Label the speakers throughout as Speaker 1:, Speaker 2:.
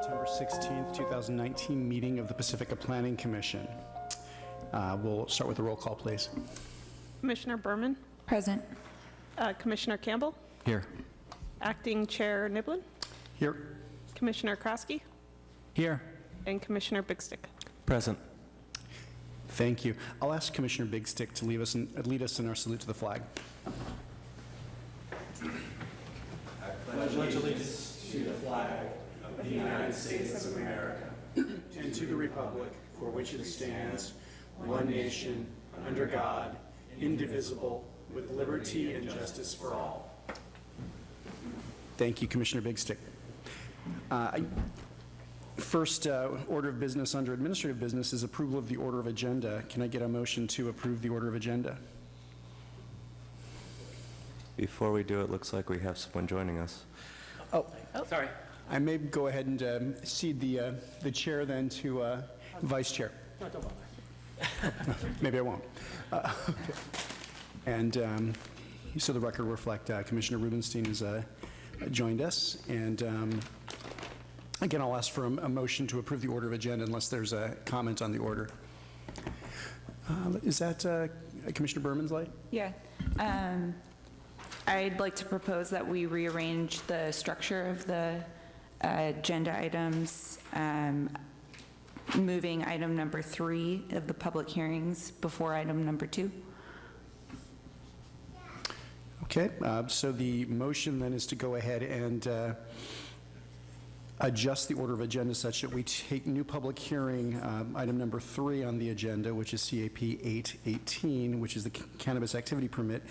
Speaker 1: September 16th, 2019 meeting of the Pacifica Planning Commission. We'll start with the roll call, please.
Speaker 2: Commissioner Berman,
Speaker 3: Present.
Speaker 2: Commissioner Campbell,
Speaker 4: Here.
Speaker 2: Acting Chair Niblin,
Speaker 1: Here.
Speaker 2: Commissioner Krasky,
Speaker 4: Here.
Speaker 2: and Commissioner Bigstick.
Speaker 4: Present.
Speaker 1: Thank you. I'll ask Commissioner Big Stick to lead us in our salute to the flag.
Speaker 5: Pledge allegiance to the flag of the United States of America and to the republic for which it stands, one nation, under God, indivisible, with liberty and justice for all.
Speaker 1: Thank you, Commissioner Big Stick. First order of business under administrative business is approval of the order of agenda. Can I get a motion to approve the order of agenda?
Speaker 4: Before we do it, looks like we have someone joining us.
Speaker 1: Oh, sorry. I may go ahead and cede the chair then to Vice Chair.
Speaker 5: No, don't bother.
Speaker 1: Maybe I won't. Okay. And so the record will reflect Commissioner Rubenstein has joined us. And again, I'll ask for a motion to approve the order of agenda unless there's a comment on the order. Is that Commissioner Berman's light?
Speaker 3: Yeah. I'd like to propose that we rearrange the structure of the agenda items, moving item number 3 of the public hearings before item number 2.
Speaker 1: Okay, so the motion then is to go ahead and adjust the order of agenda such that we take new public hearing, item number 3 on the agenda, which is CAP 818, which is the cannabis activity permit,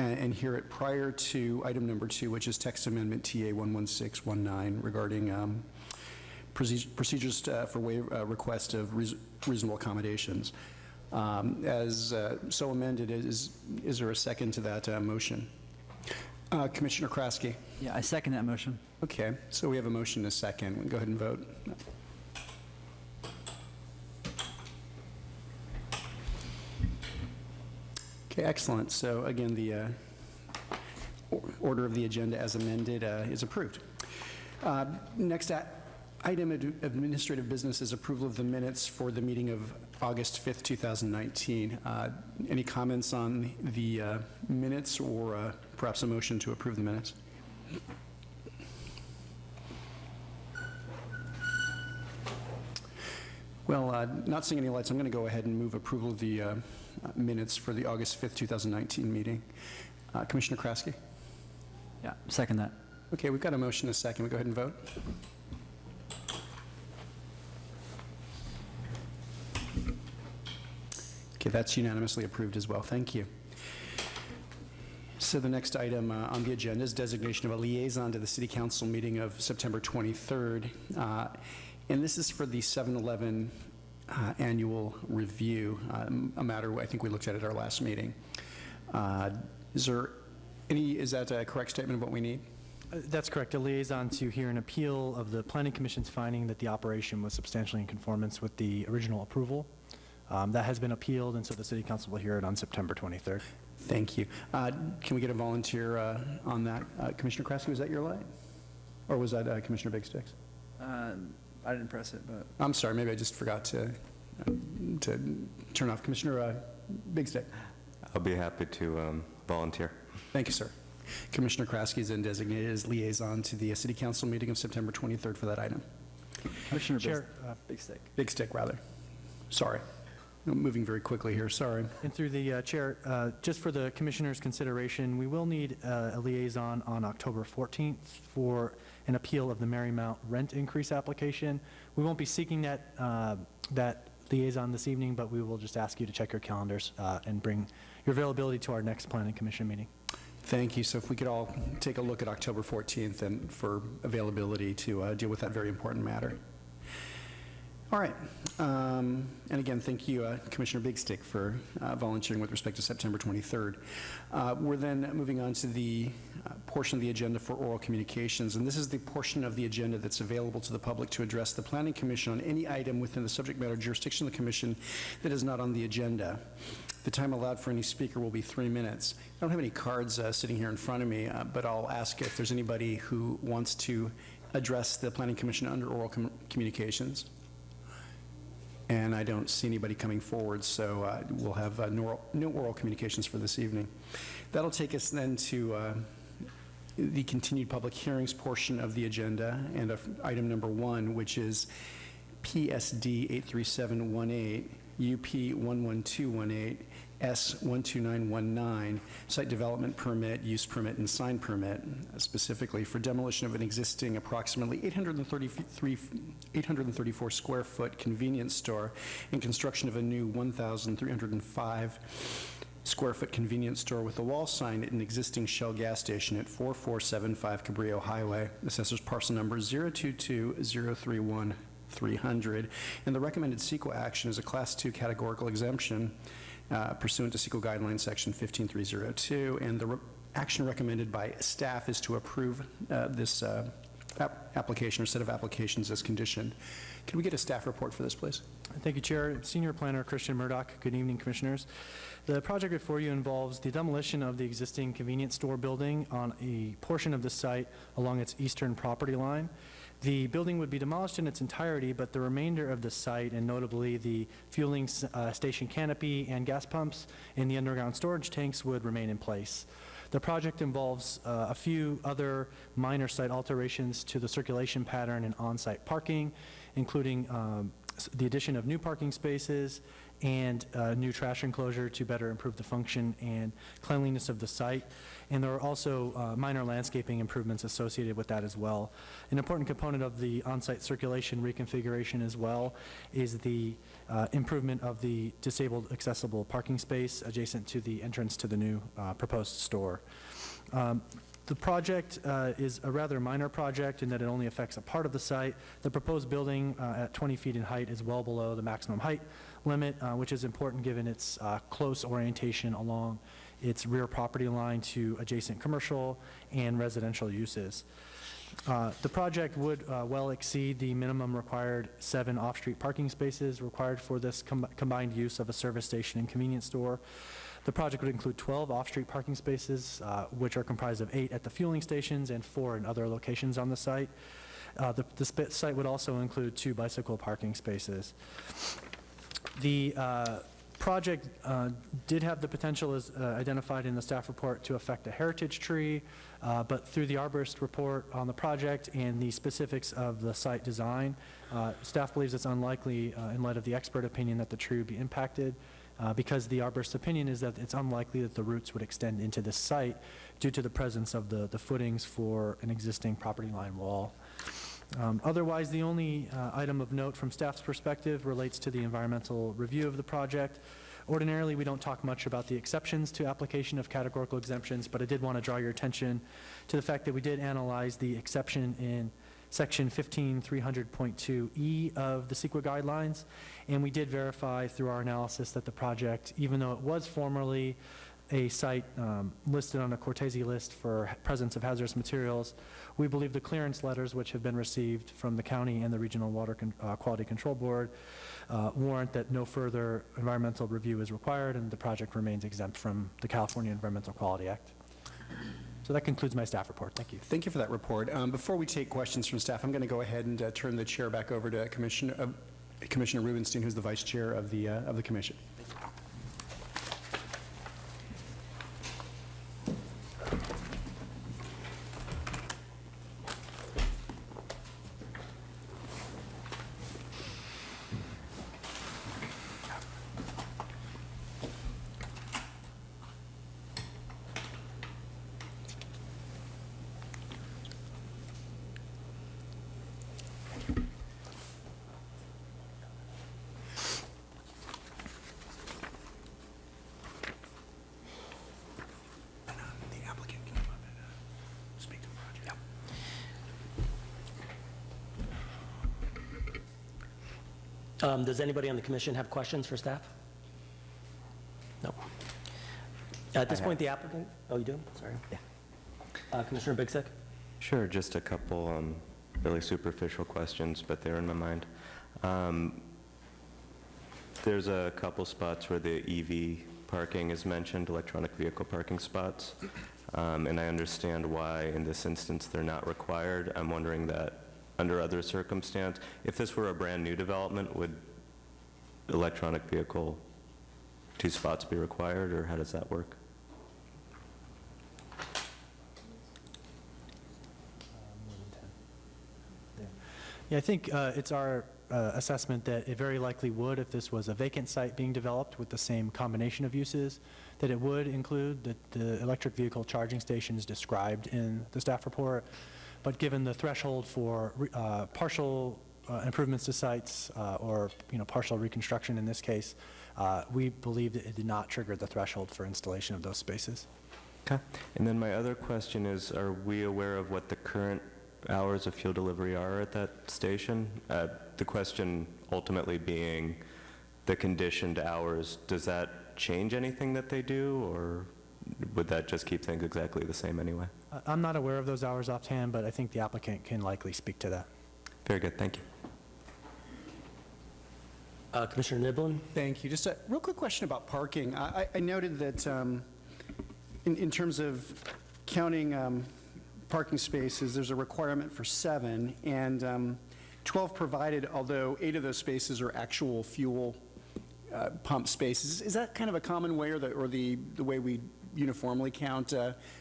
Speaker 1: and hear it prior to item number 2, which is text amendment TA 11619 regarding procedures for request of reasonable accommodations. As so amended, is there a second to that motion? Commissioner Krasky?
Speaker 6: Yeah, I second that motion.
Speaker 1: Okay, so we have a motion and a second. We can go ahead and vote. Okay, excellent. So again, the order of the agenda as amended is approved. Next item of administrative business is approval of the minutes for the meeting of August 5th, 2019. Any comments on the minutes or perhaps a motion to approve the minutes? Well, not seeing any lights, I'm going to go ahead and move approval of the minutes for the August 5th, 2019 meeting. Commissioner Krasky?
Speaker 6: Yeah, second that.
Speaker 1: Okay, we've got a motion and a second. We go ahead and vote. Okay, that's unanimously approved as well. Thank you. So the next item on the agenda is designation of a liaison to the City Council meeting of September 23rd. And this is for the 7-Eleven annual review, a matter I think we looked at our last meeting. Is that a correct statement of what we need?
Speaker 7: That's correct. A liaison to hear an appeal of the Planning Commission's finding that the operation was substantially in conformance with the original approval. That has been appealed, and so the City Council will hear it on September 23rd.
Speaker 1: Thank you. Can we get a volunteer on that? Commissioner Krasky, was that your light? Or was that Commissioner Big Sticks?
Speaker 6: I didn't press it, but...
Speaker 1: I'm sorry, maybe I just forgot to turn off. Commissioner Big Stick.
Speaker 4: I'll be happy to volunteer.
Speaker 1: Thank you, sir. Commissioner Krasky is then designated as liaison to the City Council meeting of September 23rd for that item.
Speaker 6: Commissioner
Speaker 7: Chair,
Speaker 6: Big Stick.
Speaker 1: Big Stick, rather. Sorry. I'm moving very quickly here, sorry.
Speaker 7: and through the chair, just for the commissioner's consideration, we will need a liaison on October 14th for an appeal of the Marymount rent increase application. We won't be seeking that liaison this evening, but we will just ask you to check your calendars and bring your availability to our next Planning Commission meeting.
Speaker 1: Thank you. So if we could all take a look at October 14th and for availability to deal with that very important matter. All right. And again, thank you, Commissioner Big Stick, for volunteering with respect to September 23rd. We're then moving on to the portion of the agenda for oral communications, and this is the portion of the agenda that's available to the public to address the Planning Commission on any item within the subject matter jurisdiction of the Commission that is not on the agenda. The time allowed for any speaker will be 3 minutes. I don't have any cards sitting here in front of me, but I'll ask if there's anybody who wants to address the Planning Commission under oral communications? And I don't see anybody coming forward, so we'll have no oral communications for this evening. That'll take us then to the continued public hearings portion of the agenda, and item number 1, which is PSD 83718, UP 11218, S12919, site development permit, use permit, and sign permit, specifically for demolition of an existing approximately 834 square foot convenience store and construction of a new 1,305 square foot convenience store with a wall sign at an existing Shell gas station at 4475 Cabrillo Highway. Assessor's parcel number 022-031-300. And the recommended CEQA action is a Class 2 categorical exemption pursuant to CEQA guidelines section 15302. And the action recommended by staff is to approve this application or set of applications as conditioned. Can we get a staff report for this, please?
Speaker 7: Thank you, Chair. Senior Planner Christian Murdoch. Good evening, Commissioners. The project before you involves the demolition of the existing convenience store building on a portion of the site along its eastern property line. The building would be demolished in its entirety, but the remainder of the site, and notably the fueling station canopy and gas pumps and the underground storage tanks, would remain in place. The project involves a few other minor site alterations to the circulation pattern and on-site parking, including the addition of new parking spaces and new trash enclosure to better improve the function and cleanliness of the site. And there are also minor landscaping improvements associated with that as well. An important component of the on-site circulation reconfiguration as well is the improvement of the disabled accessible parking space adjacent to the entrance to the new proposed store. The project is a rather minor project in that it only affects a part of the site. The proposed building at 20 feet in height is well below the maximum height limit, which is important given its close orientation along its rear property line to adjacent commercial and residential uses. The project would well exceed the minimum required 7 off-street parking spaces required for this combined use of a service station and convenience store. The project would include 12 off-street parking spaces, which are comprised of 8 at the fueling stations and 4 in other locations on the site. The site would also include 2 bicycle parking spaces. The project did have the potential, as identified in the staff report, to affect a heritage tree, but through the arborist report on the project and the specifics of the site design, staff believes it's unlikely, in light of the expert opinion, that the tree would be impacted. Because the arborist's opinion is that it's unlikely that the roots would extend into this site due to the presence of the footings for an existing property line wall. Otherwise, the only item of note from staff's perspective relates to the environmental review of the project. Ordinarily, we don't talk much about the exceptions to application of categorical exemptions, but I did want to draw your attention to the fact that we did analyze the exception in Section 15300.2E of the CEQA guidelines, and we did verify through our analysis that the project, even though it was formerly a site listed on a Cortese list for presence of hazardous materials, we believe the clearance letters which have been received from the county and the Regional Water Quality Control Board warrant that no further environmental review is required, and the project remains exempt from the California Environmental Quality Act. So that concludes my staff report. Thank you.
Speaker 1: Thank you for that report. Before we take questions from staff, I'm going to go ahead and turn the chair back over to Commissioner Rubenstein, who's the vice chair of the commission.
Speaker 8: Does anybody on the commission have questions for staff? No. At this point, the applicant, oh, you do? Sorry.
Speaker 4: Yeah.
Speaker 8: Commissioner Bigsick?
Speaker 4: Sure, just a couple really superficial questions, but they're in my mind. There's a couple spots where the EV parking is mentioned, electronic vehicle parking spots. And I understand why in this instance they're not required. I'm wondering that under other circumstance, if this were a brand-new development, would electronic vehicle 2 spots be required, or how does that work?
Speaker 7: Yeah, I think it's our assessment that it very likely would if this was a vacant site being developed with the same combination of uses, that it would include the electric vehicle charging stations described in the staff report. But given the threshold for partial improvements to sites or partial reconstruction in this case, we believe that it did not trigger the threshold for installation of those spaces.
Speaker 4: Okay. And then my other question is, are we aware of what the current hours of fuel delivery are at that station? The question ultimately being the conditioned hours, does that change anything that they do, or would that just keep things exactly the same anyway?
Speaker 7: I'm not aware of those hours offhand, but I think the applicant can likely speak to that.
Speaker 4: Very good, thank you.
Speaker 8: Commissioner Niblin?
Speaker 1: Thank you. Just a real quick question about parking. I noted that in terms of counting parking spaces, there's a requirement for 7, and 12 provided, although 8 of those spaces are actual fuel pump spaces. Is that kind of a common way or the way we uniformly count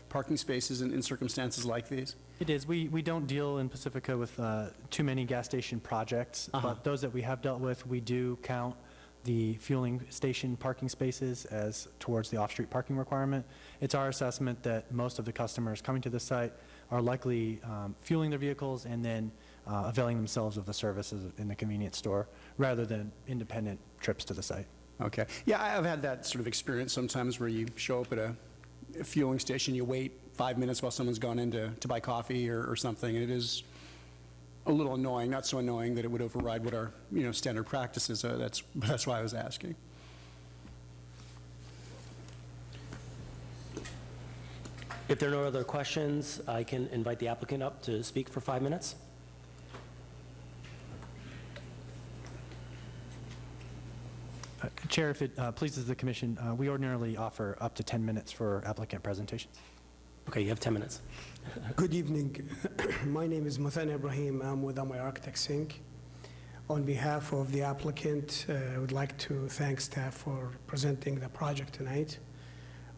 Speaker 1: parking spaces in circumstances like these?
Speaker 7: It is. We don't deal in Pacifica with too many gas station projects, but those that we have dealt with, we do count the fueling station parking spaces as towards the off-street parking requirement. It's our assessment that most of the customers coming to the site are likely fueling their vehicles and then availing themselves of the services in the convenience store rather than independent trips to the site.
Speaker 1: Okay. Yeah, I've had that sort of experience sometimes where you show up at a fueling station, you wait 5 minutes while someone's gone in to buy coffee or something, and it is a little annoying, not so annoying that it would override what our standard practice is. That's why I was asking.
Speaker 8: If there are no other questions, I can invite the applicant up to speak for 5 minutes.
Speaker 7: Chair, if it pleases the commission, we ordinarily offer up to 10 minutes for applicant presentations.
Speaker 8: Okay, you have 10 minutes.
Speaker 9: Good evening. My name is Muthan Ibrahim. I'm with My Architects Inc. On behalf of the applicant, I would like to thank staff for presenting the project tonight.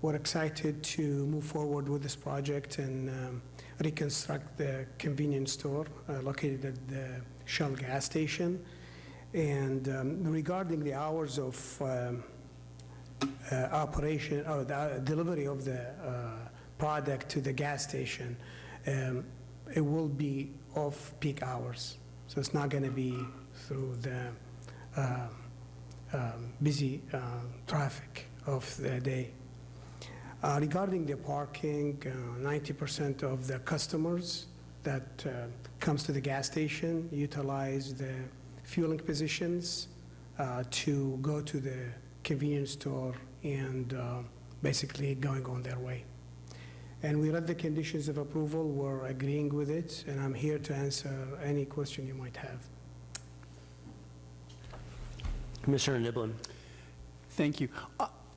Speaker 9: We're excited to move forward with this project and reconstruct the convenience store located at the Shell gas station. And regarding the hours of operation or the delivery of the product to the gas station, it will be off-peak hours. So it's not going to be through the busy traffic of the day. Regarding the parking, 90% of the customers that comes to the gas station utilize the fueling positions to go to the convenience store and basically going on their way. And we read the conditions of approval, we're agreeing with it, and I'm here to answer any question you might have.
Speaker 8: Commissioner Niblin?
Speaker 1: Thank you.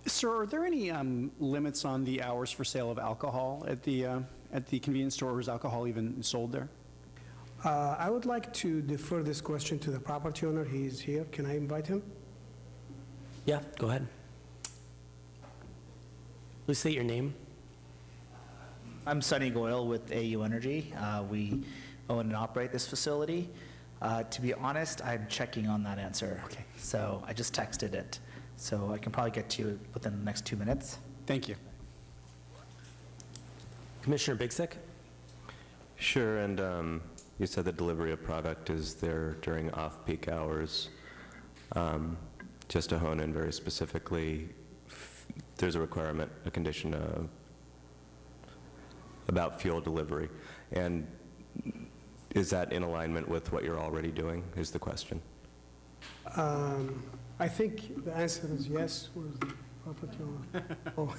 Speaker 1: Sir, are there any limits on the hours for sale of alcohol at the convenience store, or is alcohol even sold there?
Speaker 9: I would like to defer this question to the property owner. He's here. Can I invite him?
Speaker 8: Yeah, go ahead. Please state your name.
Speaker 10: I'm Sunny Goyle with AU Energy. We own and operate this facility. To be honest, I'm checking on that answer.
Speaker 1: Okay.
Speaker 10: So I just texted it. So I can probably get to you within the next 2 minutes.
Speaker 1: Thank you.
Speaker 8: Commissioner Bigstick?
Speaker 4: Sure, and you said the delivery of product is there during off-peak hours. Just to hone in very specifically, there's a requirement, a condition about fuel delivery. And is that in alignment with what you're already doing, is the question?
Speaker 9: I think the answer is yes. Where's the property owner?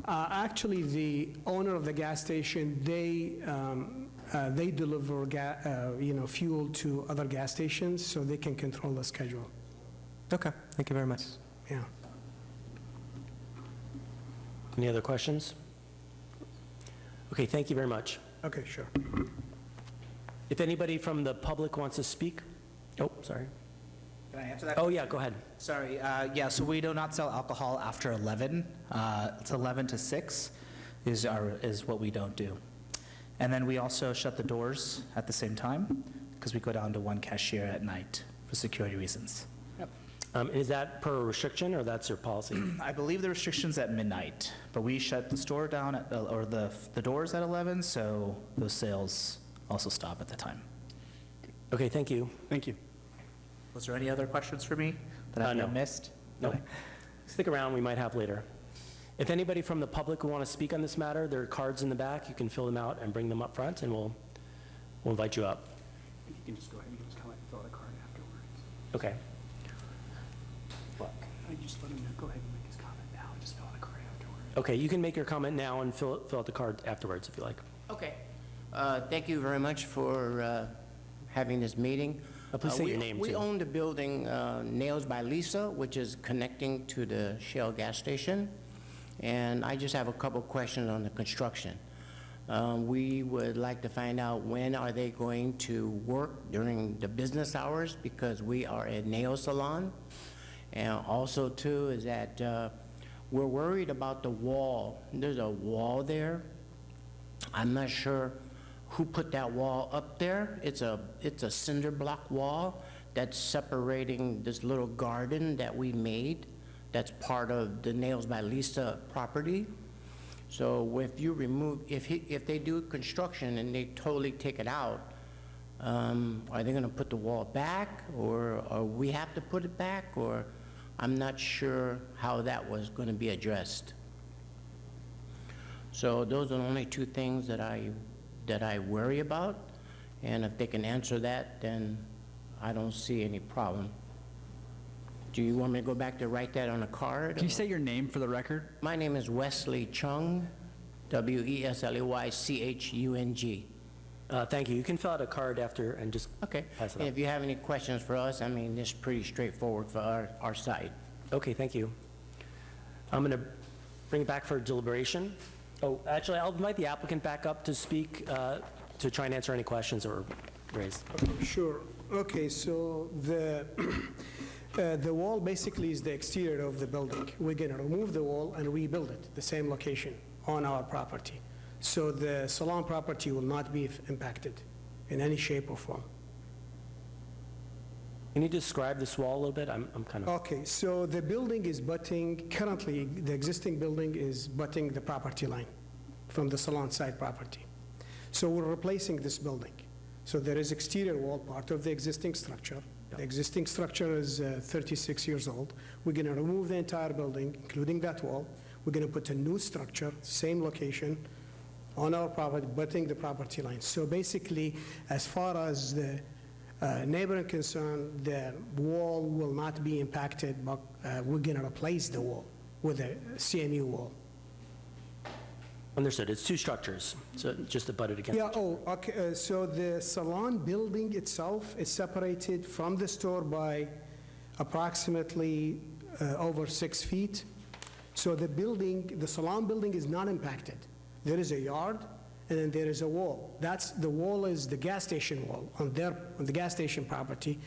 Speaker 9: Actually, the owner of the gas station, they deliver fuel to other gas stations, so they can control the schedule.
Speaker 8: Okay, thank you very much.
Speaker 9: Yeah.
Speaker 8: Any other questions? Okay, thank you very much.
Speaker 9: Okay, sure.
Speaker 8: If anybody from the public wants to speak, oh, sorry.
Speaker 10: Can I answer that?
Speaker 8: Oh, yeah, go ahead.
Speaker 10: Sorry, yeah, so we do not sell alcohol after 11. It's 11 to 6 is what we don't do. And then we also shut the doors at the same time because we go down to one cashier at night for security reasons.
Speaker 8: Is that per restriction, or that's your policy?
Speaker 10: I believe the restriction's at midnight, but we shut the store down at, or the doors at 11, so those sales also stop at the time.
Speaker 8: Okay, thank you.
Speaker 1: Thank you.
Speaker 10: Was there any other questions for me that I may
Speaker 8: No.
Speaker 10: have missed?
Speaker 8: No.
Speaker 10: Okay.
Speaker 8: Stick around, we might have later. If anybody from the public who want to speak on this matter, there are cards in the back. You can fill them out and bring them up front, and we'll invite you up.
Speaker 1: You can just go ahead and give us comment, fill out a card afterwards.
Speaker 8: Okay.
Speaker 1: I just let him know, go ahead and make his comment now, and just fill out a card afterwards.
Speaker 8: Okay, you can make your comment now and fill out the card afterwards if you like.
Speaker 11: Okay. Thank you very much for having this meeting.
Speaker 8: Please say your name,
Speaker 11: We
Speaker 8: too.
Speaker 11: own the building Nails by Lisa, which is connecting to the Shell gas station, and I just have a couple questions on the construction. We would like to find out when are they going to work during the business hours, because we are a nail salon. And also, too, is that we're worried about the wall. There's a wall there. I'm not sure who put that wall up there. It's a cinder block wall that's separating this little garden that we made that's part of the Nails by Lisa property. So if you remove, if they do construction and they totally take it out, are they gonna put the wall back, or we have to put it back, or I'm not sure how that was gonna be addressed. So those are the only two things that I worry about, and if they can answer that, then I don't see any problem. Do you want me to go back to write that on a card?
Speaker 6: Can you say your name for the record?
Speaker 11: My name is Wesley Chung, Wesleychung.
Speaker 8: Thank you. You can fill out a card after and just
Speaker 11: Okay.
Speaker 8: pass it
Speaker 11: And
Speaker 8: up.
Speaker 11: if you have any questions for us, I mean, it's pretty straightforward for our side.
Speaker 8: Okay, thank you. I'm going to bring it back for deliberation. Oh, actually, I'll invite the applicant back up to speak, to try and answer any questions that were raised.
Speaker 9: Sure. Okay, so the wall basically is the exterior of the building. We're going to remove the wall and rebuild it, the same location on our property. So the salon property will not be impacted in any shape or form.
Speaker 8: Can you describe this wall a little bit? I'm kind of,
Speaker 9: Okay, so the building is butting, currently, the existing building is butting the property line from the salon side property. So we're replacing this building. So there is exterior wall, part of the existing structure. The existing structure is 36 years old. We're going to remove the entire building, including that wall. We're going to put a new structure, same location, on our property, butting the property line. So basically, as far as the neighboring concern, the wall will not be impacted, but we're going to replace the wall with a CMU wall.
Speaker 8: understood. It's two structures, so just to butt it against.
Speaker 9: Yeah, oh, okay, so the salon building itself is separated from the store by approximately over 6 feet. So the building, the salon building is not impacted. There is a yard, and then there is a wall. The wall is the gas station wall on the gas station property.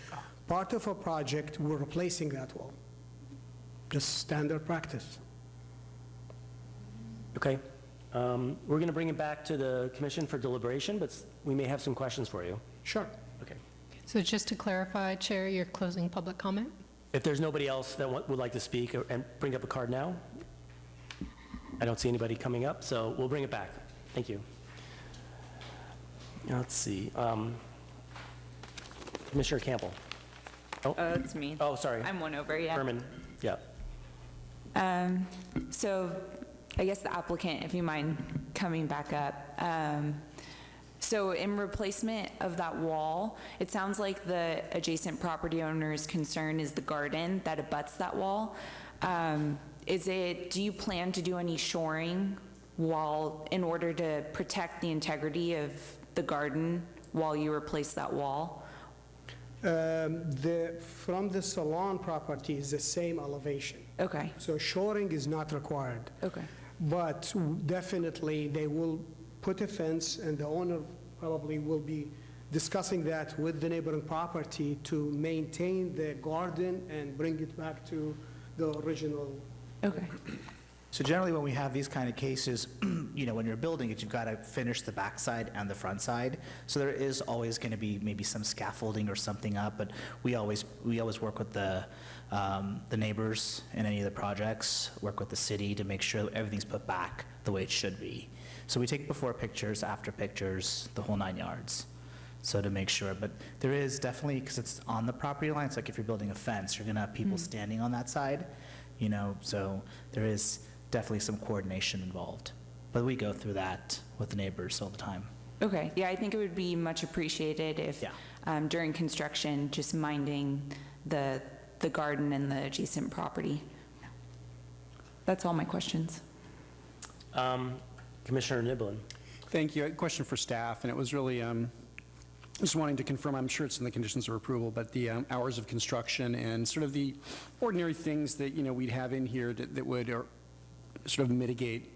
Speaker 9: Part of a project, we're replacing that wall. Just standard practice.
Speaker 8: Okay. We're going to bring it back to the commission for deliberation, but we may have some questions for you.
Speaker 9: Sure.
Speaker 8: Okay.
Speaker 12: So just to clarify, Chair, you're closing public comment?
Speaker 8: If there's nobody else that would like to speak and bring up a card now, I don't see anybody coming up, so we'll bring it back. Thank you. Let's see. Commissioner Campbell.
Speaker 3: Oh, it's me.
Speaker 8: Oh, sorry.
Speaker 3: I'm one over, yeah.
Speaker 8: Herman. Yeah.
Speaker 3: So I guess the applicant, if you mind coming back up. So in replacement of that wall, it sounds like the adjacent property owner's concern is the garden that abuts that wall. Do you plan to do any shoring in order to protect the integrity of the garden while you replace that wall?
Speaker 9: From the salon property is the same elevation.
Speaker 3: Okay,
Speaker 9: So shoring is not required.
Speaker 3: okay.
Speaker 9: but definitely they will put a fence, and the owner probably will be discussing that with the neighboring property to maintain the garden and bring it back to the original.
Speaker 3: Okay.
Speaker 10: So generally, when we have these kind of cases, when you're building it, you've got to finish the backside and the front side. So there is always going to be maybe some scaffolding or something up, but we always work with the neighbors in any of the projects, work with the city to make sure everything's put back the way it should be. So we take before pictures, after pictures, the whole 9 yards. So to make sure, but there is definitely, because it's on the property line, it's like if you're building a fence, you're going to have people standing on that side, so there is definitely some coordination involved. But we go through that with the neighbors all the time.
Speaker 3: Okay, yeah, I think it would be much appreciated if
Speaker 10: Yeah.
Speaker 3: during construction, just minding the garden and the adjacent property. That's all my questions.
Speaker 8: Commissioner Niblin.
Speaker 1: Thank you. A question for staff, and it was really just wanting to confirm, I'm sure it's in the conditions of approval, but the hours of construction and sort of the ordinary things that, we'd have in here that would sort of mitigate,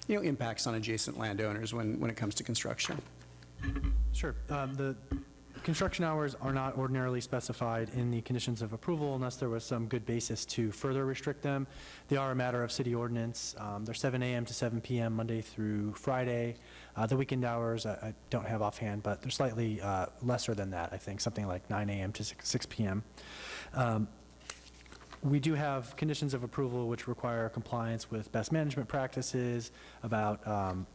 Speaker 1: impacts on adjacent landowners when it comes to construction.
Speaker 7: Sure. The construction hours are not ordinarily specified in the conditions of approval unless there was some good basis to further restrict them. They are a matter of city ordinance. They're 7 a.m. to 7 p.m. Monday through Friday. The weekend hours, I don't have offhand, but they're slightly lesser than that, I think, something like 9 a.m. to 6 p.m. We do have conditions of approval which require compliance with best management practices about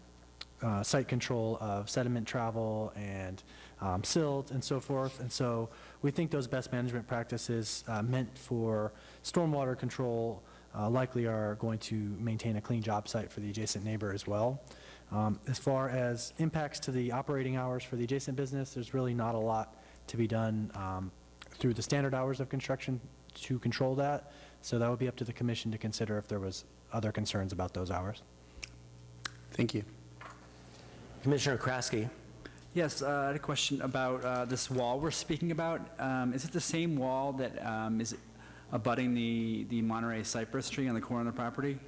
Speaker 7: site control of sediment travel and silt and so forth. And so we think those best management practices meant for stormwater control likely are going to maintain a clean job site for the adjacent neighbor as well. As far as impacts to the operating hours for the adjacent business, there's really not a lot to be done through the standard hours of construction to control that. So that would be up to the commission to consider if there was other concerns about those hours.
Speaker 1: Thank you.
Speaker 8: Commissioner Kraske.
Speaker 6: Yes, I had a question about this wall we're speaking about. Is it the same wall that is abutting the Monterey cypress tree on the corner of the property?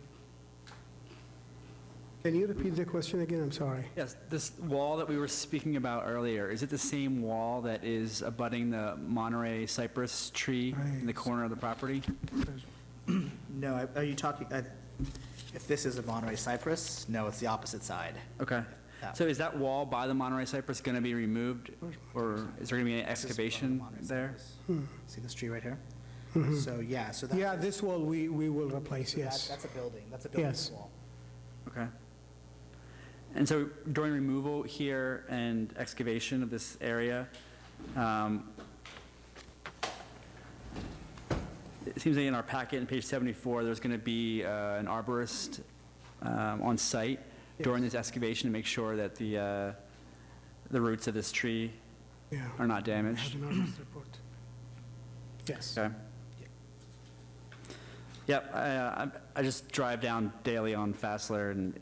Speaker 9: Can you repeat the question again? I'm sorry.
Speaker 6: Yes, this wall that we were speaking about earlier, is it the same wall that is abutting the Monterey cypress tree in the corner of the property?
Speaker 10: No, are you talking, if this is a Monterey cypress, no, it's the opposite side.
Speaker 6: Okay.
Speaker 10: Yeah.
Speaker 6: So is that wall by the Monterey cypress going to be removed, or is there going to be an excavation there?
Speaker 10: See this tree right here? So, yeah, so that.
Speaker 9: Yeah, this wall we will replace, yes.
Speaker 10: That's a building, that's a building
Speaker 9: Yes.
Speaker 10: wall.
Speaker 6: Okay. And so during removal here and excavation of this area, it seems like in our packet on page 74, there's going to be an arborist on site during this excavation to make sure that the roots of this tree
Speaker 9: Yeah.
Speaker 6: are not damaged.
Speaker 9: Have an arborist report. Yes.
Speaker 6: Okay. Yep, I just drive down daily on Fassler, and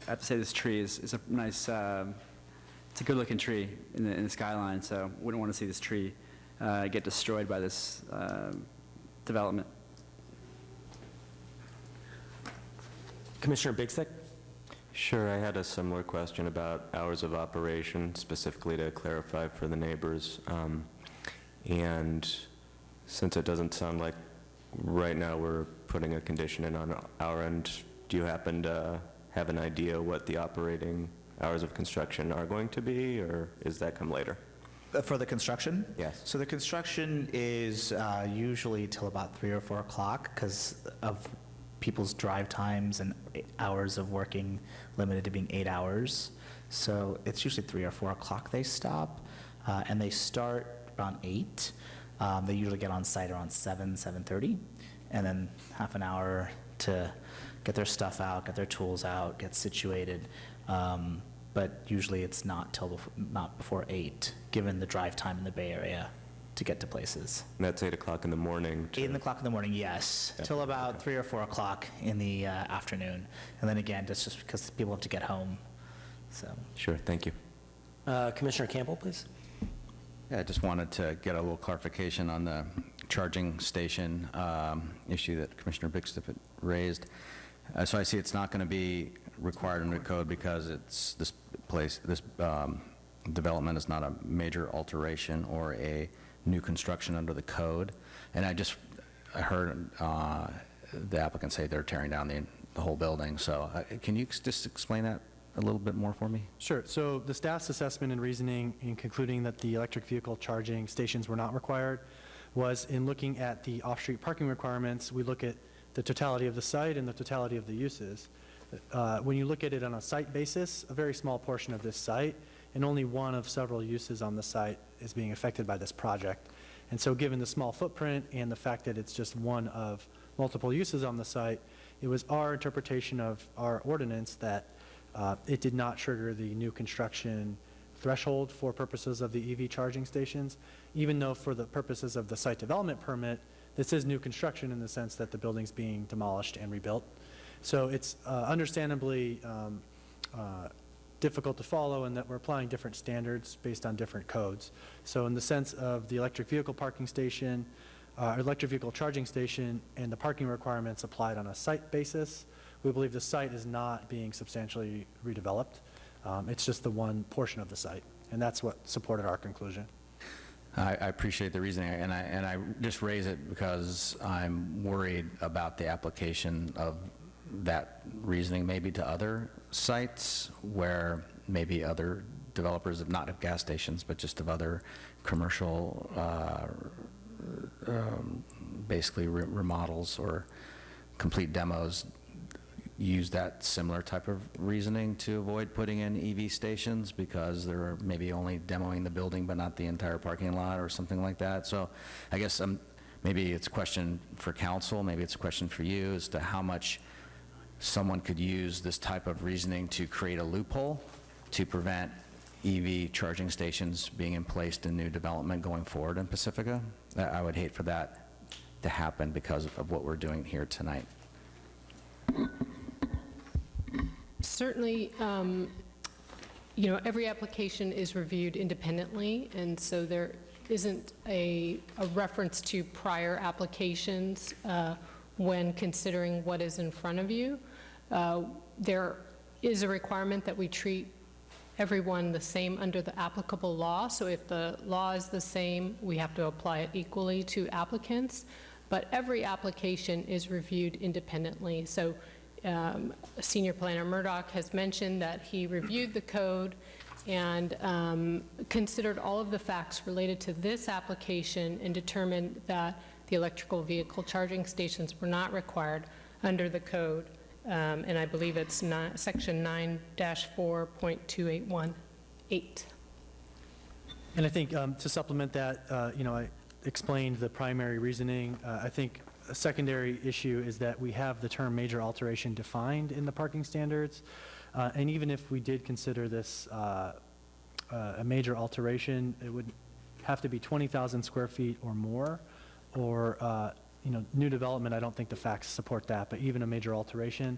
Speaker 6: I have to say this tree is a nice, it's a good-looking tree in the skyline, so wouldn't want to see this tree get destroyed by this development.
Speaker 8: Commissioner Bigstick.
Speaker 4: Sure, I had a similar question about hours of operation, specifically to clarify for the neighbors. And since it doesn't sound like right now we're putting a condition in on our end, do you happen to have an idea what the operating hours of construction are going to be, or is that come later?
Speaker 10: For the construction?
Speaker 4: Yes.
Speaker 10: So the construction is usually till about 3 or 4 o'clock because of people's drive times and hours of working limited to being 8 hours. So it's usually 3 or 4 o'clock they stop, and they start around 8. They usually get on site around 7:30, and then half an hour to get their stuff out, get their tools out, get situated. But usually it's not before 8, given the drive time in the Bay Area to get to places.
Speaker 4: And that's 8 o'clock in the morning.
Speaker 10: 8 o'clock in the morning, yes,
Speaker 4: Yeah.
Speaker 10: till about 3 or 4 o'clock in the afternoon. And then again, that's just because people have to get home, so.
Speaker 4: Sure, thank you.
Speaker 8: Commissioner Campbell, please.
Speaker 13: Yeah, I just wanted to get a little clarification on the charging station issue that Commissioner Bigstick had raised. So I see it's not going to be required under code because it's this development is not a major alteration or a new construction under the code. And I heard the applicant say they're tearing down the whole building. So can you just explain that a little bit more for me?
Speaker 7: Sure. So the staff's assessment and reasoning in concluding that the electric vehicle charging stations were not required was in looking at the off-street parking requirements. We look at the totality of the site and the totality of the uses. When you look at it on a site basis, a very small portion of this site and only one of several uses on the site is being affected by this project. And so given the small footprint and the fact that it's just one of multiple uses on the site, it was our interpretation of our ordinance that it did not trigger the new construction threshold for purposes of the EV charging stations, even though for the purposes of the site development permit, this is new construction in the sense that the building's being demolished and rebuilt. So it's understandably difficult to follow in that we're applying different standards based on different codes. So in the sense of the electric vehicle parking station, electric vehicle charging station, and the parking requirements applied on a site basis, we believe the site is not being substantially redeveloped. It's just the one portion of the site, and that's what supported our conclusion.
Speaker 13: I appreciate the reasoning, and I just raise it because I'm worried about the application of that reasoning maybe to other sites where maybe other developers of not of gas stations, but just of other commercial, basically remodels or complete demos use that similar type of reasoning to avoid putting in EV stations because they're maybe only demoing the building but not the entire parking lot or something like that. So I guess maybe it's a question for council, maybe it's a question for you as to how much someone could use this type of reasoning to create a loophole to prevent EV charging stations being placed in new development going forward in Pacifica. I would hate for that to happen because of what we're doing here tonight.
Speaker 12: Certainly, every application is reviewed independently, and so there isn't a reference to prior applications when considering what is in front of you. There is a requirement that we treat everyone the same under the applicable law. So if the law is the same, we have to apply it equally to applicants. But every application is reviewed independently. So Senior Planner Murdoch has mentioned that he reviewed the code and considered all of the facts related to this application and determined that the electrical vehicle charging stations were not required under the code. And I believe it's section 9-4.2818.
Speaker 7: And I think to supplement that, I explained the primary reasoning. I think a secondary issue is that we have the term major alteration defined in the parking standards. And even if we did consider this a major alteration, it would have to be 20,000 square feet or more, or new development. I don't think the facts support that, but even a major alteration,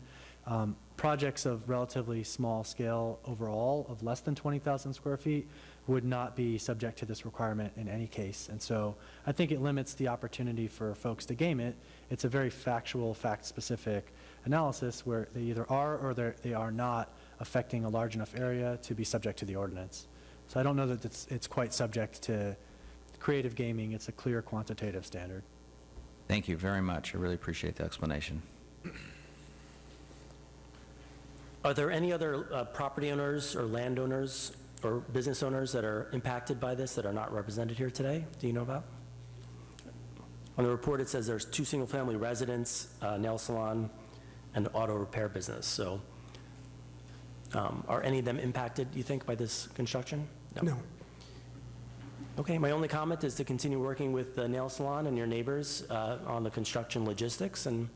Speaker 7: projects of relatively small scale overall of less than 20,000 square feet would not be subject to this requirement in any case. And so I think it limits the opportunity for folks to game it. It's a very factual, fact-specific analysis where they either are or they are not affecting a large enough area to be subject to the ordinance. So I don't know that it's quite subject to creative gaming. It's a clear quantitative standard.
Speaker 13: Thank you very much. I really appreciate the explanation.
Speaker 8: Are there any other property owners or landowners or business owners that are impacted by this that are not represented here today? Do you know about? On the report, it says there's 2 single-family residents, nail salon, and auto repair business. So are any of them impacted, do you think, by this construction?
Speaker 9: No.
Speaker 8: Okay, my only comment is to continue working with the nail salon and your neighbors on the construction logistics and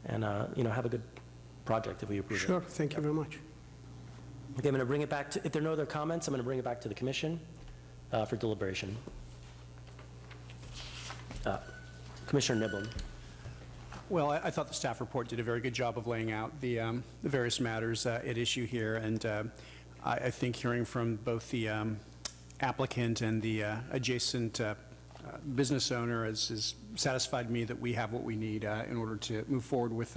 Speaker 8: have a good project if we approve it.
Speaker 9: Sure, thank you very much.
Speaker 8: Okay, I'm going to bring it back to, if there are no other comments, I'm going to bring it back to the commission for deliberation. Commissioner Niblin.
Speaker 1: Well, I thought the staff report did a very good job of laying out the various matters at issue here, and I think hearing from both the applicant and the adjacent business owner has satisfied me that we have what we need in order to move forward with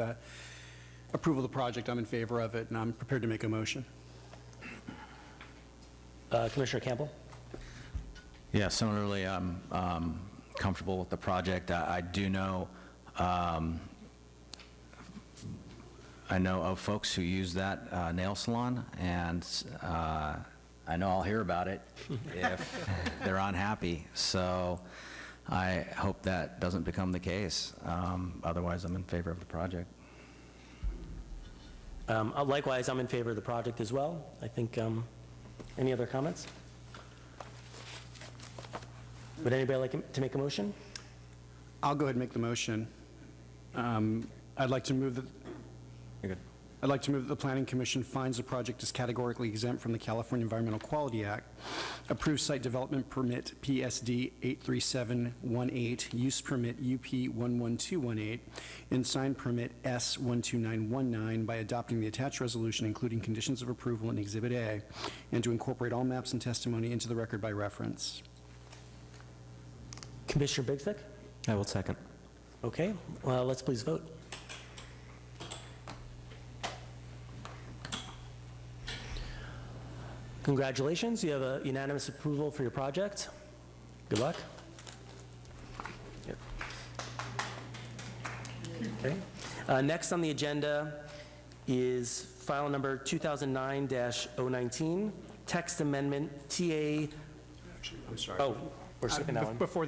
Speaker 1: approval of the project. I'm in favor of it, and I'm prepared to make a motion.
Speaker 8: Commissioner Campbell?
Speaker 13: Yeah, similarly, I'm comfortable with the project. I do know, I know of folks who use that nail salon, and I know I'll hear about it if they're unhappy. So I hope that doesn't become the case. Otherwise, I'm in favor of the project.
Speaker 8: Likewise, I'm in favor of the project as well. I think, any other comments? Would anybody like to make a motion?
Speaker 1: I'll go ahead and make the motion. I'd like to move that.
Speaker 4: You're good.
Speaker 1: I'd like to move that the Planning Commission finds the project is categorically exempt from the California Environmental Quality Act, approves site development permit PSD 83718, use permit UP 11218, and sign permit S 12919 by adopting the attached resolution, including conditions of approval in Exhibit A, and to incorporate all maps and testimony into the record by reference.
Speaker 8: Commissioner Bigstick?
Speaker 4: I will second.
Speaker 8: Okay, well, let's please vote. Congratulations, you have a unanimous approval for your project. Good luck. Yep. Okay. Next on the agenda is file number 2009-019, text amendment TA.
Speaker 1: I'm sorry.
Speaker 8: Oh, we're skipping that one.
Speaker 1: Before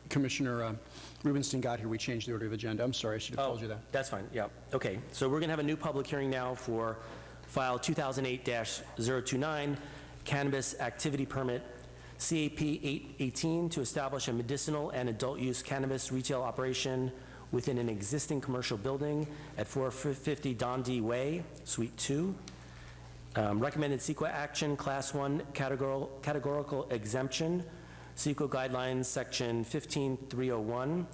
Speaker 1: Commissioner Rubenstein got here, we changed the order of agenda. I'm sorry, I should have told you that.
Speaker 8: That's fine, yeah. Okay, so we're going to have a new public hearing now for file 2008-029, cannabis activity permit, CAP 818, to establish a medicinal and adult use cannabis retail operation within an existing commercial building at 450 Don D. Way, Suite 2. Recommended CEQA action, Class 1 categorical exemption, CEQA guidelines, Section 15301.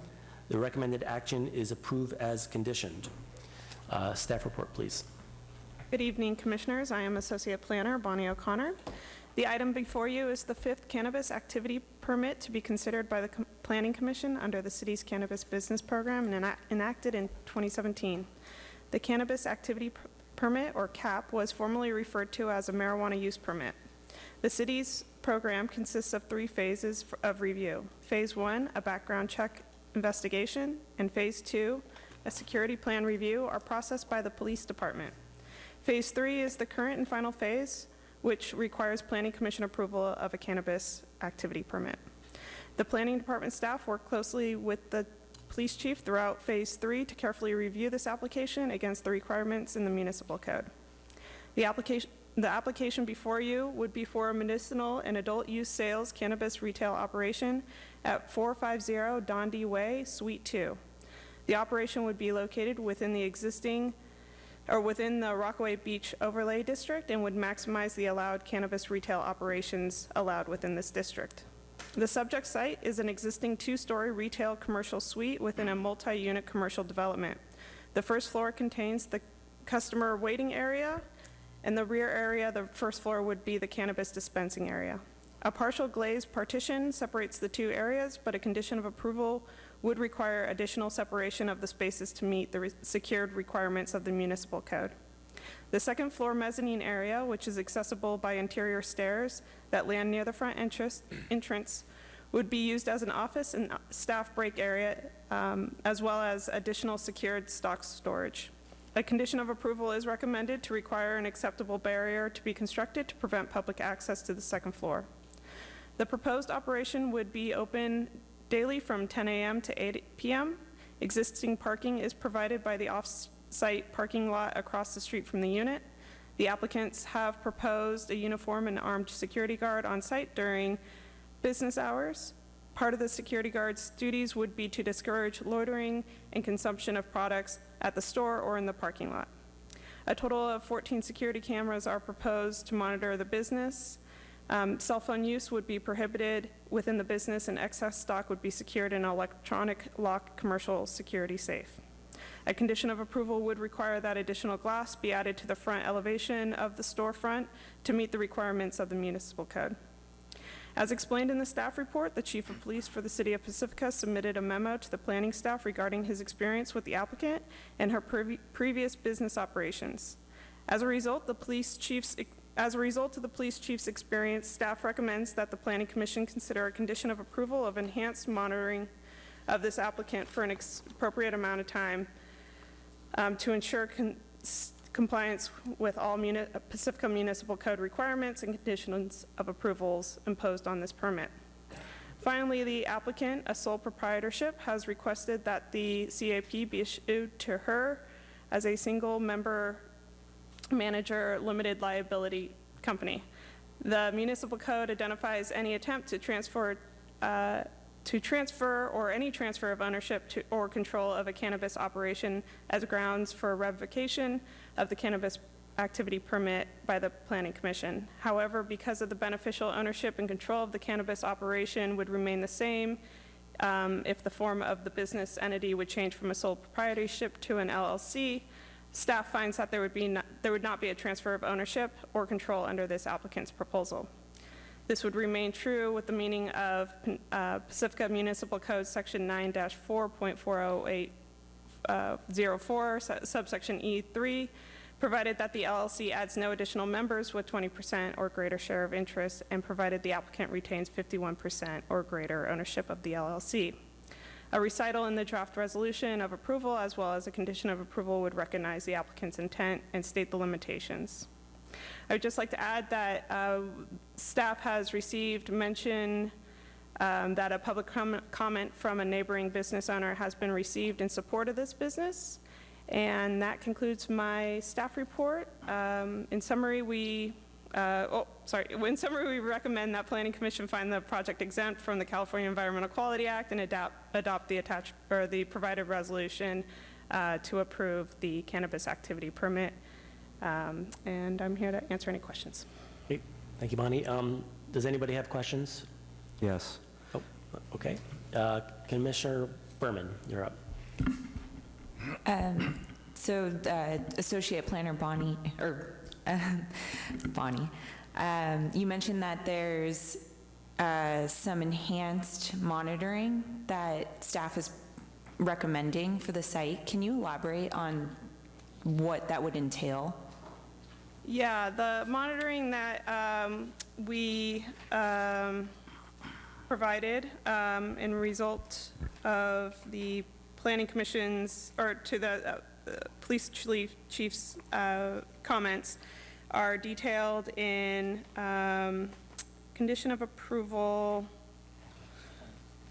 Speaker 8: The recommended action is approve as conditioned. Staff report, please.
Speaker 2: Good evening, Commissioners. I am Associate Planner Bonnie O'Connor. The item before you is the 5th cannabis activity permit to be considered by the Planning Commission under the city's cannabis business program and enacted in 2017. The cannabis activity permit, or CAP, was formerly referred to as a marijuana use permit. The city's program consists of 3 phases of review. Phase 1, a background check investigation, and Phase 2, a security plan review, are processed by the police department. Phase 3 is the current and final phase, which requires Planning Commission approval of a cannabis activity permit. The Planning Department staff work closely with the police chief throughout Phase 3 to carefully review this application against the requirements in the municipal code. The application before you would be for a medicinal and adult use sales cannabis retail operation at 450 Don D. Way, Suite 2. The operation would be located within the Rockaway Beach Overlay District and would maximize the allowed cannabis retail operations allowed within this district. The subject site is an existing 2-story retail commercial suite within a multi-unit commercial development. The first floor contains the customer waiting area, and the rear area, the first floor, would be the cannabis dispensing area. A partial glazed partition separates the 2 areas, but a condition of approval would require additional separation of the spaces to meet the secured requirements of the municipal code. The second floor mezzanine area, which is accessible by interior stairs that land near the front entrance, would be used as an office and staff break area, as well as additional secured stock storage. A condition of approval is recommended to require an acceptable barrier to be constructed to prevent public access to the second floor. The proposed operation would be open daily from 10 a.m. to 8 p.m. Existing parking is provided by the off-site parking lot across the street from the unit. The applicants have proposed a uniform and armed security guard on site during business hours. Part of the security guard's duties would be to discourage loitering and consumption of products at the store or in the parking lot. A total of 14 security cameras are proposed to monitor the business. Cell phone use would be prohibited within the business, and excess stock would be secured in an electronic lock commercial security safe. A condition of approval would require that additional glass be added to the front elevation of the storefront to meet the requirements of the municipal code. As explained in the staff report, the Chief of Police for the City of Pacifica submitted a memo to the planning staff regarding his experience with the applicant and her previous business operations. As a result of the police chief's experience, staff recommends that the Planning Commission consider a condition of approval of enhanced monitoring of this applicant for an appropriate amount of time to ensure compliance with all Pacifica Municipal Code requirements and conditions of approvals imposed on this permit. Finally, the applicant, a sole proprietorship, has requested that the CAP be issued to her as a single-member manager limited liability company. The municipal code identifies any attempt to transfer or any transfer of ownership to or control of a cannabis operation as grounds for revocation of the cannabis activity permit by the Planning Commission. However, because of the beneficial ownership and control of the cannabis operation would remain the same if the form of the business entity would change from a sole proprietorship to an LLC, staff finds that there would not be a transfer of ownership or control under this applicant's proposal. This would remain true with the meaning of Pacifica Municipal Code Section 9-4.40804, subsection E3, provided that the LLC adds no additional members with 20% or greater share of interest, and provided the applicant retains 51% or greater ownership of the LLC. A recital in the draft resolution of approval, as well as a condition of approval, would recognize the applicant's intent and state the limitations. I would just like to add that staff has received mention that a public comment from a neighboring business owner has been received in support of this business. And that concludes my staff report. In summary, we recommend that Planning Commission find the project exempt from the California Environmental Quality Act and adopt the provided resolution to approve the cannabis activity permit. And I'm here to answer any questions.
Speaker 8: Great. Thank you, Bonnie. Does anybody have questions?
Speaker 4: Yes.
Speaker 8: Oh, okay. Commissioner Berman, you're up.
Speaker 3: So Associate Planner Bonnie, you mentioned that there's some enhanced monitoring that staff is recommending for the site. Can you elaborate on what that would entail?
Speaker 2: Yeah, the monitoring that we provided in result of the Planning Commission's, or to the police chief's comments, are detailed in condition of approval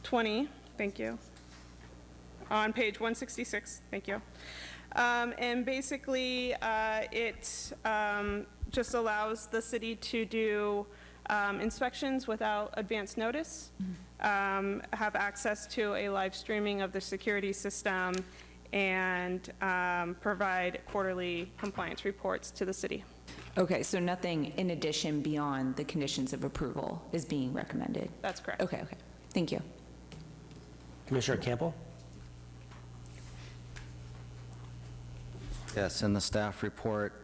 Speaker 2: 20, thank you, on page 166, thank you. And basically, it just allows the city to do inspections without advance notice, have access to a live streaming of the security system, and provide quarterly compliance reports to the city.
Speaker 3: Okay, so nothing in addition beyond the conditions of approval is being recommended?
Speaker 2: That's correct.
Speaker 3: Okay, thank you.
Speaker 8: Commissioner Campbell?
Speaker 13: Yes, in the staff report,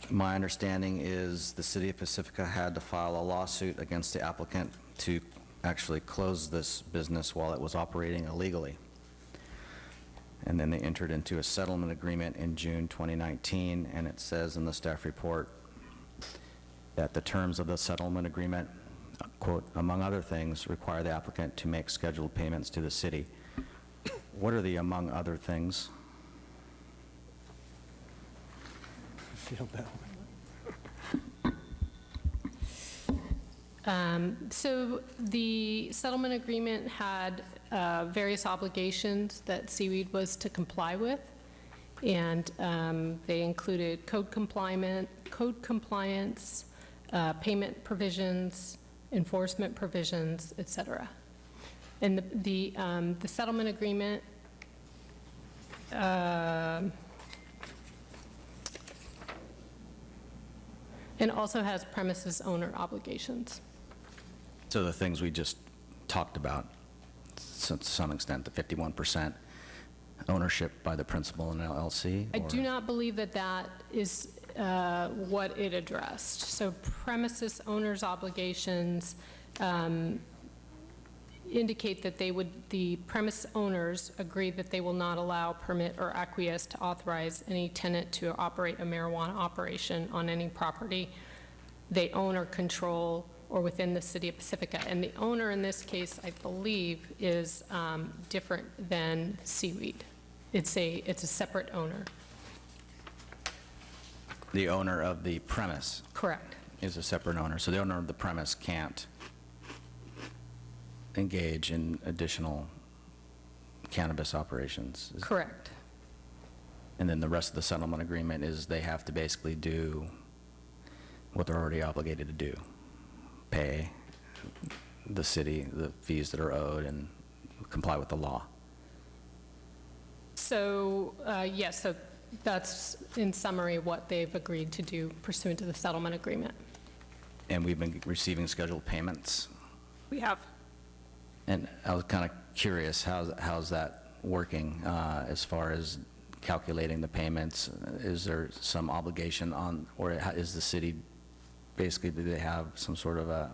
Speaker 13: my understanding is the City of Pacifica had to file a lawsuit against the applicant to actually close this business while it was operating illegally. And then they entered into a settlement agreement in June 2019, and it says in the staff report that the terms of the settlement agreement, quote, among other things, require the applicant to make scheduled payments to the city. What are the among other things?
Speaker 12: So the settlement agreement had various obligations that Seaweed was to comply with, and they included code compliance, payment provisions, enforcement provisions, et cetera. And the settlement agreement and also has premises owner obligations.
Speaker 13: So the things we just talked about, to some extent, the 51% ownership by the principal in LLC?
Speaker 12: I do not believe that that is what it addressed. So premises owners' obligations indicate that the premise owners agree that they will not allow, permit, or acquiesce to authorize any tenant to operate a marijuana operation on any property they own or control or within the city of Pacifica. And the owner in this case, I believe, is different than Seaweed. It's a separate owner.
Speaker 13: The owner of the premise
Speaker 12: Correct.
Speaker 13: is a separate owner, so the owner of the premise can't engage in additional cannabis operations.
Speaker 12: Correct.
Speaker 13: And then the rest of the settlement agreement is they have to basically do what they're already obligated to do, pay the city the fees that are owed and comply with the law.
Speaker 12: So, yes, so that's in summary what they've agreed to do pursuant to the settlement agreement.
Speaker 13: And we've been receiving scheduled payments.
Speaker 2: We have.
Speaker 13: And I was kind of curious, how's that working as far as calculating the payments? Is there some obligation on, or is the city, basically, do they have some sort of a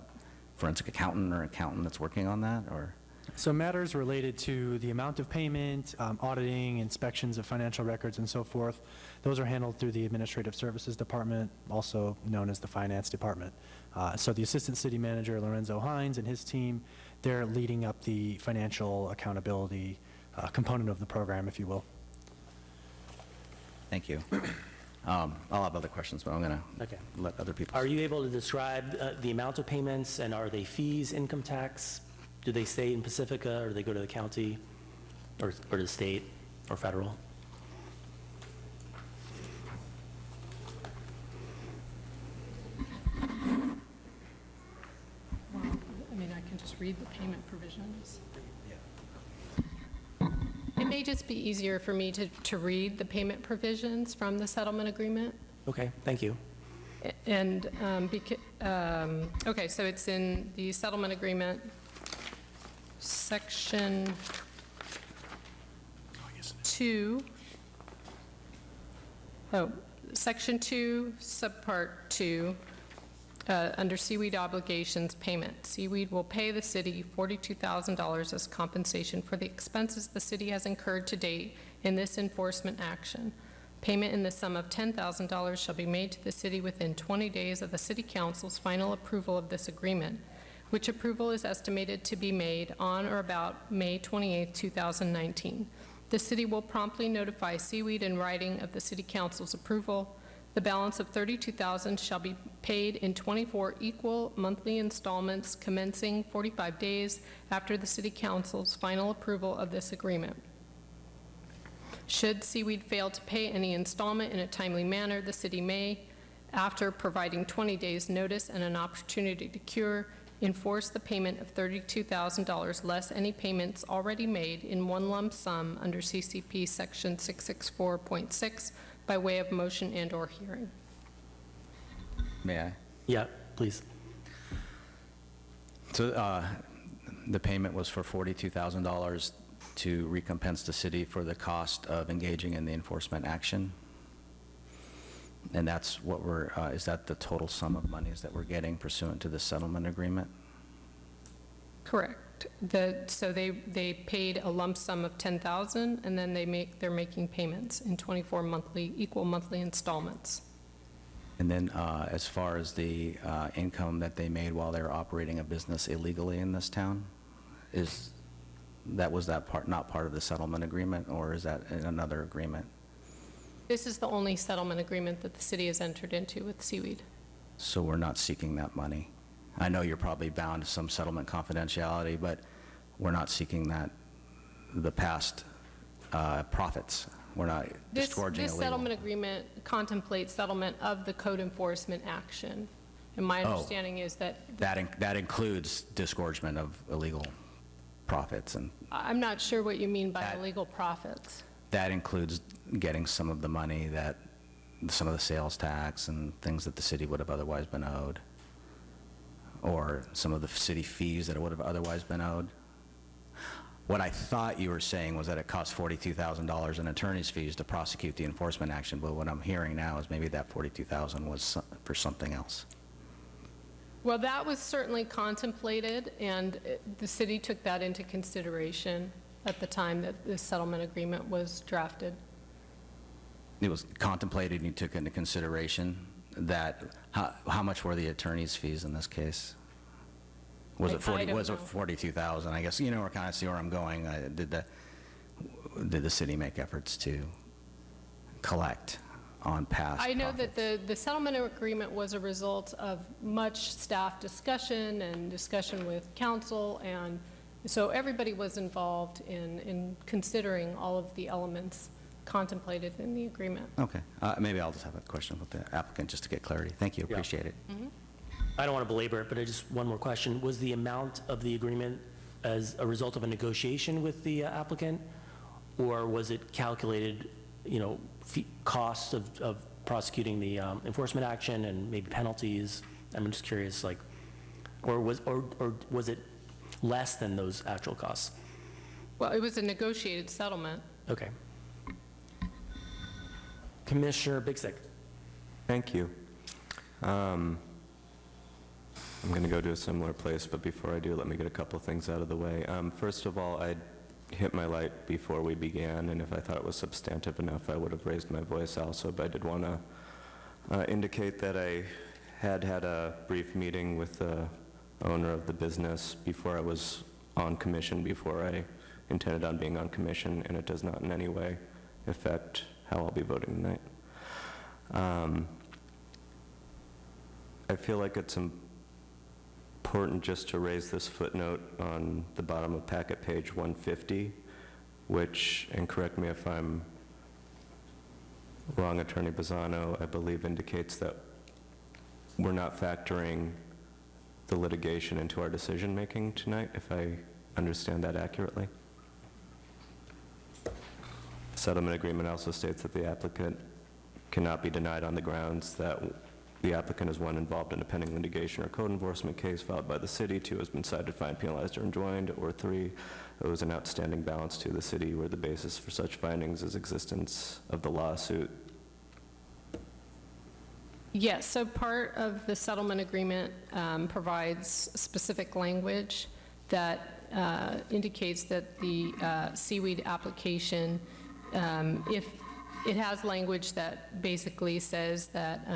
Speaker 13: forensic accountant or accountant that's working on that, or?
Speaker 7: So matters related to the amount of payment, auditing, inspections of financial records, and so forth, those are handled through the Administrative Services Department, also known as the Finance Department. So the Assistant City Manager, Lorenzo Hines, and his team, they're leading up the financial accountability component of the program, if you will.
Speaker 13: Thank you. I'll have other questions, but I'm going to let other people.
Speaker 8: Are you able to describe the amount of payments, and are they fees, income tax? Do they stay in Pacifica, or do they go to the county, or the state, or federal?
Speaker 12: Well, I mean, I can just read the payment provisions. It may just be easier for me to read the payment provisions from the settlement agreement.
Speaker 8: Okay, thank you.
Speaker 12: And, okay, so it's in the settlement agreement, section 2. Section 2, subpart 2, under Seaweed obligations payment. Seaweed will pay the city $42,000 as compensation for the expenses the city has incurred to date in this enforcement action. Payment in the sum of $10,000 shall be made to the city within 20 days of the City Council's final approval of this agreement, which approval is estimated to be made on or about May 28, 2019. The city will promptly notify Seaweed in writing of the City Council's approval. The balance of $32,000 shall be paid in 24 equal monthly installments commencing 45 days after the City Council's final approval of this agreement. Should Seaweed fail to pay any installment in a timely manner, the city may, after providing 20 days' notice and an opportunity to cure, enforce the payment of $32,000 less any payments already made in one lump sum under CCP Section 664.6 by way of motion and/or hearing.
Speaker 13: May I?
Speaker 8: Yeah, please.
Speaker 13: So the payment was for $42,000 to recompense the city for the cost of engaging in the enforcement action. And that's what we're, is that the total sum of monies that we're getting pursuant to the settlement agreement?
Speaker 12: Correct. So they paid a lump sum of $10,000, and then they're making payments in 24 equal monthly installments.
Speaker 13: And then as far as the income that they made while they were operating a business illegally in this town, was that part not part of the settlement agreement, or is that in another agreement?
Speaker 12: This is the only settlement agreement that the city has entered into with Seaweed.
Speaker 13: So we're not seeking that money. I know you're probably bound to some settlement confidentiality, but we're not seeking that, the past profits. We're not disgorging
Speaker 12: This
Speaker 13: illegal.
Speaker 12: settlement agreement contemplates settlement of the code enforcement action. And my understanding is that
Speaker 13: That includes disgorgement of illegal profits, and
Speaker 12: I'm not sure what you mean by illegal profits.
Speaker 13: that includes getting some of the money that, some of the sales tax and things that the city would have otherwise been owed, or some of the city fees that would have otherwise been owed. what I thought you were saying was that it cost $42,000 in attorney's fees to prosecute the enforcement action, but what I'm hearing now is maybe that $42,000 was for something else.
Speaker 12: Well, that was certainly contemplated, and the city took that into consideration at the time that the settlement agreement was drafted.
Speaker 13: It was contemplated and you took into consideration that, how much were the attorney's fees in this case? Was it 40,
Speaker 12: I don't
Speaker 13: was it
Speaker 12: know.
Speaker 13: 42,000? I guess, we're kind of see where I'm going. Did the city make efforts to collect on past
Speaker 12: I know
Speaker 13: profits?
Speaker 12: that the settlement agreement was a result of much staff discussion and discussion with council, and so everybody was involved in considering all of the elements contemplated in the agreement.
Speaker 13: Okay, maybe I'll just have a question with the applicant just to get clarity. Thank you,
Speaker 8: Yeah.
Speaker 13: appreciate it.
Speaker 8: I don't want to belabor it, but one more question. Was the amount of the agreement as a result of a negotiation with the applicant, or was it calculated, costs of prosecuting the enforcement action and maybe penalties? I'm just curious, or was it less than those actual costs?
Speaker 12: Well, it was a negotiated settlement.
Speaker 8: Okay. Commissioner Bigstick.
Speaker 4: Thank you. I'm going to go to a similar place, but before I do, let me get a couple things out of the way. First of all, I hit my light before we began, and if I thought it was substantive enough, I would have raised my voice also, but I did want to indicate that I had a brief meeting with the owner of the business before I was on commission, before I intended on being on commission, and it does not in any way affect how I'll be voting tonight. I feel like it's important just to raise this footnote on the bottom of packet page 150, which, and correct me if I'm wrong, Attorney Bazzano, I believe indicates that we're not factoring the litigation into our decision-making tonight, if I understand that accurately. The settlement agreement also states that the applicant cannot be denied on the grounds that the applicant is, one, involved in a pending litigation or code enforcement case filed by the city, two, has been cited, fined, penalized, or enjoined, or three, owes an outstanding balance to the city where the basis for such findings is existence of the lawsuit.
Speaker 12: Yes, so part of the settlement agreement provides specific language that indicates that the seaweed application, if it has language that basically says that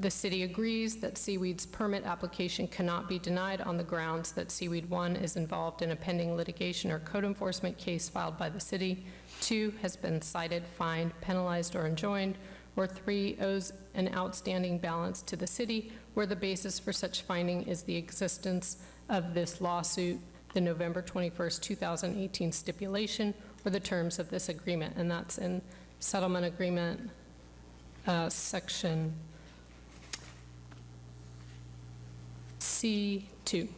Speaker 12: the city agrees that Seaweed's permit application cannot be denied on the grounds that Seaweed 1 is involved in a pending litigation or code enforcement case filed by the city, 2 has been cited, fined, penalized, or enjoined, or 3 owes an outstanding balance to the city where the basis for such finding is the existence of this lawsuit, the November 21st, 2018 stipulation, or the terms of this agreement. And that's in settlement agreement section C2.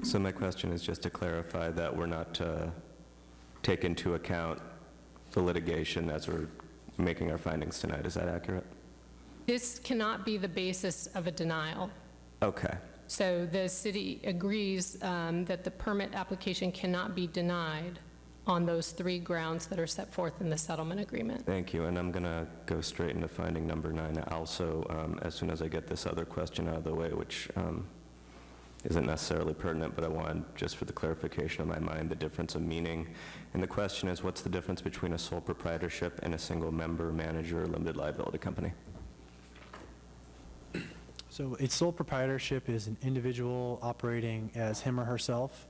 Speaker 4: So my question is just to clarify that we're not to take into account the litigation as we're making our findings tonight. Is that accurate?
Speaker 12: This cannot be the basis of a denial.
Speaker 4: Okay.
Speaker 12: So the city agrees that the permit application cannot be denied on those 3 grounds that are set forth in the settlement agreement.
Speaker 4: Thank you, and I'm going to go straight into finding number 9 also, as soon as I get this other question out of the way, which isn't necessarily pertinent, but I wanted, just for the clarification of my mind, the difference of meaning. And the question is, what's the difference between a sole proprietorship and a single member, manager, limited liability company?
Speaker 7: So a sole proprietorship is an individual operating as him or herself.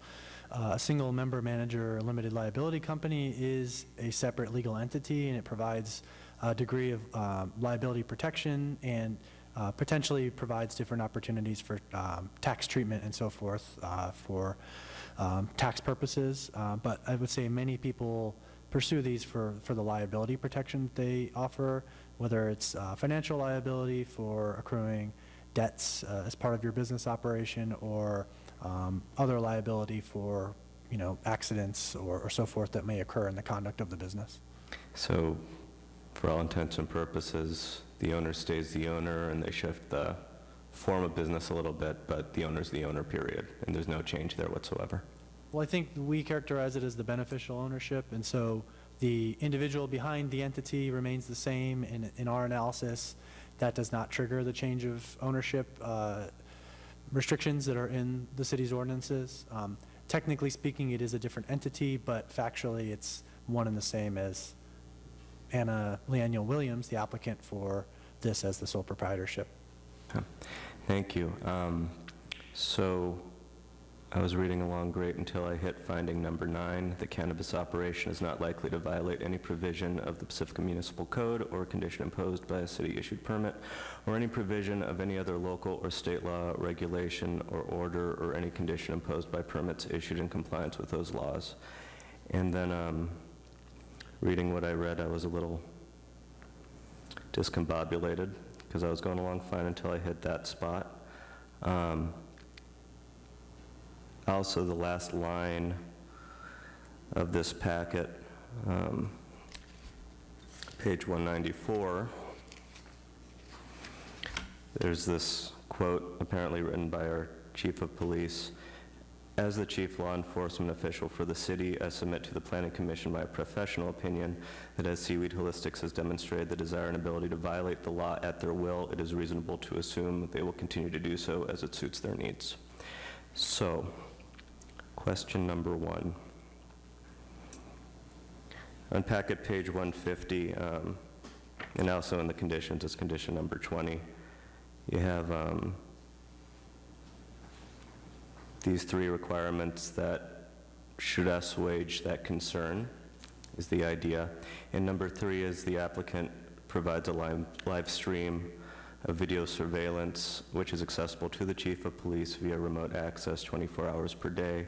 Speaker 7: A single member manager or limited liability company is a separate legal entity, and it provides a degree of liability protection and potentially provides different opportunities for tax treatment and so forth for tax purposes. But I would say many people pursue these for the liability protection that they offer, whether it's financial liability for accruing debts as part of your business operation, or other liability for, accidents or so forth that may occur in the conduct of the business.
Speaker 4: So for all intents and purposes, the owner stays the owner, and they shift the form of business a little bit, but the owner's the owner, period, and there's no change there whatsoever.
Speaker 7: Well, I think we characterize it as the beneficial ownership, and so the individual behind the entity remains the same. In our analysis, that does not trigger the change of ownership restrictions that are in the city's ordinances. Technically speaking, it is a different entity, but factually, it's one and the same as Anna Leanuel Williams, the applicant for this as the sole proprietorship.
Speaker 4: Okay. Thank you. So I was reading along great until I hit finding number 9. The cannabis operation is not likely to violate any provision of the Pacifica Municipal Code or condition imposed by a city-issued permit or any provision of any other local or state law, regulation, or order or any condition imposed by permits issued in compliance with those laws. And then reading what I read, I was a little discombobulated because I was going along fine until I hit that spot. Also, the last line of this packet, page 194, there's this quote apparently written by our chief of police. As the chief law enforcement official for the city, I submit to the Planning Commission my professional opinion that as Seaweed Holistics has demonstrated the desire and ability to violate the law at their will, it is reasonable to assume that they will continue to do so as it suits their needs. So, question number 1. On packet page 150, and also in the conditions, it's condition number 20, you have these 3 requirements that should assuage that concern, is the idea. And number 3 is the applicant provides a live stream of video surveillance, which is accessible to the chief of police via remote access 24 hours per day.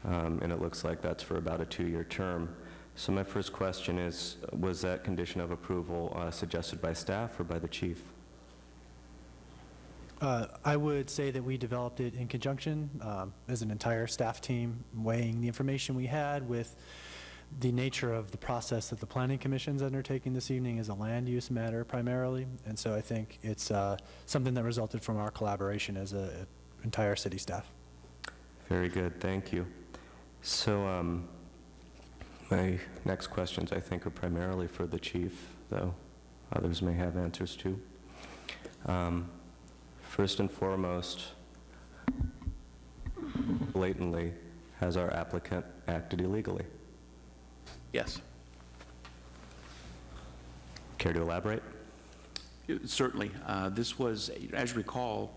Speaker 4: And it looks like that's for about a 2-year term. So my first question is, was that condition of approval suggested by staff or by the chief?
Speaker 7: I would say that we developed it in conjunction as an entire staff team, weighing the information we had with the nature of the process that the Planning Commission's undertaking this evening is a land use matter primarily. And so I think it's something that resulted from our collaboration as an entire city staff.
Speaker 4: Very good, thank you. So my next questions, I think, are primarily for the chief, though others may have answers too. First and foremost, blatantly, has our applicant acted illegally?
Speaker 14: Yes.
Speaker 4: Care to elaborate?
Speaker 14: Certainly. This was, as you recall,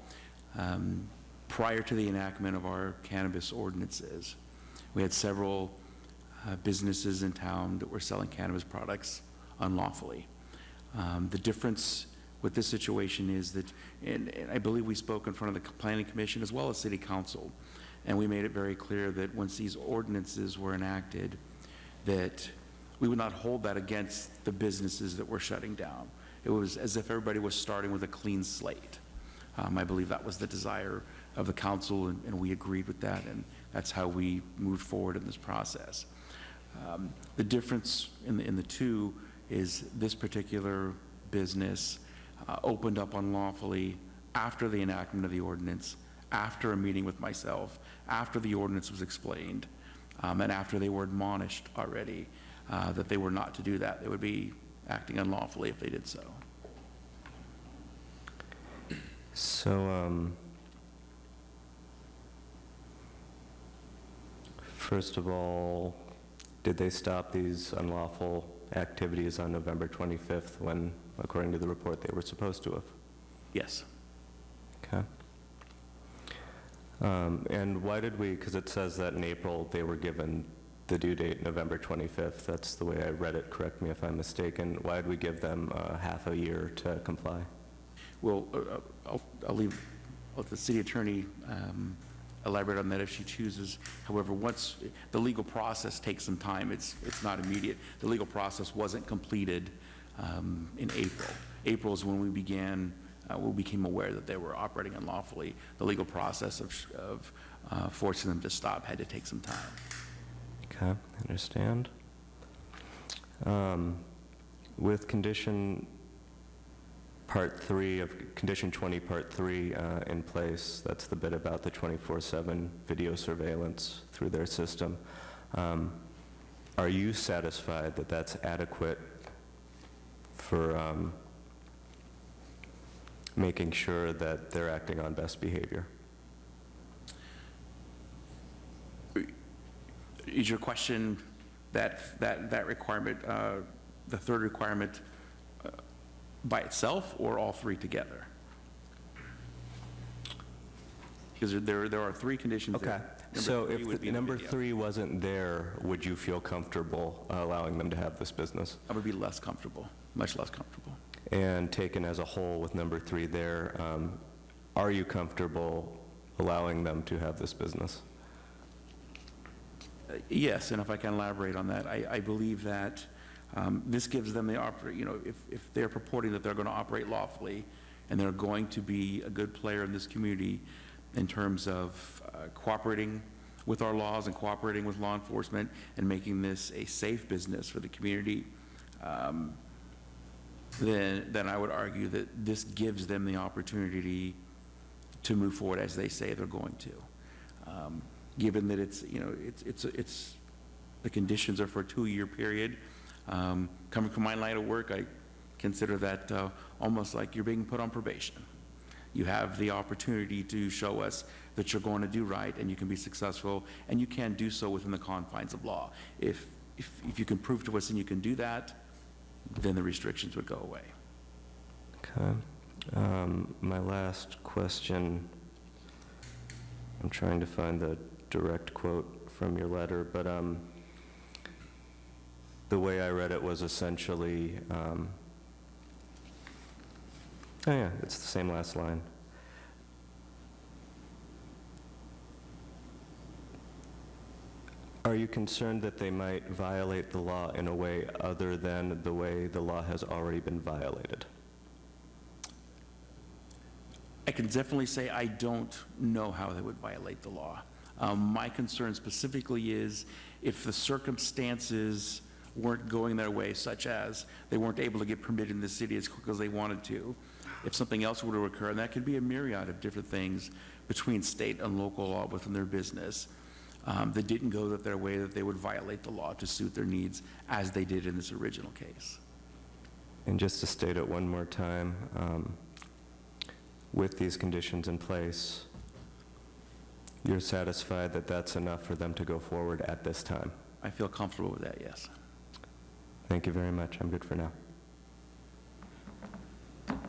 Speaker 14: prior to the enactment of our cannabis ordinances, we had several businesses in town that were selling cannabis products unlawfully. The difference with this situation is that, and I believe we spoke in front of the Planning Commission as well as City Council, and we made it very clear that once these ordinances were enacted, that we would not hold that against the businesses that were shutting down. It was as if everybody was starting with a clean slate. I believe that was the desire of the council, and we agreed with that, and that's how we moved forward in this process. The difference in the two is this particular business opened up unlawfully after the enactment of the ordinance, after a meeting with myself, after the ordinance was explained, and after they were admonished already that they were not to do that. They would be acting unlawfully if they did so.
Speaker 4: So, first of all, did they stop these unlawful activities on November 25th when, according to the report, they were supposed to have?
Speaker 14: Yes.
Speaker 4: Okay. And why did we, because it says that in April they were given the due date November 25th. That's the way I read it. Correct me if I'm mistaken. Why did we give them half a year to comply?
Speaker 14: Well, I'll let the city attorney elaborate on that if she chooses. However, once the legal process takes some time, it's not immediate. The legal process wasn't completed in April. April is when we became aware that they were operating unlawfully. The legal process of forcing them to stop had to take some time.
Speaker 4: Okay, I understand. With condition part 3 of condition 20 part 3 in place, that's the bit about the 24/7 video surveillance through their system. Are you satisfied that that's adequate for making sure that they're acting on best behavior?
Speaker 14: Is your question that requirement, the third requirement by itself or all three together? Because there are three conditions
Speaker 4: Okay.
Speaker 14: there.
Speaker 4: So
Speaker 14: Number three would
Speaker 4: if
Speaker 14: be the
Speaker 4: number
Speaker 14: video.
Speaker 4: 3 wasn't there, would you feel comfortable allowing them to have this business?
Speaker 14: I would be less comfortable, much less comfortable.
Speaker 4: And taken as a whole with number 3 there, are you comfortable allowing them to have this business?
Speaker 14: Yes, and if I can elaborate on that, I believe that this gives them the if they're purporting that they're going to operate lawfully and they're going to be a good player in this community in terms of cooperating with our laws and cooperating with law enforcement and making this a safe business for the community, then I would argue that this gives them the opportunity to move forward as they say they're going to. Given that it's the conditions are for a 2-year period. Coming from my line of work, I consider that almost like you're being put on probation. You have the opportunity to show us that you're going to do right and you can be successful, and you can do so within the confines of law. If you can prove to us and you can do that, then the restrictions would go away.
Speaker 4: Okay. My last question, I'm trying to find the direct quote from your letter, but the way I read it was essentially, oh yeah, it's the same last line. Are you concerned that they might violate the law in a way other than the way the law has already been violated?
Speaker 14: I can definitely say I don't know how they would violate the law. My concern specifically is if the circumstances weren't going their way, such as they weren't able to get permitted in the city as quick as they wanted to, if something else were to occur, and that could be a myriad of different things between state and local law within their business, that didn't go their way, that they would violate the law to suit their needs as they did in this original case.
Speaker 4: And just to state it one more time, with these conditions in place, you're satisfied that that's enough for them to go forward at this time?
Speaker 14: I feel comfortable with that, yes.
Speaker 4: Thank you very much. I'm good for now.
Speaker 13: I'm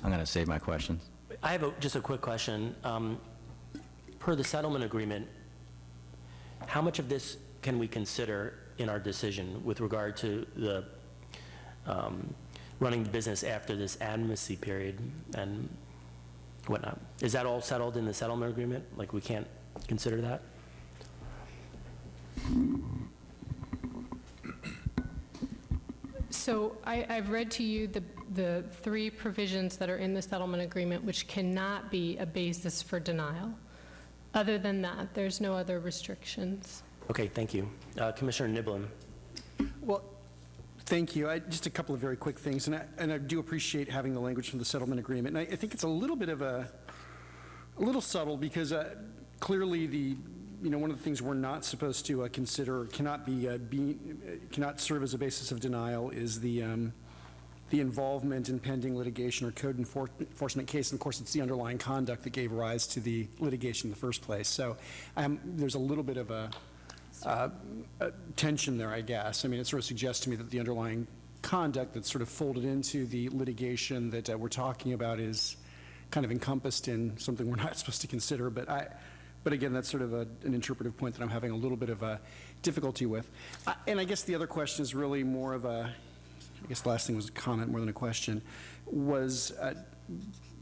Speaker 13: going to save my questions.
Speaker 8: I have just a quick question. Per the settlement agreement, how much of this can we consider in our decision with regard to the running the business after this amnesty period and whatnot? Is that all settled in the settlement agreement? Like, we can't consider that?
Speaker 12: So I've read to you the 3 provisions that are in the settlement agreement, which cannot be a basis for denial. Other than that, there's no other restrictions.
Speaker 8: Okay, thank you. Commissioner Niblin.
Speaker 1: Well, thank you. Just a couple of very quick things, and I do appreciate having the language from the settlement agreement. And I think it's a little bit of a little subtle because clearly one of the things we're not supposed to consider, cannot serve as a basis of denial, is the involvement in pending litigation or code enforcement case. And of course, it's the underlying conduct that gave rise to the litigation in the first place. So there's a little bit of a tension there, I guess. I mean, it sort of suggests to me that the underlying conduct that's sort of folded into the litigation that we're talking about is kind of encompassed in something we're not supposed to consider. But again, that's sort of an interpretive point that I'm having a little bit of a difficulty with. And I guess the other question is really more of I guess the last thing was a comment more than a question, was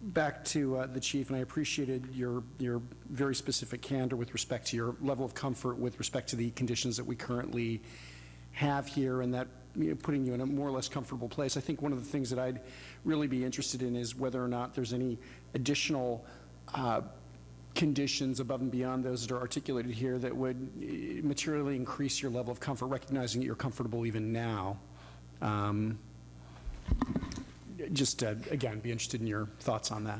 Speaker 1: back to the chief, and I appreciated your very specific candor with respect to your level of comfort with respect to the conditions that we currently have here, and that putting you in a more or less comfortable place. I think one of the things that I'd really be interested in is whether or not there's any additional conditions above and beyond those that are articulated here that would materially increase your level of comfort, recognizing that you're comfortable even now Just, again, be interested in your thoughts on that.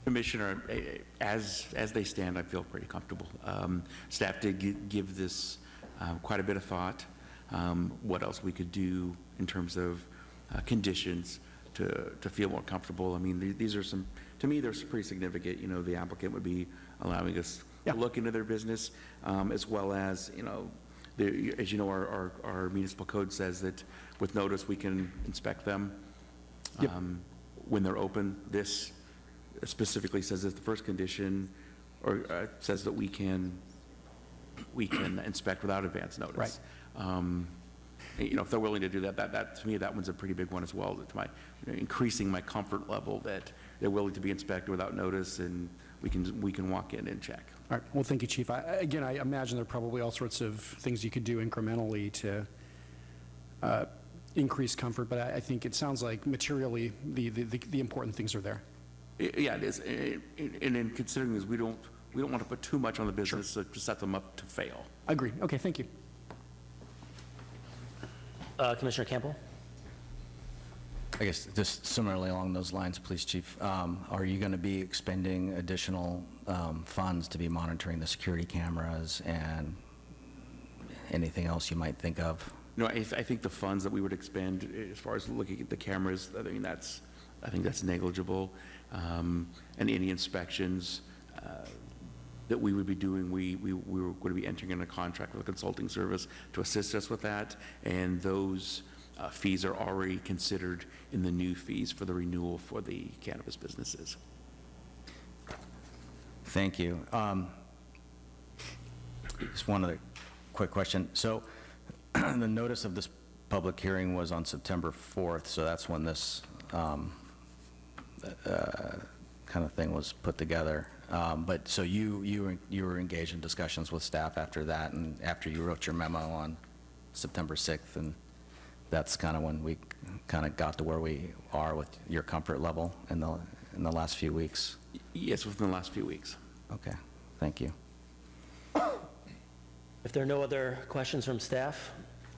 Speaker 14: Commissioner, as they stand, I feel pretty comfortable. Staff did give this quite a bit of thought, what else we could do in terms of conditions to feel more comfortable. I mean, these are some, to me, they're pretty significant. You know, the applicant would be allowing us to look into their business, as well as, you know, as you know, our municipal code says that with notice, we can inspect them when they're open. This specifically says that the first condition, or says that we can inspect without advance notice.
Speaker 1: Right.
Speaker 14: You know, if they're willing to do that, to me, that one's a pretty big one as well, to my, increasing my comfort level that they're willing to be inspected without notice, and we can walk in and check.
Speaker 1: All right, well, thank you, Chief. Again, I imagine there are probably all sorts of things you could do incrementally to increase comfort, but I think it sounds like materially the important things are there.
Speaker 14: Yeah, it is. And in considering this, we don't want to put too much on the business to set them up to fail.
Speaker 1: Agreed. Okay, thank you.
Speaker 8: Commissioner Campbell?
Speaker 13: I guess just similarly along those lines, please, Chief, are you going to be expending additional funds to be monitoring the security cameras and anything else you might think of?
Speaker 14: No, I think the funds that we would expend as far as looking at the cameras, I think that's negligible. And any inspections that we would be doing, we were going to be entering in a contract with a consulting service to assist us with that, and those fees are already considered in the new fees for the renewal for the cannabis businesses.
Speaker 13: Thank you. Just one other quick question. So the notice of this public hearing was on September 4th, so that's when this kind of thing was put together. But so you were engaged in discussions with staff after that, and after you wrote your memo on September 6th, and that's kind of when we kind of got to where we are with your comfort level in the last few weeks?
Speaker 14: Yes, within the last few weeks.
Speaker 13: Okay, thank you.
Speaker 8: If there are no other questions from staff,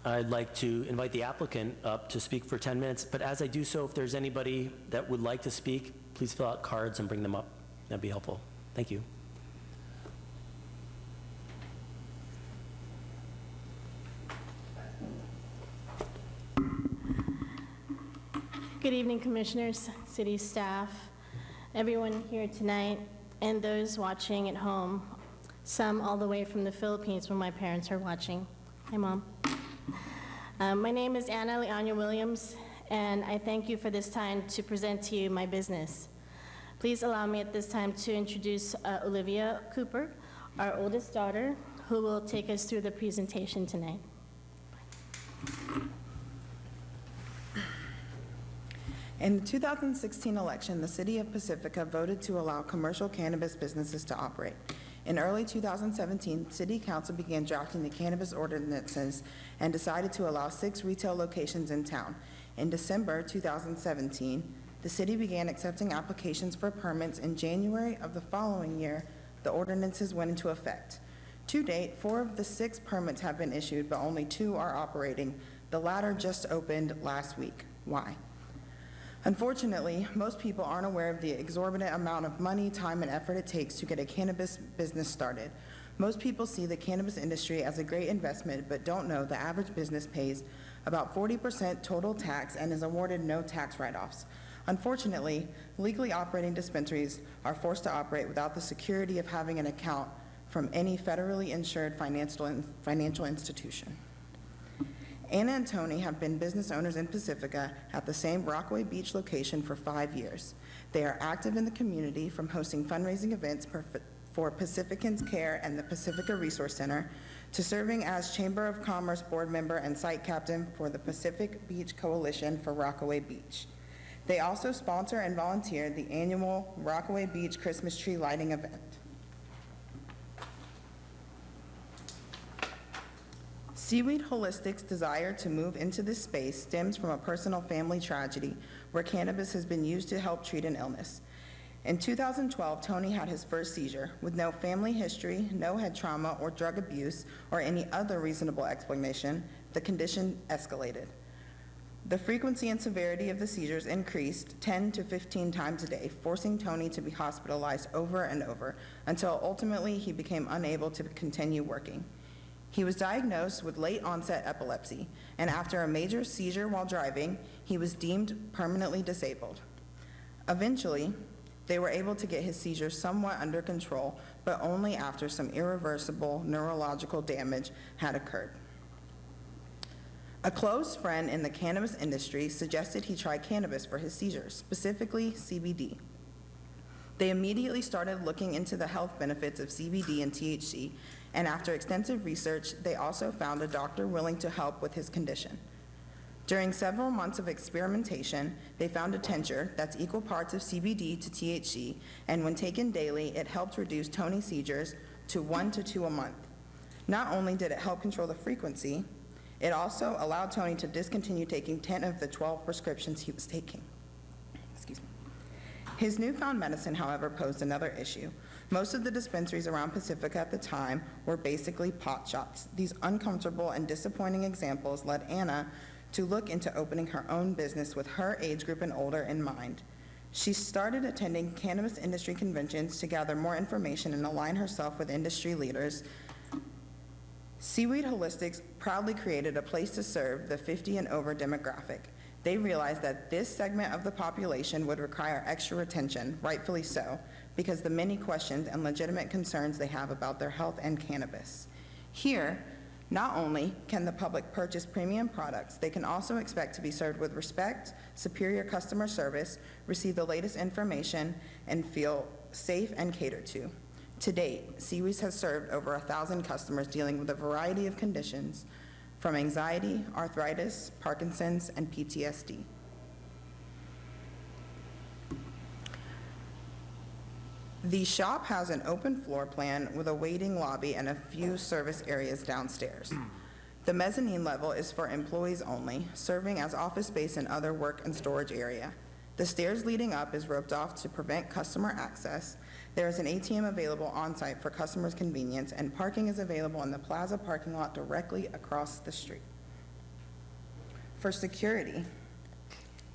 Speaker 8: I'd like to invite the applicant up to speak for 10 minutes. But as I do so, if there's anybody that would like to speak, please fill out cards and bring them up. That'd be helpful. Thank you.
Speaker 15: Good evening, Commissioners, City staff, everyone here tonight, and those watching at home, some all the way from the Philippines where my parents are watching. Hi, Mom. My name is Anna Leanya Williams, and I thank you for this time to present to you my business. Please allow me at this time to introduce Olivia Cooper, our oldest daughter, who will take us through the presentation tonight.
Speaker 16: In the 2016 election, the City of Pacifica voted to allow commercial cannabis businesses to operate. In early 2017, City Council began drafting the cannabis ordinances and decided to allow 6 retail locations in town. In December 2017, the city began accepting applications for permits. In January of the following year, the ordinances went into effect. To date, 4 of the 6 permits have been issued, but only 2 are operating. The latter just opened last week. Why? Unfortunately, most people aren't aware of the exorbitant amount of money, time, and effort it takes to get a cannabis business started. Most people see the cannabis industry as a great investment, but don't know the average business pays about 40% total tax and is awarded no tax write-offs. Unfortunately, legally operating dispensaries are forced to operate without the security of having an account from any federally insured financial institution. Anna and Tony have been business owners in Pacifica at the same Rockaway Beach location for 5 years. They are active in the community, from hosting fundraising events for Pacificans Care and the Pacifica Resource Center to serving as Chamber of Commerce board member and site captain for the Pacific Beach Coalition for Rockaway Beach. They also sponsor and volunteer the annual Rockaway Beach Christmas tree lighting event. Seaweed Holistic's desire to move into this space stems from a personal family tragedy where cannabis has been used to help treat an illness. In 2012, Tony had his first seizure. With no family history, no head trauma or drug abuse, or any other reasonable explanation, the condition escalated. The frequency and severity of the seizures increased 10 to 15 times a day, forcing Tony to be hospitalized over and over until ultimately he became unable to continue working. He was diagnosed with late-onset epilepsy, and after a major seizure while driving, he was deemed permanently disabled. Eventually, they were able to get his seizures somewhat under control, but only after some irreversible neurological damage had occurred. A close friend in the cannabis industry suggested he try cannabis for his seizures, specifically CBD. They immediately started looking into the health benefits of CBD and THC, and after extensive research, they also found a doctor willing to help with his condition. During several months of experimentation, they found a tincture that's equal parts of CBD to THC, and when taken daily, it helped reduce Tony's seizures to 1 to 2 a month. Not only did it help control the frequency, it also allowed Tony to discontinue taking 10 of the 12 prescriptions he was taking. Excuse me. His newfound medicine, however, posed another issue. Most of the dispensaries around Pacifica at the time were basically pot shops. These uncomfortable and disappointing examples led Anna to look into opening her own business with her age group and older in mind. She started attending cannabis industry conventions to gather more information and align herself with industry leaders. Seaweed Holistics proudly created a place to serve the 50 and over demographic. They realized that this segment of the population would require extra attention, rightfully so, because the many questions and legitimate concerns they have about their health and cannabis. Here, not only can the public purchase premium products, they can also expect to be served with respect, superior customer service, receive the latest information, and feel safe and catered to. To date, Seaweeds has served over 1,000 customers dealing with a variety of conditions, from anxiety, arthritis, Parkinson's, and PTSD. The shop has an open floor plan with a waiting lobby and a few service areas downstairs. The mezzanine level is for employees only, serving as office space and other work and storage area. The stairs leading up is roped off to prevent customer access. There is an ATM available on-site for customers' convenience, and parking is available in the plaza parking lot directly across the street. For security,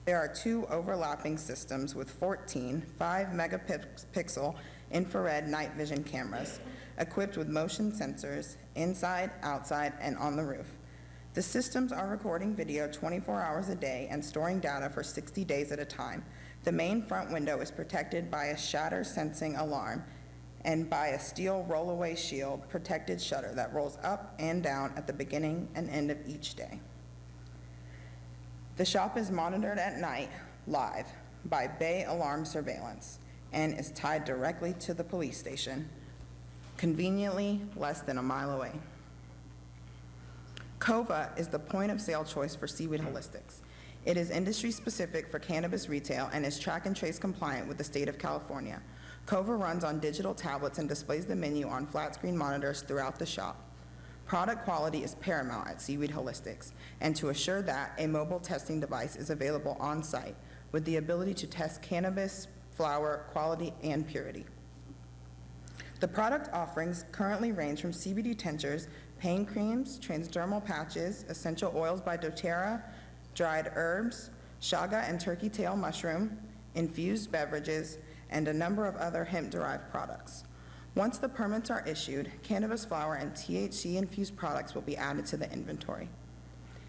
Speaker 16: there are 2 overlapping systems with 14 5-megapixel infrared night vision cameras equipped with motion sensors inside, outside, and on the roof. The systems are recording video 24 hours a day and storing data for 60 days at a time. The main front window is protected by a shatter sensing alarm and by a steel rollaway shield protected shutter that rolls up and down at the beginning and end of each day. The shop is monitored at night live by Bay Alarm Surveillance and is tied directly to the police station, conveniently less than a mile away. COVA is the point of sale choice for Seaweed Holistics. It is industry specific for cannabis retail and is track and trace compliant with the state of California. COVA runs on digital tablets and displays the menu on flat screen monitors throughout the shop. Product quality is paramount at Seaweed Holistics, and to assure that, a mobile testing device is available on site with the ability to test cannabis, flower, quality, and purity. The product offerings currently range from CBD tinctures, pain creams, transdermal patches, essential oils by doTERRA, dried herbs, shaga and turkey tail mushroom, infused beverages, and a number of other hemp-derived products. Once the permits are issued, cannabis flower and THC-infused products will be added to the inventory.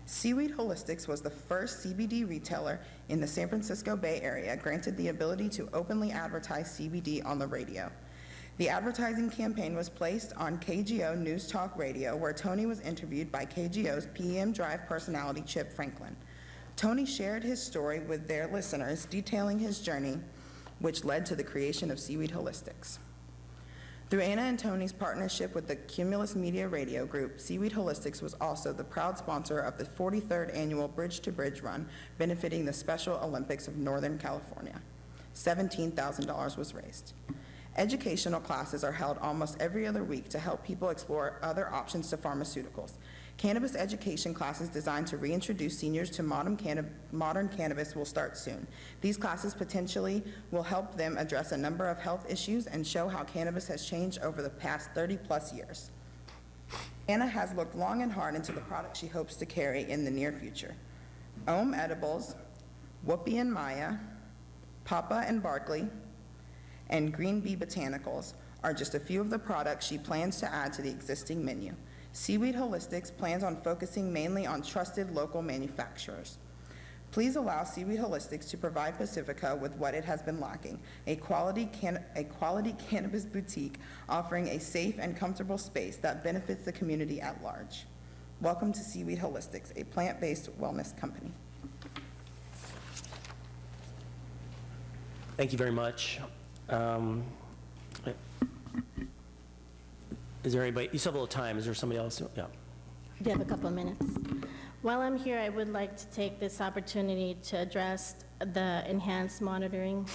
Speaker 16: Seaweed Holistics was the first CBD retailer in the San Francisco Bay Area granted the ability to openly advertise CBD on the radio. The advertising campaign was placed on KGO News Talk Radio, where Tony was interviewed by KGO's PM Drive personality Chip Franklin. Tony shared his story with their listeners, detailing his journey, which led to the creation of Seaweed Holistics. Through Anna and Tony's partnership with the Cumulus Media Radio Group, Seaweed Holistics was also the proud sponsor of the 43rd annual Bridge to Bridge Run, benefiting the Special Olympics of Northern California. $17,000 was raised. Educational classes are held almost every other week to help people explore other options to pharmaceuticals. Cannabis education classes designed to reintroduce seniors to modern cannabis will start soon. These classes potentially will help them address a number of health issues and show how cannabis has changed over the past 30-plus years. Anna has looked long and hard into the product she hopes to carry in the near future. Ohm Edibles, Whoopi and Maya, Papa and Barkley, and Green Bee Botanicals are just a few of the products she plans to add to the existing menu. Seaweed Holistics plans on focusing mainly on trusted local manufacturers. Please allow Seaweed Holistics to provide Pacifica with what it has been lacking, a quality cannabis boutique offering a safe and comfortable space that benefits the community at large. Welcome to Seaweed Holistics, a plant-based wellness company.
Speaker 8: Thank you very much. Is there anybody, you still have a little time, is there somebody else? Yeah.
Speaker 15: You have a couple of minutes. While I'm here, I would like to take this opportunity to address the enhanced monitoring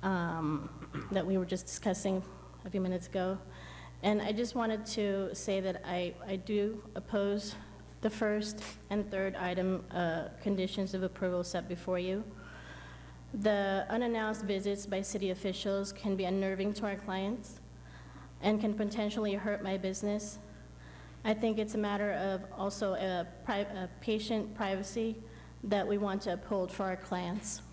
Speaker 15: that we were just discussing a few minutes ago. And I just wanted to say that I do oppose the first and third item conditions of approval set before you. The unannounced visits by city officials can be unnerving to our clients and can potentially hurt my business. I think it's a matter of also a patient privacy that we want to uphold for our clients.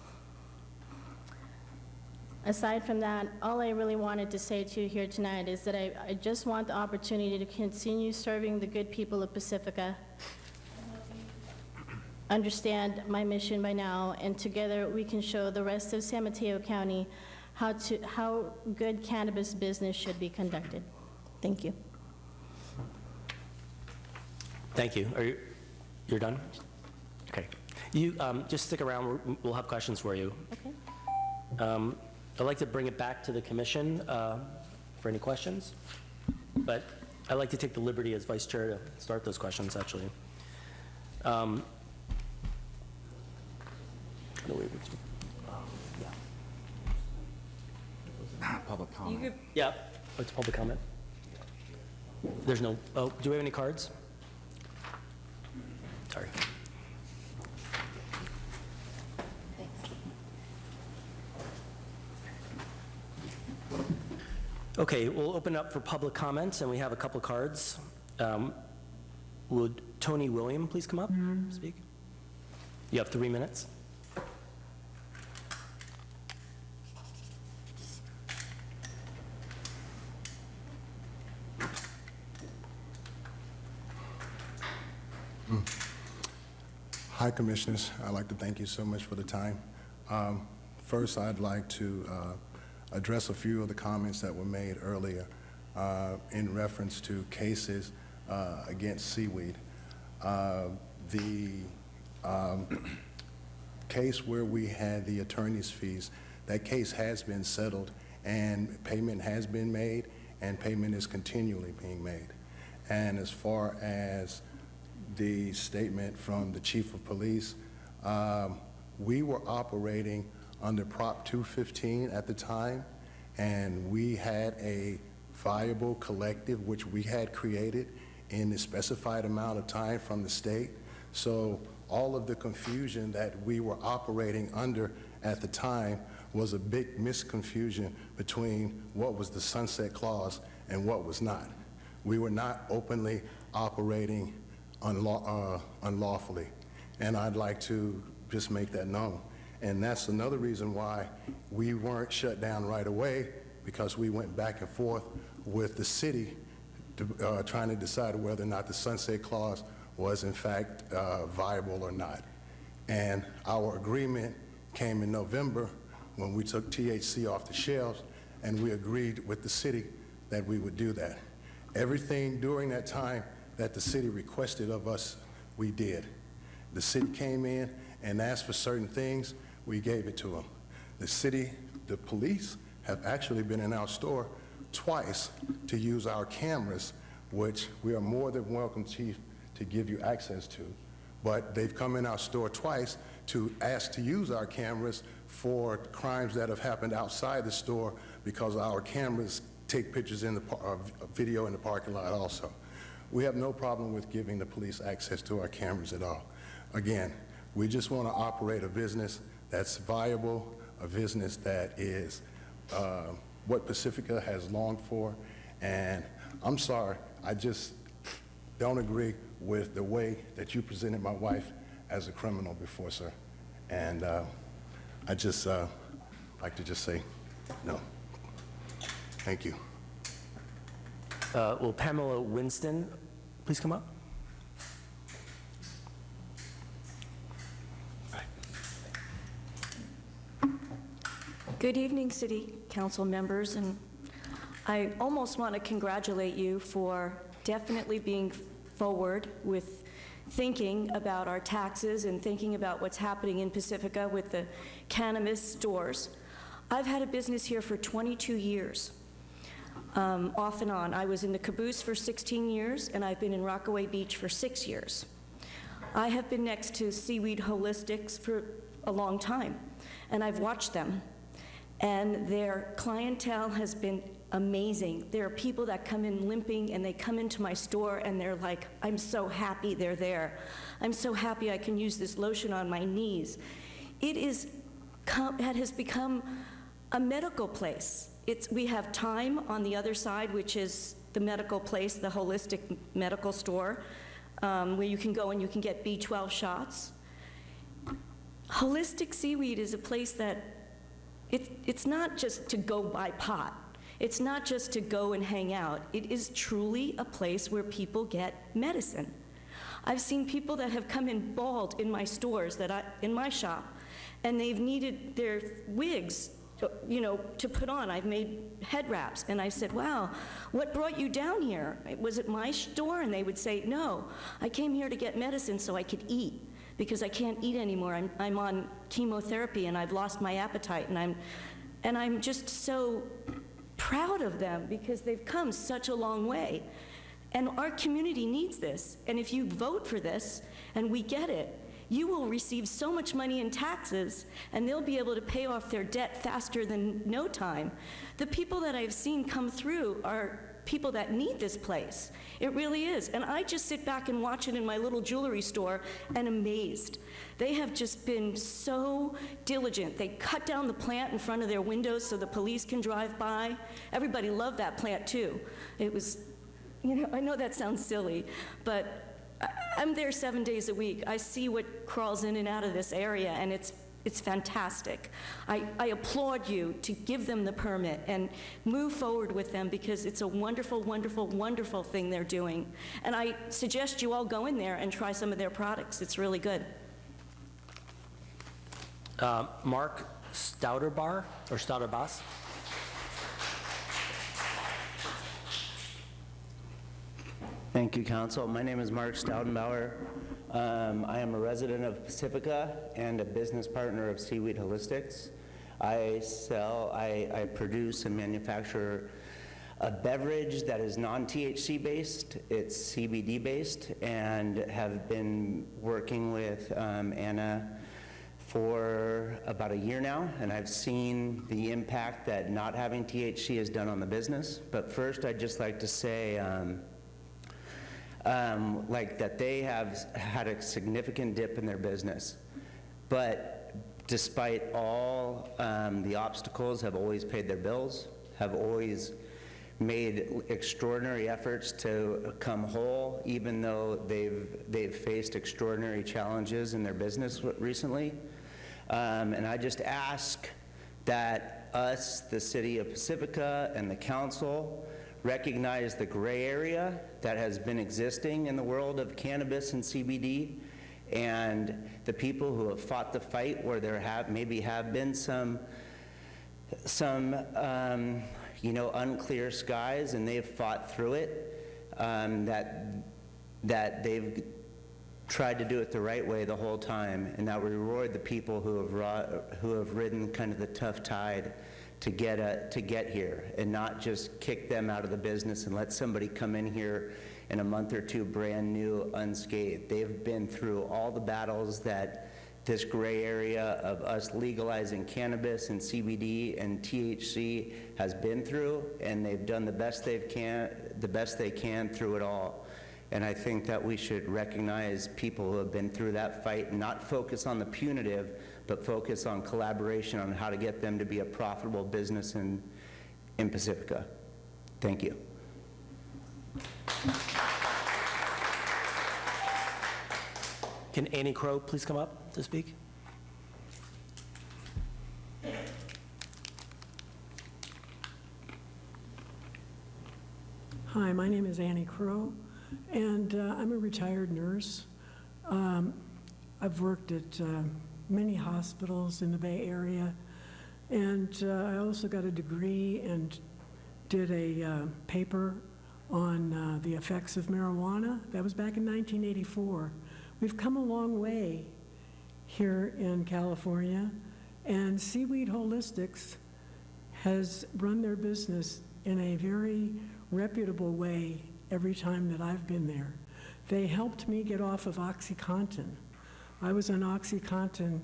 Speaker 15: Aside from that, all I really wanted to say to you here tonight is that I just want the opportunity to continue serving the good people of Pacifica. Understand my mission by now, and together we can show the rest of San Mateo County how good cannabis business should be conducted. Thank you.
Speaker 8: Thank you. You're done? Okay. You just stick around. We'll have questions for you.
Speaker 15: Okay.
Speaker 8: I'd like to bring it back to the commission for any questions, but I'd like to take the liberty as vice chair to start those questions, actually.
Speaker 13: Public comment.
Speaker 8: Yeah, it's public comment. There's no, oh, do we have any cards? Sorry. Okay, we'll open up for public comments, and we have a couple cards. Would Tony William please come up, speak? You have 3 minutes.
Speaker 17: Hi, Commissioners. I'd like to thank you so much for the time. First, I'd like to address a few of the comments that were made earlier in reference to cases against seaweed. The case where we had the attorney's fees, that case has been settled, and payment has been made, and payment is continually being made. And as far as the statement from the chief of police, we were operating under Prop 215 at the time, and we had a viable collective which we had created in the specified amount of time from the state. So all of the confusion that we were operating under at the time was a big misconfusion between what was the sunset clause and what was not. We were not openly operating unlawfully, and I'd like to just make that known. And that's another reason why we weren't shut down right away, because we went back and forth with the city to, trying to decide whether or not the sunset clause was in fact viable or not. And our agreement came in November when we took THC off the shelves, and we agreed with the city that we would do that. Everything during that time that the city requested of us, we did. The city came in and asked for certain things, we gave it to them. The city, the police have actually been in our store twice to use our cameras, which we are more than welcome, Chief, to give you access to. But they've come in our store twice to ask to use our cameras for crimes that have happened outside the store, because our cameras take pictures in the video in the parking lot also. We have no problem with giving the police access to our cameras at all. Again, we just want to operate a business that's viable, a business that is what Pacifica has longed for. And I'm sorry, don't agree with the way that you presented my wife as a criminal before, sir. And I just like to just say no. Thank you.
Speaker 8: Will Pamela Winston please come up?
Speaker 18: Good evening, City Council members, and I almost want to congratulate you for definitely being forward with thinking about our taxes and thinking about what's happening in Pacifica with the cannabis stores. I've had a business here for 22 years, off and on. I was in the Caboose for 16 years, and I've been in Rockaway Beach for 6 years. I have been next to Seaweed Holistics for a long time, and I've watched them. And their clientele has been amazing. There are people that come in limping, and they come into my store, and they're like, I'm so happy they're there. I'm so happy I can use this lotion on my knees. It has become a medical place. We have Time on the other side, which is the medical place, the holistic medical store, where you can go and you can get B12 shots. Holistic Seaweed is a place that it's not just to go buy pot. It's not just to go and hang out. It is truly a place where people get medicine. I've seen people that have come in bald in my stores, in my shop, and they've needed their wigs, to put on. I've made head wraps, and I said, wow, what brought you down here? Was it my store? And they would say, no, I came here to get medicine so I could eat, because I can't eat anymore. I'm on chemotherapy, and I've lost my appetite, and I'm just so proud of them because they've come such a long way. And our community needs this. And if you vote for this and we get it, you will receive so much money in taxes, and they'll be able to pay off their debt faster than no time. The people that I've seen come through are people that need this place. It really is. And I just sit back and watch it in my little jewelry store and amazed. They have just been so diligent. They cut down the plant in front of their windows so the police can drive by. Everybody loved that plant too. It was, I know that sounds silly, but I'm there 7 days a week. I see what crawls in and out of this area, and it's fantastic. I applaud you to give them the permit and move forward with them, because it's a wonderful, wonderful, wonderful thing they're doing. And I suggest you all go in there and try some of their products. It's really good.
Speaker 8: Mark Stouterbar, or Stouterbas?
Speaker 19: Thank you, Council. My name is Mark Stoutenbauer. I am a resident of Pacifica and a business partner of Seaweed Holistics. I produce and manufacture a beverage that is non-THC based. It's CBD based, and have been working with Anna for about a year now, and I've seen the impact that not having THC has done on the business. But first, I'd just like to say, that they have had a significant dip in their business, but despite all the obstacles, have always paid their bills, have always made extraordinary efforts to come whole, even though they've faced extraordinary challenges in their business recently. And I just ask that us, the City of Pacifica, and the Council recognize the gray area that has been existing in the world of cannabis and CBD, and the people who have fought the fight where there maybe have been some unclear skies, and they've fought through it, that they've tried to do it the right way the whole time, and that we reward the people who have ridden kind of the tough tide to get here, and not just kick them out of the business and let somebody come in here in a month or two brand new unscathed. They've been through all the battles that this gray area of us legalizing cannabis and CBD and THC has been through, and they've done the best they can through it all. And I think that we should recognize people who have been through that fight and not focus on the punitive, but focus on collaboration on how to get them to be a profitable business in Pacifica. Thank you.
Speaker 8: Can Annie Crow please come up to speak?
Speaker 20: Hi, my name is Annie Crow, and I'm a retired nurse. I've worked at many hospitals in the Bay Area, and I also got a degree and did a paper on the effects of marijuana. That was back in 1984. We've come a long way here in California, and Seaweed Holistics has run their business in a very reputable way every time that I've been there. They helped me get off of OxyContin. I was on OxyContin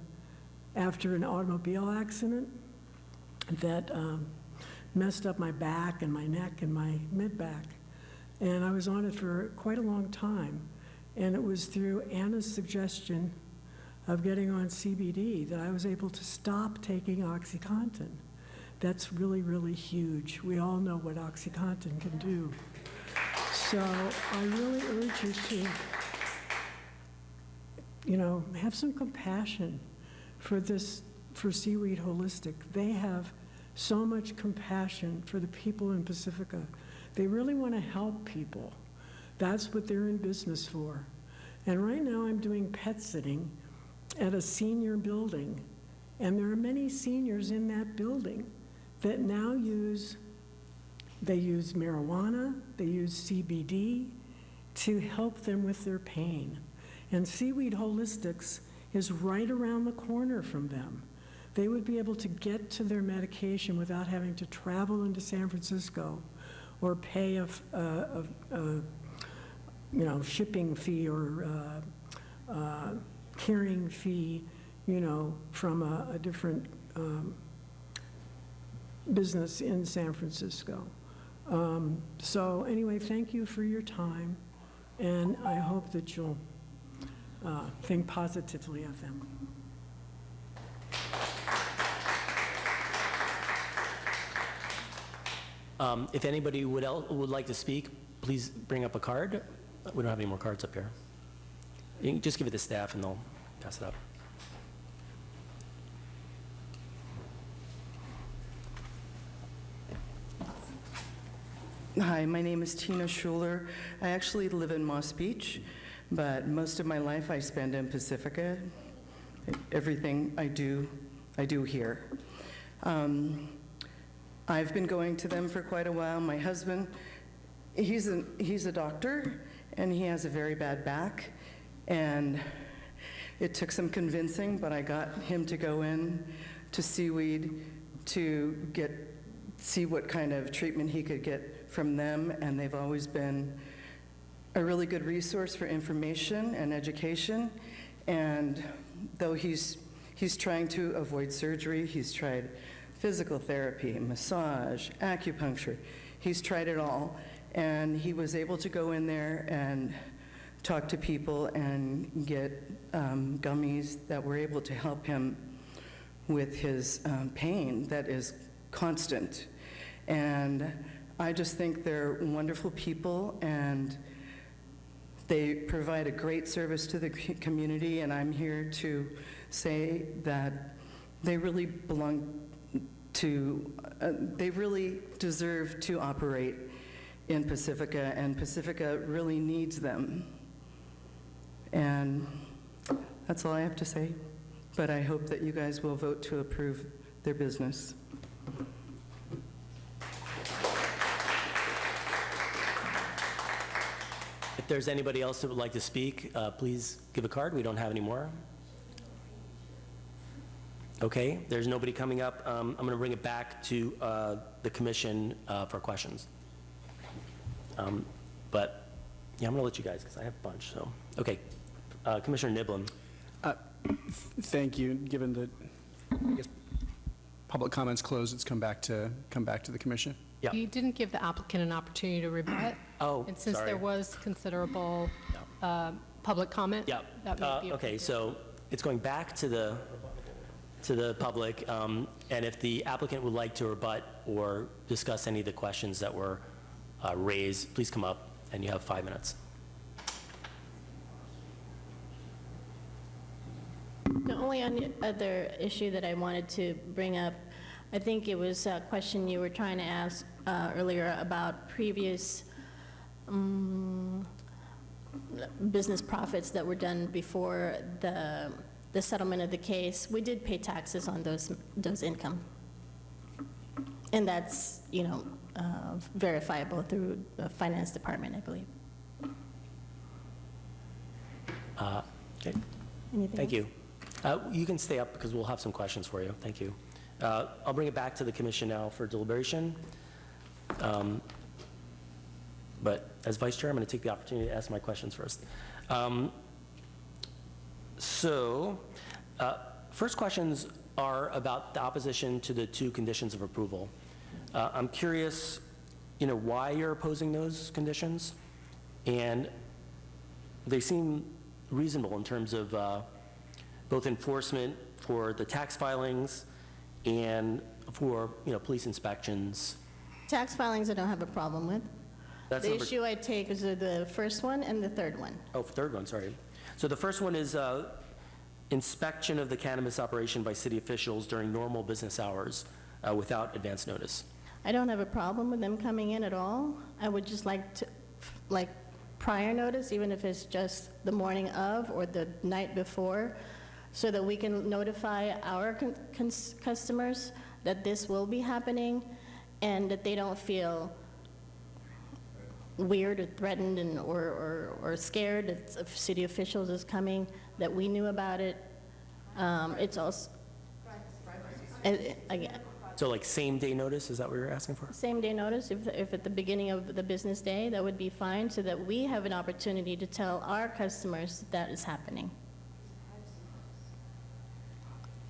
Speaker 20: after an automobile accident that messed up my back and my neck and my mid-back. And I was on it for quite a long time. And it was through Anna's suggestion of getting on CBD that I was able to stop taking OxyContin. That's really, really huge. We all know what OxyContin can do. So I really urge you to, have some compassion for Seaweed Holistic. They have so much compassion for the people in Pacifica. They really want to help people. That's what they're in business for. And right now I'm doing pet sitting at a senior building, and there are many seniors in that building that now use marijuana, they use CBD to help them with their pain. And Seaweed Holistics is right around the corner from them. They would be able to get to their medication without having to travel into San Francisco or pay a shipping fee or carrying fee, from a different business in San Francisco. So anyway, thank you for your time, and I hope that you'll think positively of them.
Speaker 8: If anybody would like to speak, please bring up a card. We don't have any more cards up here. You can just give it to staff and they'll pass it up.
Speaker 21: Hi, my name is Tina Schuler. I actually live in Moss Beach, but most of my life I spend in Pacifica. Everything I do here. I've been going to them for quite a while. My husband, he's a doctor, and he has a very bad back, and it took some convincing, but I got him to go in to Seaweed to see what kind of treatment he could get from them, and they've always been a really good resource for information and education. And though he's trying to avoid surgery, he's tried physical therapy, massage, acupuncture. He's tried it all, and he was able to go in there and talk to people and get gummies that were able to help him with his pain that is constant. And I just think they're wonderful people, and they provide a great service to the community, and I'm here to say that they really they really deserve to operate in Pacifica, and Pacifica really needs them. And that's all I have to say, but I hope that you guys will vote to approve their business.
Speaker 8: If there's anybody else that would like to speak, please give a card. We don't have any more. Okay, there's nobody coming up. I'm going to bring it back to the commission for questions. But yeah, I'm going to let you guys, because I have a bunch. So, okay, Commissioner Niblin.
Speaker 1: Thank you. Given that, I guess, public comments closed, it's come back to the commission.
Speaker 8: Yeah.
Speaker 12: You didn't give the applicant an opportunity to rebut.
Speaker 8: Oh,
Speaker 12: And since
Speaker 8: sorry.
Speaker 12: there was considerable public comment.
Speaker 8: Yeah.
Speaker 12: That may be
Speaker 8: Okay, so it's going back to the public, and if the applicant would like to rebut or discuss any of the questions that were raised, please come up, and you have 5 minutes.
Speaker 15: only other issue that I wanted to bring up, I think it was a question you were trying to ask earlier about previous business profits that were done before the settlement of the case. We did pay taxes on those income. And that's, verifiable through the finance department, I believe.
Speaker 8: Okay.
Speaker 15: Anything
Speaker 8: Thank
Speaker 15: else?
Speaker 8: you. You can stay up because we'll have some questions for you. Thank you. I'll bring it back to the commission now for deliberation. But as vice chair, I'm going to take the opportunity to ask my questions first. First questions are about the opposition to the 2 conditions of approval. I'm curious, why you're opposing those conditions, and they seem reasonable in terms of both enforcement for the tax filings and for, police inspections.
Speaker 15: Tax filings I don't have a problem with.
Speaker 8: That's
Speaker 15: The
Speaker 8: number-
Speaker 15: issue I take is the first one and the third one.
Speaker 8: Oh, third one, sorry. So the first one is inspection of the cannabis operation by city officials during normal business hours without advance notice.
Speaker 15: I don't have a problem with them coming in at all. I would just like prior notice, even if it's just the morning of or the night before, so that we can notify our customers that this will be happening and that they don't feel weird or threatened or scared that if city officials is coming, that we knew about it. It's also, again,
Speaker 8: So like same-day notice, is that what you're asking for?
Speaker 15: same day notice, if at the beginning of the business day, that would be fine, so that we have an opportunity to tell our customers that is happening.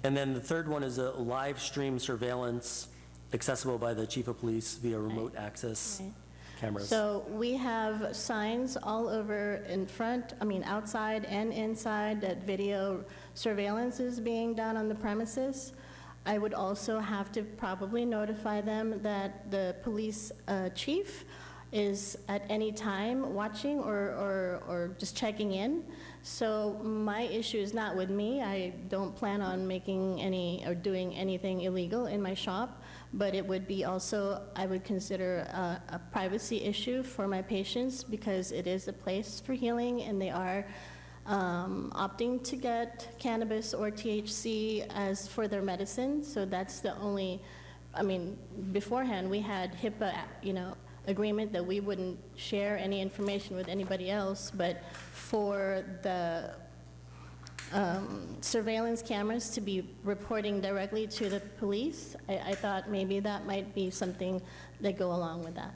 Speaker 8: And then the third one is a live stream surveillance accessible by the chief of police via remote access cameras.
Speaker 15: So we have signs all over in front, outside and inside, that video surveillance is being done on the premises. I would also have to probably notify them that the police chief is at any time watching or just checking in. So my issue is not with me. I don't plan on making any or doing anything illegal in my shop, but it would be also, I would consider a privacy issue for my patients, because it is a place for healing and they are opting to get cannabis or THC as for their medicine. So that's the only, beforehand we had HIPAA, agreement that we wouldn't share any information with anybody else, but for the surveillance cameras to be reporting directly to the police, I thought maybe that might be something that go along with that.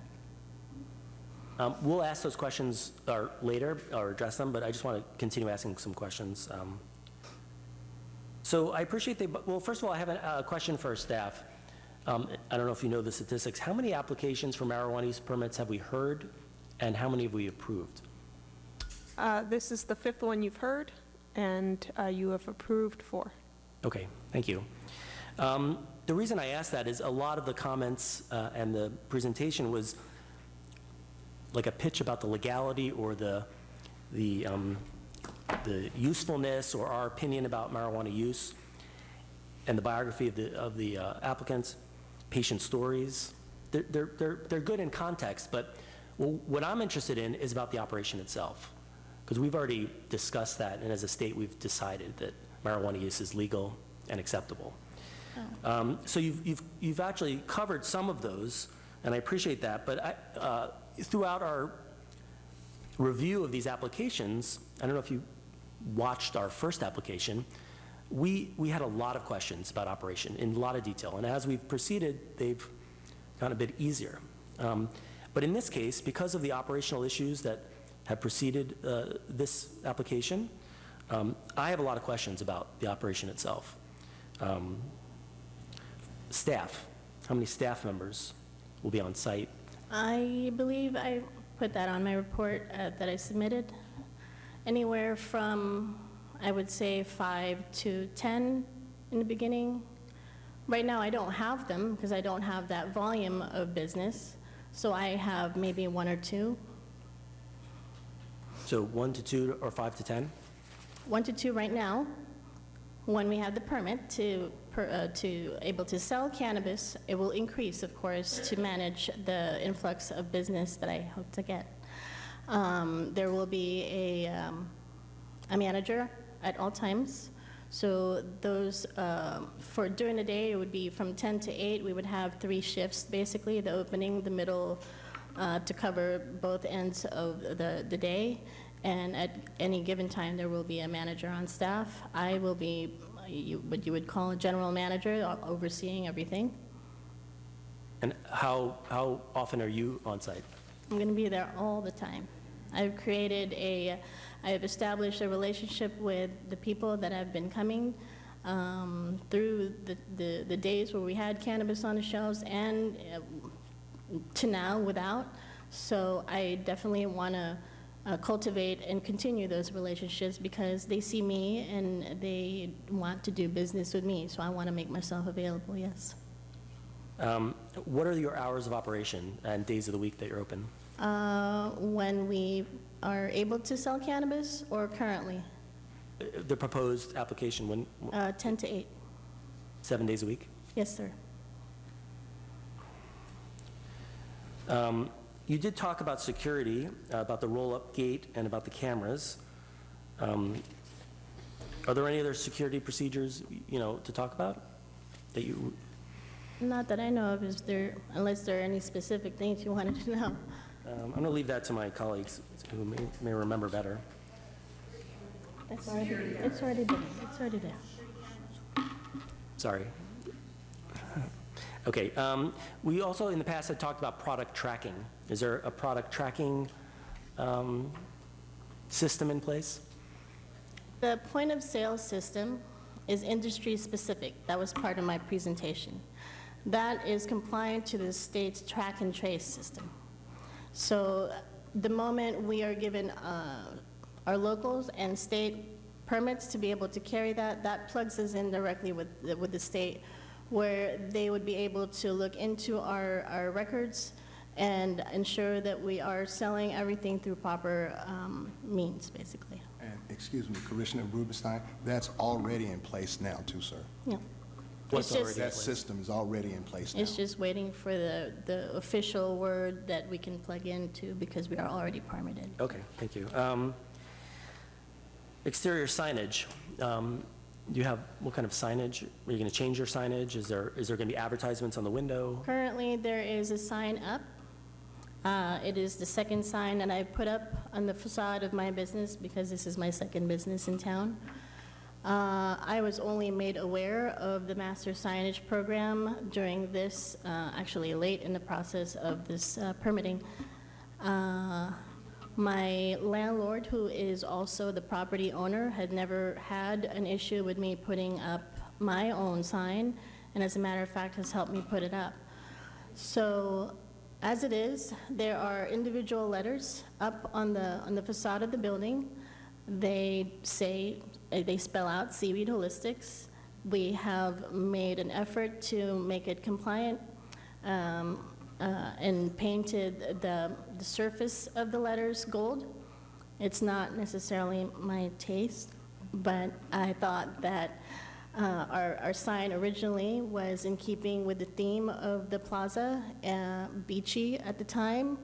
Speaker 8: We'll ask those questions later, or address them, but I just want to continue asking some questions. So I appreciate well, first of all, I have a question for our staff. I don't know if you know the statistics. How many applications for marijuana use permits have we heard, and how many have we approved?
Speaker 2: This is the 5th one you've heard, and you have approved 4.
Speaker 8: Okay, thank you. The reason I asked that is a lot of the comments and the presentation was like a pitch about the legality or the usefulness or our opinion about marijuana use, and the biography of the applicants, patient stories. They're good in context, but what I'm interested in is about the operation itself, because we've already discussed that, and as a state, we've decided that marijuana use is legal and acceptable. So you've actually covered some of those, and I appreciate that, but throughout our review of these applications, I don't know if you watched our first application, we had a lot of questions about operation in a lot of detail, and as we've proceeded, they've gotten a bit easier. But in this case, because of the operational issues that have preceded this application, I have a lot of questions about the operation itself. Staff, how many staff members will be on site?
Speaker 15: I believe I put that on my report that I submitted. Anywhere from, I would say, 5 to 10 in the beginning. Right now, I don't have them because I don't have that volume of business. So I have maybe 1 or 2.
Speaker 8: So 1 to 2 or 5 to 10?
Speaker 15: 1 to 2 right now. when we have the permit to able to sell cannabis, it will increase, of course, to manage the influx of business that I hope to get. There will be a manager at all times. So those, for during the day, it would be from 10 to 8. We would have 3 shifts, basically, the opening, the middle, to cover both ends of the day. And at any given time, there will be a manager on staff. I will be what you would call a general manager, overseeing everything.
Speaker 8: And how often are you on site?
Speaker 15: I'm going to be there all the time. I have established a relationship with the people that have been coming through the days where we had cannabis on the shelves and to now without. So I definitely want to cultivate and continue those relationships because they see me and they want to do business with me. So I want to make myself available, yes.
Speaker 8: What are your hours of operation and days of the week that you're open?
Speaker 15: When we are able to sell cannabis or currently?
Speaker 8: The proposed application, when?
Speaker 15: 10 to 8.
Speaker 8: 7 days a week?
Speaker 15: Yes, sir.
Speaker 8: You did talk about security, about the roll-up gate, and about the cameras. Are there any other security procedures, to talk about that you?
Speaker 15: Not that I know of, unless there are any specific things you wanted to know.
Speaker 8: I'm going to leave that to my colleagues who may remember better.
Speaker 15: It's already there.
Speaker 8: Sorry. Okay. We also, in the past, had talked about product tracking. Is there a product tracking system in place?
Speaker 15: The point of sale system is industry specific. That was part of my presentation. That is compliant to the state's track and trace system. So the moment we are given our locals and state permits to be able to carry that, that plugs us in directly with the state, where they would be able to look into our records and ensure that we are selling everything through proper means, basically.
Speaker 17: And, excuse me, Commissioner Rubenstein, that's already in place now too, sir.
Speaker 15: Yeah.
Speaker 17: That system is already in place now.
Speaker 15: It's just waiting for the official word that we can plug into because we are already permitted.
Speaker 8: Okay, thank you. Exterior signage. You have, what kind of signage? Are you going to change your signage? Is there going to be advertisements on the window?
Speaker 15: Currently, there is a sign up. It is the second sign that I put up on the facade of my business because this is my second business in town. I was only made aware of the master signage program during this, actually late in the process of this permitting. My landlord, who is also the property owner, had never had an issue with me putting up my own sign, and as a matter of fact, has helped me put it up. So, as it is, there are individual letters up on the facade of the building. They spell out Seaweed Holistics. We have made an effort to make it compliant and painted the surface of the letters gold. It's not necessarily my taste, but I thought that our sign originally was in keeping with the theme of the plaza, beachy at the time.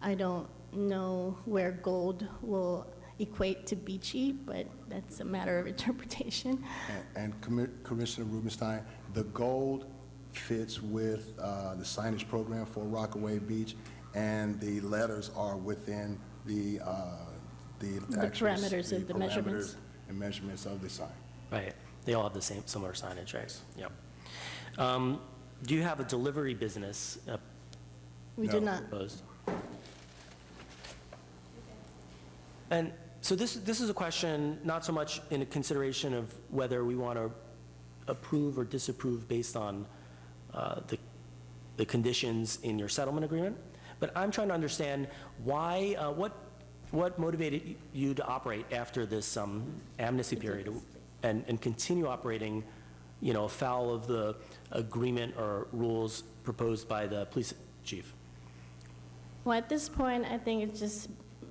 Speaker 15: I don't know where gold will equate to beachy, but that's a matter of interpretation.
Speaker 17: And Commissioner Rubenstein, the gold fits with the signage program for Rockaway Beach, and the letters are within the
Speaker 15: parameters of the measurements.
Speaker 17: And measurements of the sign.
Speaker 8: Right. They all have the same, similar signage, right? Yep. Do you have a delivery business?
Speaker 15: We do not.
Speaker 8: Proposed? And so this is a question not so much in a consideration of whether we want to approve or disapprove based on the conditions in your settlement agreement, but I'm trying to understand why, what motivated you to operate after this amnesty period and continue operating, afoul of the agreement or rules proposed by the police chief?
Speaker 15: Well, at this point, I think it's just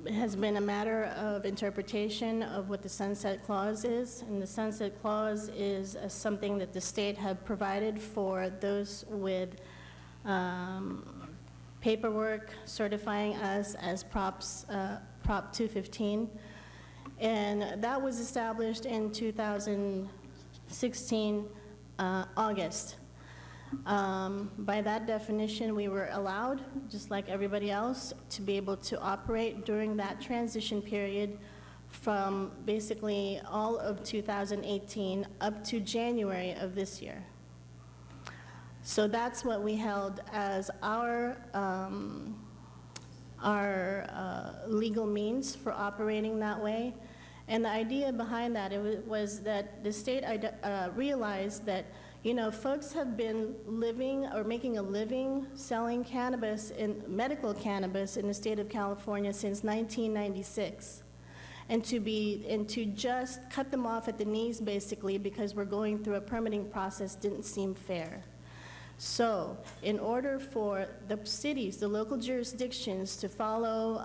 Speaker 15: has been a matter of interpretation of what the sunset clause is, and the sunset clause is something that the state had provided for those with paperwork certifying us as Prop 215, and that was established in 2016 August. By that definition, we were allowed, just like everybody else, to be able to operate during that transition period from basically all of 2018 up to January of this year. So that's what we held as our legal means for operating that way. And the idea behind that was that the state realized that, you know, folks have been living or making a living selling cannabis, medical cannabis, in the state of California since 1996. And to just cut them off at the knees, basically, because we're going through a permitting process didn't seem fair. So in order for the cities, the local jurisdictions, to follow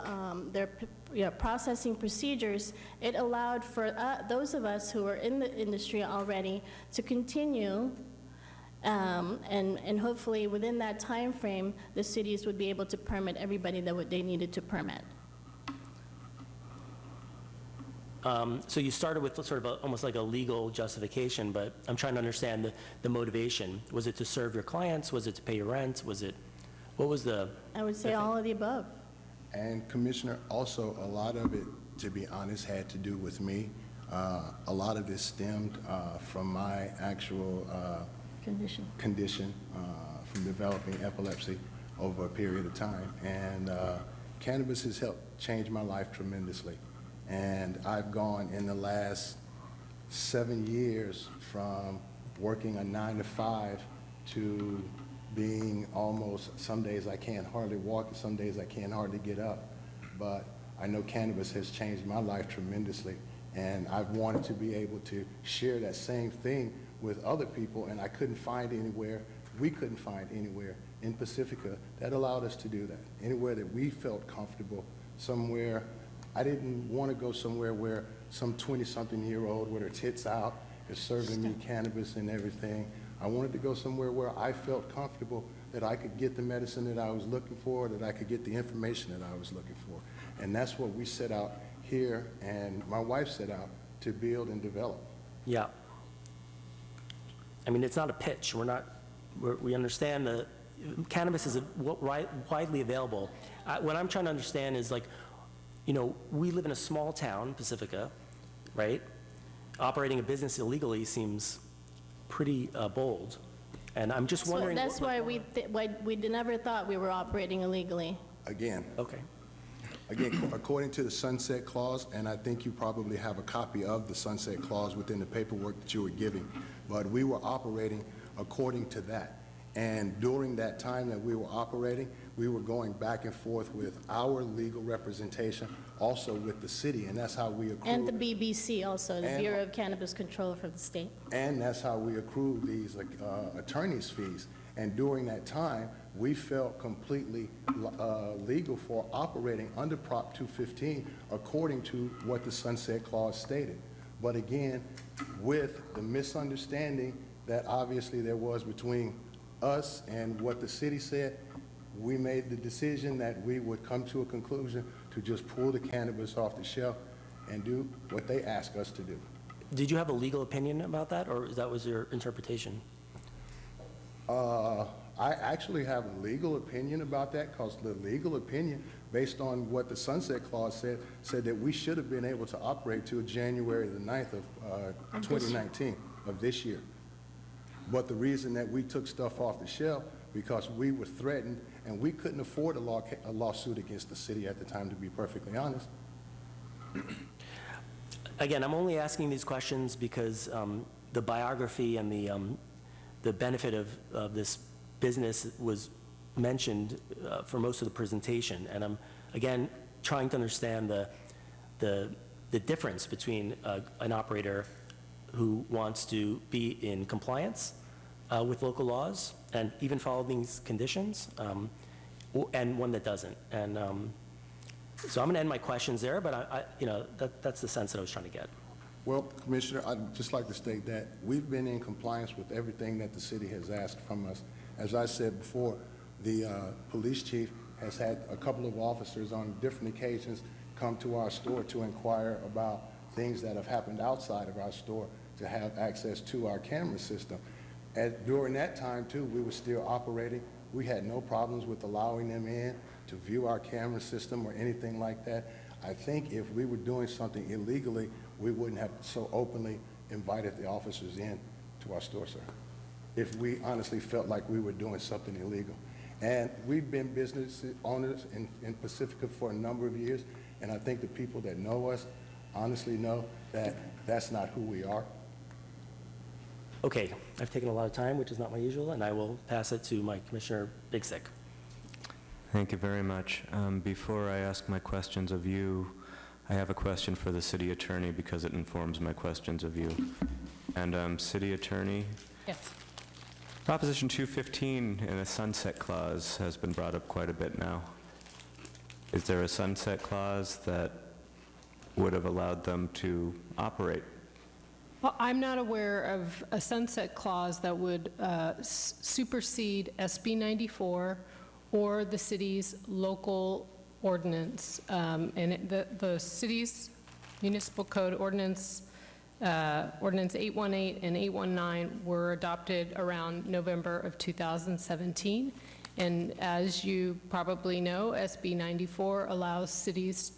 Speaker 15: their processing procedures, it allowed for those of us who are in the industry already to continue, and hopefully within that time frame, the cities would be able to permit everybody that they needed to permit.
Speaker 8: So you started with sort of almost like a legal justification, but I'm trying to understand the motivation. Was it to serve your clients? Was it to pay your rent? What was the?
Speaker 15: I would say all of the above.
Speaker 17: And Commissioner, also a lot of it, to be honest, had to do with me. A lot of this stemmed from my actual condition from developing epilepsy over a period of time. And cannabis has helped change my life tremendously. And I've gone in the last 7 years from working a 9 to 5 to being almost, some days I can't hardly walk, and some days I can't hardly get up. But I know cannabis has changed my life tremendously, and I've wanted to be able to share that same thing with other people, and I couldn't find anywhere, we couldn't find anywhere in Pacifica that allowed us to do that. Anywhere that we felt comfortable, somewhere. I didn't want to go somewhere where some 20-something-year-old with her tits out is serving me cannabis and everything. I wanted to go somewhere where I felt comfortable that I could get the medicine that I was looking for, that I could get the information that I was looking for. And that's what we set out here, and my wife set out to build and develop.
Speaker 8: Yeah. I mean, it's not a pitch. We understand that cannabis is widely available. What I'm trying to understand is, like, you know, we live in a small town, Pacifica, right? Operating a business illegally seems pretty bold. And I'm just wondering.
Speaker 15: That's why we never thought we were operating illegally.
Speaker 17: Again.
Speaker 8: Okay.
Speaker 17: Again, according to the sunset clause, and I think you probably have a copy of the sunset clause within the paperwork that you were giving, but we were operating according to that. And during that time that we were operating, we were going back and forth with our legal representation, also with the city, and that's how we accrued.
Speaker 15: And the BBC also, the Bureau of Cannabis Control for the state.
Speaker 17: And that's how we accrued these attorney's fees. And during that time, we felt completely legal for operating under Prop 215 according to what the Sunset Clause stated. But again, with the misunderstanding that obviously there was between us and what the city said, we made the decision that we would come to a conclusion to just pull the cannabis off the shelf and do what they asked us to do.
Speaker 8: Did you have a legal opinion about that, or that was your interpretation?
Speaker 17: I actually have a legal opinion about that, because the legal opinion, based on what the Sunset Clause said that we should have been able to operate till January the 9th of 2019, of this year. But the reason that we took stuff off the shelf, because we were threatened, and we couldn't afford a lawsuit against the city at the time, to be perfectly honest.
Speaker 8: Again, I'm only asking these questions because the biography and the benefit of this business was mentioned for most of the presentation, and I'm again trying to understand the difference between an operator who wants to be in compliance with local laws and even follow these conditions, and one that doesn't. And So I'm going to end my questions there, but that's the sense that I was trying to get.
Speaker 17: Well, Commissioner, I'd just like to state that we've been in compliance with everything that the city has asked from us. As I said before, the police chief has had a couple of officers on different occasions come to our store to inquire about things that have happened outside of our store to have access to our camera system. And during that time, too, we were still operating. We had no problems with allowing them in to view our camera system or anything like that. I think if we were doing something illegally, we wouldn't have so openly invited the officers in to our store, sir, if we honestly felt like we were doing something illegal. And we've been business owners in Pacifica for a number of years, and I think the people that know us honestly know that that's not who we are.
Speaker 8: Okay, I've taken a lot of time, which is not my usual, and I will pass it to my Commissioner Big Sick.
Speaker 4: Thank you very much. Before I ask my questions of you, I have a question for the city attorney because it informs my questions of you. And city attorney?
Speaker 12: Yes.
Speaker 4: Proposition 215 and a sunset clause has been brought up quite a bit now. Is there a sunset clause that would have allowed them to operate?
Speaker 12: Well, I'm not aware of a sunset clause that would supersede SB 94 or the city's local ordinance. The city's municipal code ordinance, Ordinance 818 and 819 were adopted around November of 2017. And as you probably know, SB 94 allows cities,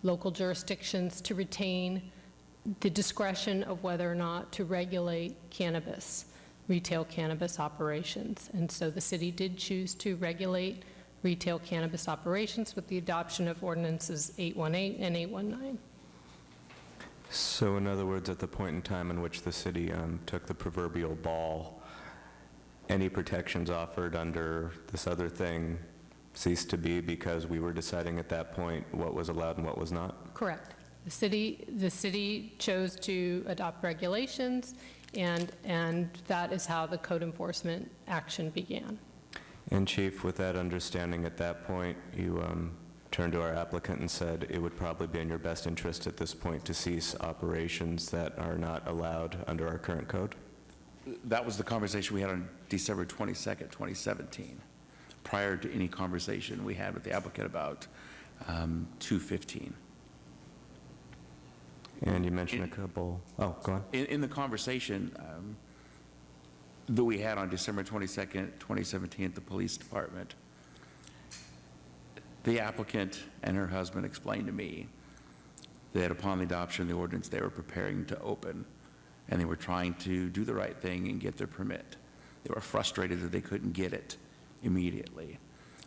Speaker 12: local jurisdictions to retain the discretion of whether or not to regulate cannabis, retail cannabis operations. And so the city did choose to regulate retail cannabis operations with the adoption of ordinances 818 and 819.
Speaker 4: So in other words, at the point in time in which the city took the proverbial ball, any protections offered under this other thing ceased to be because we were deciding at that point what was allowed and what was not?
Speaker 12: Correct. The city chose to adopt regulations, and that is how the code enforcement action began.
Speaker 4: And Chief, with that understanding at that point, you turned to our applicant and said it would probably be in your best interest at this point to cease operations that are not allowed under our current code?
Speaker 14: That was the conversation we had on December 22nd, 2017, prior to any conversation we had with the applicant about 215.
Speaker 4: And you mentioned a couple, oh, go on.
Speaker 14: In the conversation that we had on December 22nd, 2017 at the police department, the applicant and her husband explained to me that upon the adoption of the ordinance, they were preparing to open, and they were trying to do the right thing and get their permit. They were frustrated that they couldn't get it immediately.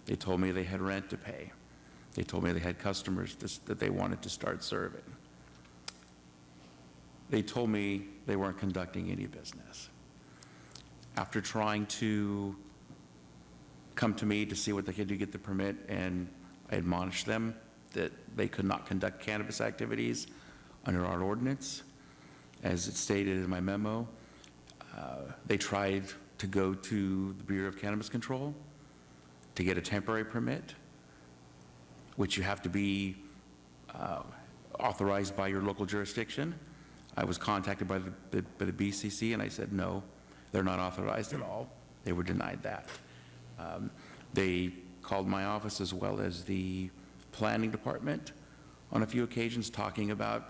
Speaker 14: They told me they had rent to pay. They told me they had customers that they wanted to start serving. They told me they weren't conducting any business. After trying to come to me to see what they could do to get the permit, and I admonished them that they could not conduct cannabis activities under our ordinance, as it stated in my memo, they tried to go to the Bureau of Cannabis Control to get a temporary permit, which you have to be authorized by your local jurisdiction. I was contacted by the BCC, and I said, no, they're not authorized at all. They were denied that. They called my office as well as the planning department on a few occasions talking about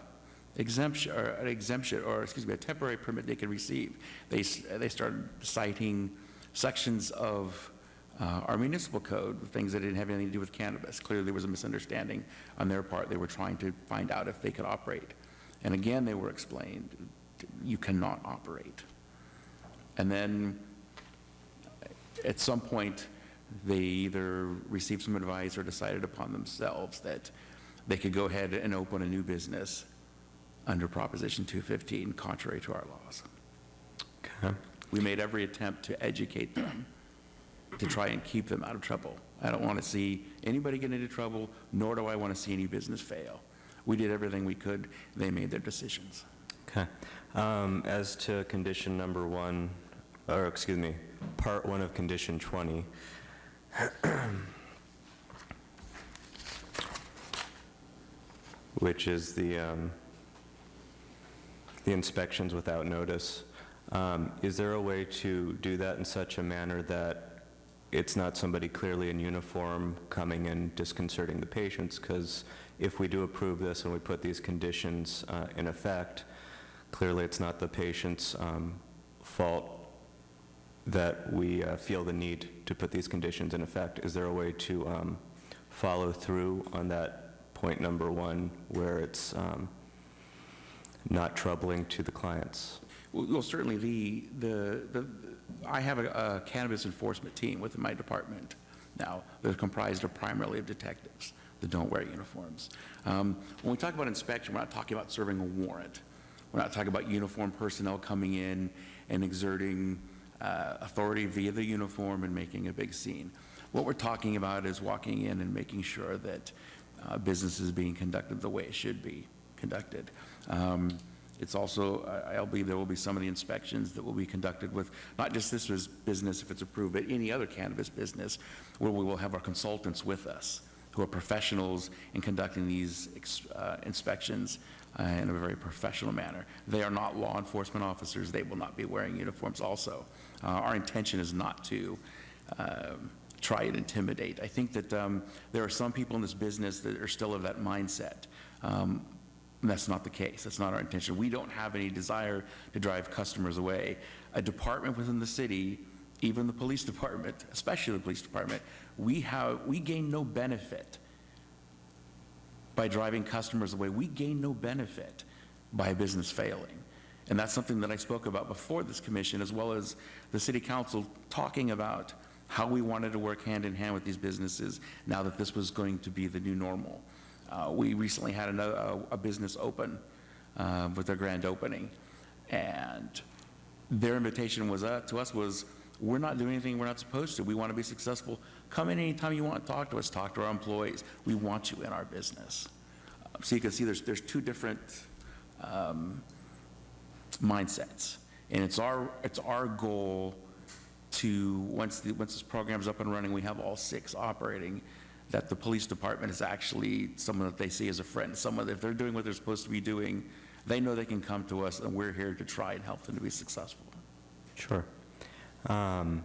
Speaker 14: a temporary permit they could receive. They started citing sections of our municipal code, things that didn't have anything to do with cannabis. Clearly there was a misunderstanding on their part. They were trying to find out if they could operate. And again, they were explained, you cannot operate. And then at some point, they either received some advice or decided upon themselves that they could go ahead and open a new business under Proposition 215, contrary to our laws.
Speaker 4: Okay.
Speaker 14: We made every attempt to educate them to try and keep them out of trouble. I don't want to see anybody get into trouble, nor do I want to see any business fail. We did everything we could. They made their decisions.
Speaker 4: Okay. As to condition number 1, or excuse me, part 1 of condition 20, which is the inspections without notice. Is there a way to do that in such a manner that it's not somebody clearly in uniform coming and disconcerting the patients? Because if we do approve this and we put these conditions in effect, clearly it's not the patient's fault that we feel the need to put these conditions in effect. Is there a way to follow through on that point number one, where it's not troubling to the clients?
Speaker 14: Well, certainly I have a cannabis enforcement team within my department now. They're comprised primarily of detectives that don't wear uniforms. When we talk about inspection, we're not talking about serving a warrant. We're not talking about uniformed personnel coming in and exerting authority via the uniform and making a big scene. What we're talking about is walking in and making sure that business is being conducted the way it should be conducted. It's also, I believe there will be some of the inspections that will be conducted with, not just this business if it's approved, but any other cannabis business, where we will have our consultants with us who are professionals in conducting these inspections in a very professional manner. They are not law enforcement officers. They will not be wearing uniforms also. Our intention is not to try and intimidate. I think that there are some people in this business that are still of that mindset. And that's not the case. That's not our intention. We don't have any desire to drive customers away. A department within the city, even the police department, especially the police department, we gain no benefit by driving customers away. We gain no benefit by a business failing. And that's something that I spoke about before this commission, as well as the city council, talking about how we wanted to work hand in hand with these businesses now that this was going to be the new normal. We recently had a business open with their grand opening, and their invitation was to us was, we're not doing anything we're not supposed to. We want to be successful. Come in anytime you want to talk to us. Talk to our employees. We want you in our business. So you can see there's two different mindsets, and it's our goal to, once this program's up and running, we have all 6 operating, that the police department is actually someone that they see as a friend, someone that if they're doing what they're supposed to be doing, they know they can come to us, and we're here to try and help them to be successful.
Speaker 4: Sure. For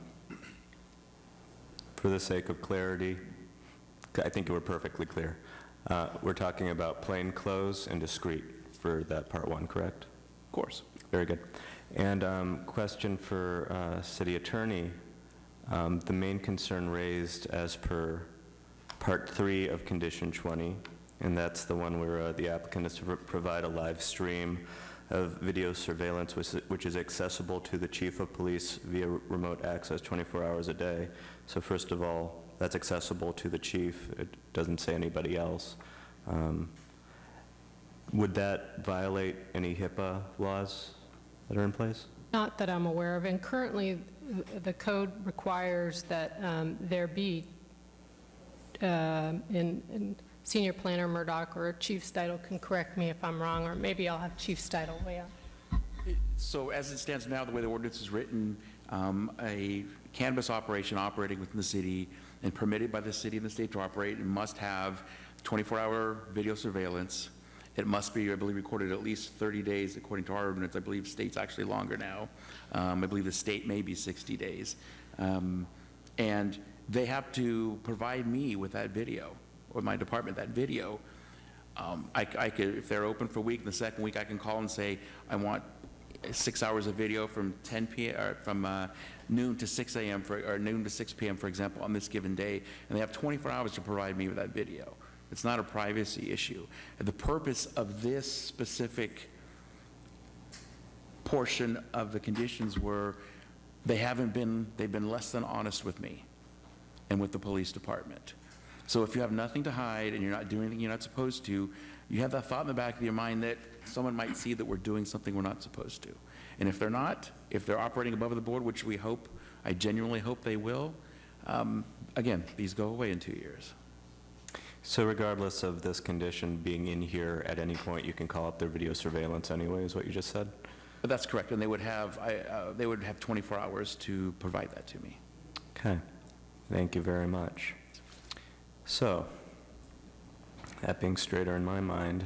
Speaker 4: the sake of clarity, I think you were perfectly clear. We're talking about plain clothes and discreet for that part 1, correct?
Speaker 14: Of course.
Speaker 4: Very good. And question for City Attorney. The main concern raised as per Part 3 of Condition 20, and that's the one where the applicant is to provide a live stream of video surveillance which is accessible to the Chief of Police via remote access 24 hours a day. So first of all, that's accessible to the Chief. It doesn't say anybody else. Would that violate any HIPAA laws that are in place?
Speaker 12: Not that I'm aware of, and currently the code requires that there be, and Senior Planner Murdoch or Chief Steidel can correct me if I'm wrong, or maybe I'll have Chief Steidel weigh in.
Speaker 14: So as it stands now, the way the ordinance is written, a cannabis operation operating within the city and permitted by the city and the state to operate, it must have 24-hour video surveillance. It must be, I believe, recorded at least 30 days according to our ordinance. I believe state's actually longer now. I believe the state may be 60 days. And they have to provide me with that video, or my department that video. I could, if they're open for a week, the second week I can call and say, I want 6 hours of video from 10 p.m. or from noon to 6 a.m. or noon to 6 p.m. for example on this given day, and they have 24 hours to provide me with that video. It's not a privacy issue. The purpose of this specific portion of the conditions were they've been less than honest with me and with the police department. So if you have nothing to hide and you're not doing anything you're not supposed to, you have that thought in the back of your mind that someone might see that we're doing something we're not supposed to. And if they're not, if they're operating above the board, which we hope, I genuinely hope they will, again, these go away in 2 years.
Speaker 4: So regardless of this condition being in here, at any point you can call up their video surveillance anyway, is what you just said?
Speaker 14: But that's correct, and they would have 24 hours to provide that to me.
Speaker 4: Okay, thank you very much. So, that being straighter in my mind,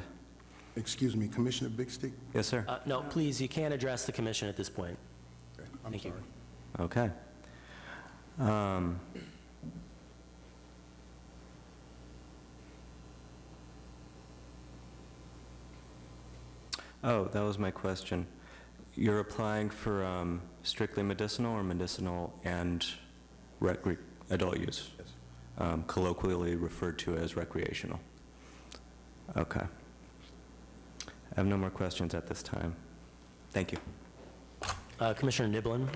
Speaker 17: Excuse me, Commissioner Big Stick?
Speaker 4: Yes, sir.
Speaker 8: No, please, you can't address the commission at this point.
Speaker 17: I'm
Speaker 8: Thank you.
Speaker 17: sorry.
Speaker 4: Okay. Oh, that was my question. You're applying for strictly medicinal or medicinal and adult use?
Speaker 17: Yes.
Speaker 4: Colloquially referred to as recreational. Okay. I have no more questions at this time. Thank you.
Speaker 8: Commissioner Niblin?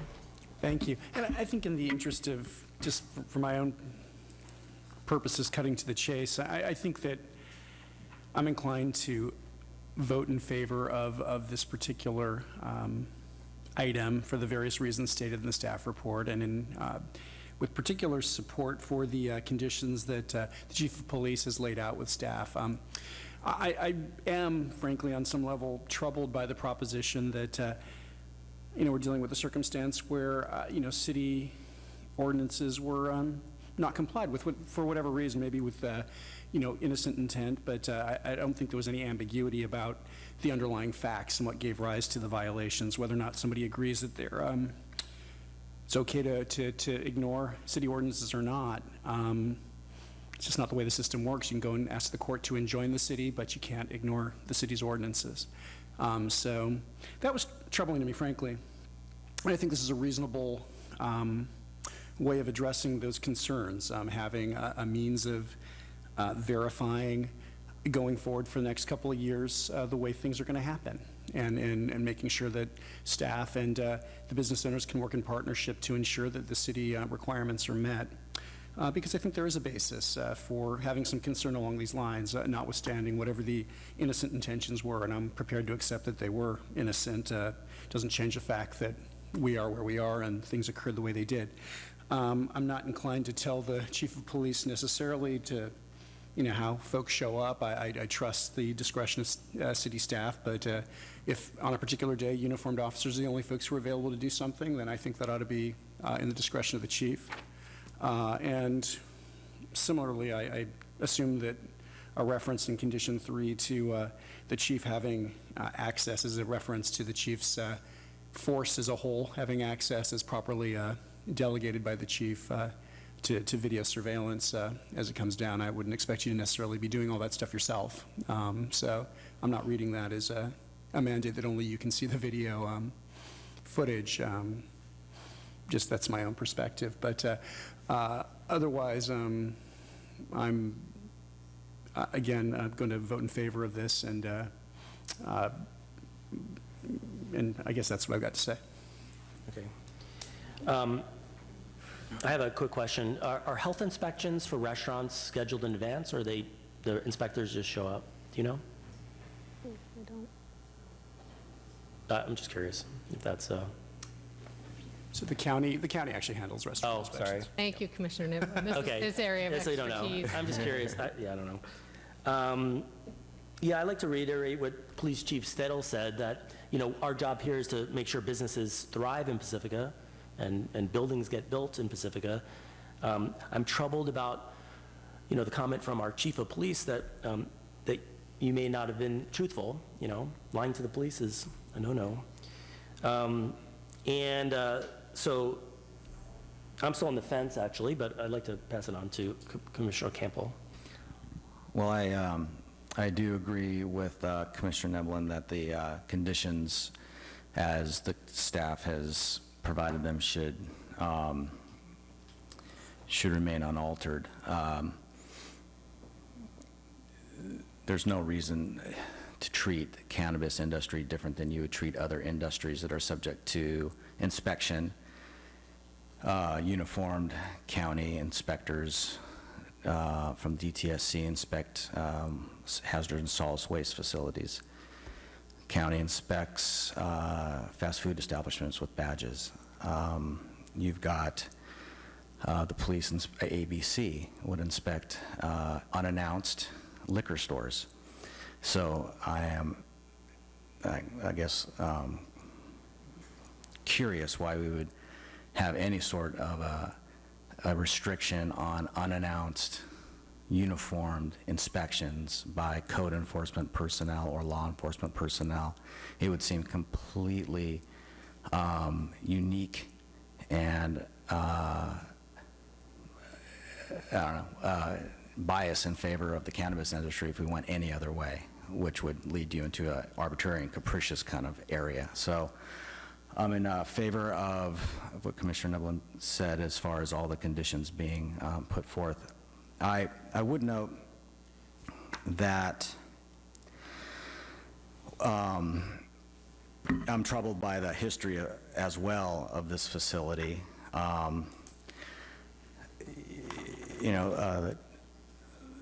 Speaker 1: Thank you. And I think in the interest of, just for my own purposes, cutting to the chase, I think that I'm inclined to vote in favor of this particular item for the various reasons stated in the staff report, and with particular support for the conditions that the Chief of Police has laid out with staff. I am, frankly, on some level, troubled by the proposition that we're dealing with a circumstance where city ordinances were not complied with for whatever reason, maybe with innocent intent, but I don't think there was any ambiguity about the underlying facts and what gave rise to the violations, whether or not somebody agrees that they're it's okay to ignore city ordinances or not. It's just not the way the system works. You can go and ask the court to enjoin the city, but you can't ignore the city's ordinances. So that was troubling to me, frankly. And I think this is a reasonable way of addressing those concerns, having a means of verifying going forward for the next couple of years the way things are going to happen, and making sure that staff and the business owners can work in partnership to ensure that the city requirements are met. Because I think there is a basis for having some concern along these lines, notwithstanding whatever the innocent intentions were, and I'm prepared to accept that they were innocent. Doesn't change the fact that we are where we are and things occurred the way they did. I'm not inclined to tell the Chief of Police necessarily to, how folks show up. I trust the discretion of city staff, but if on a particular day uniformed officers are the only folks who are available to do something, then I think that ought to be in the discretion of the chief. And similarly, I assume that a reference in Condition 3 to the chief having access is a reference to the chief's force as a whole, having access as properly delegated by the chief to video surveillance as it comes down. I wouldn't expect you to necessarily be doing all that stuff yourself. So I'm not reading that as a mandate that only you can see the video footage. Just that's my own perspective. But otherwise, I'm, again, going to vote in favor of this, and I guess that's what I've got to say.
Speaker 8: Okay. I have a quick question. Are health inspections for restaurants scheduled in advance, or the inspectors just show up? Do you know?
Speaker 15: I don't.
Speaker 8: I'm just curious if that's...
Speaker 1: So the county actually handles restaurant inspections.
Speaker 8: Sorry.
Speaker 12: Thank you, Commissioner Niblin. This
Speaker 8: Okay.
Speaker 12: is his area of
Speaker 8: So you
Speaker 12: expertise.
Speaker 8: don't know. I'm just curious. I don't know. I'd like to reiterate what Police Chief Stedel said, that, our job here is to make sure businesses thrive in Pacifica and buildings get built in Pacifica. I'm troubled about, the comment from our Chief of Police that you may not have been truthful. Lying to the police is a no-no. So I'm still on the fence, actually, but I'd like to pass it on to Commissioner Campbell.
Speaker 13: Well, I do agree with Commissioner Neblin that the conditions as the staff has provided them should remain unaltered. There's no reason to treat the cannabis industry different than you would treat other industries that are subject to inspection. Uniformed county inspectors from DTSC inspect hazardous and solid waste facilities. County inspects fast food establishments with badges. You've got the police, ABC would inspect unannounced liquor stores. So I am, I guess, curious why we would have any sort of a restriction on unannounced uniformed inspections by code enforcement personnel or law enforcement personnel. It would seem completely unique and bias in favor of the cannabis industry if we went any other way, which would lead you into an arbitrary and capricious kind of area. So I'm in favor of what Commissioner Neblin said as far as all the conditions being put forth. I would note that I'm troubled by the history as well of this facility.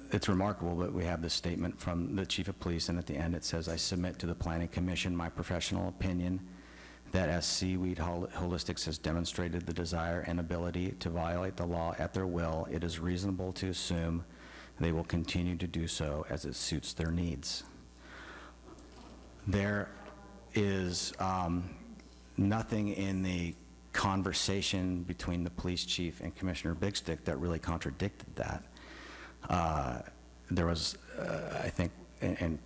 Speaker 13: It's remarkable that we have this statement from the Chief of Police, and at the end it says, "I submit to the Planning Commission my professional opinion that as Seaweed Holistics has demonstrated the desire and ability to violate the law at their will, it is reasonable to assume they will continue to do so as it suits their needs." There is nothing in the conversation between the police chief and Commissioner Bigstick that really contradicted that. There was, I think, and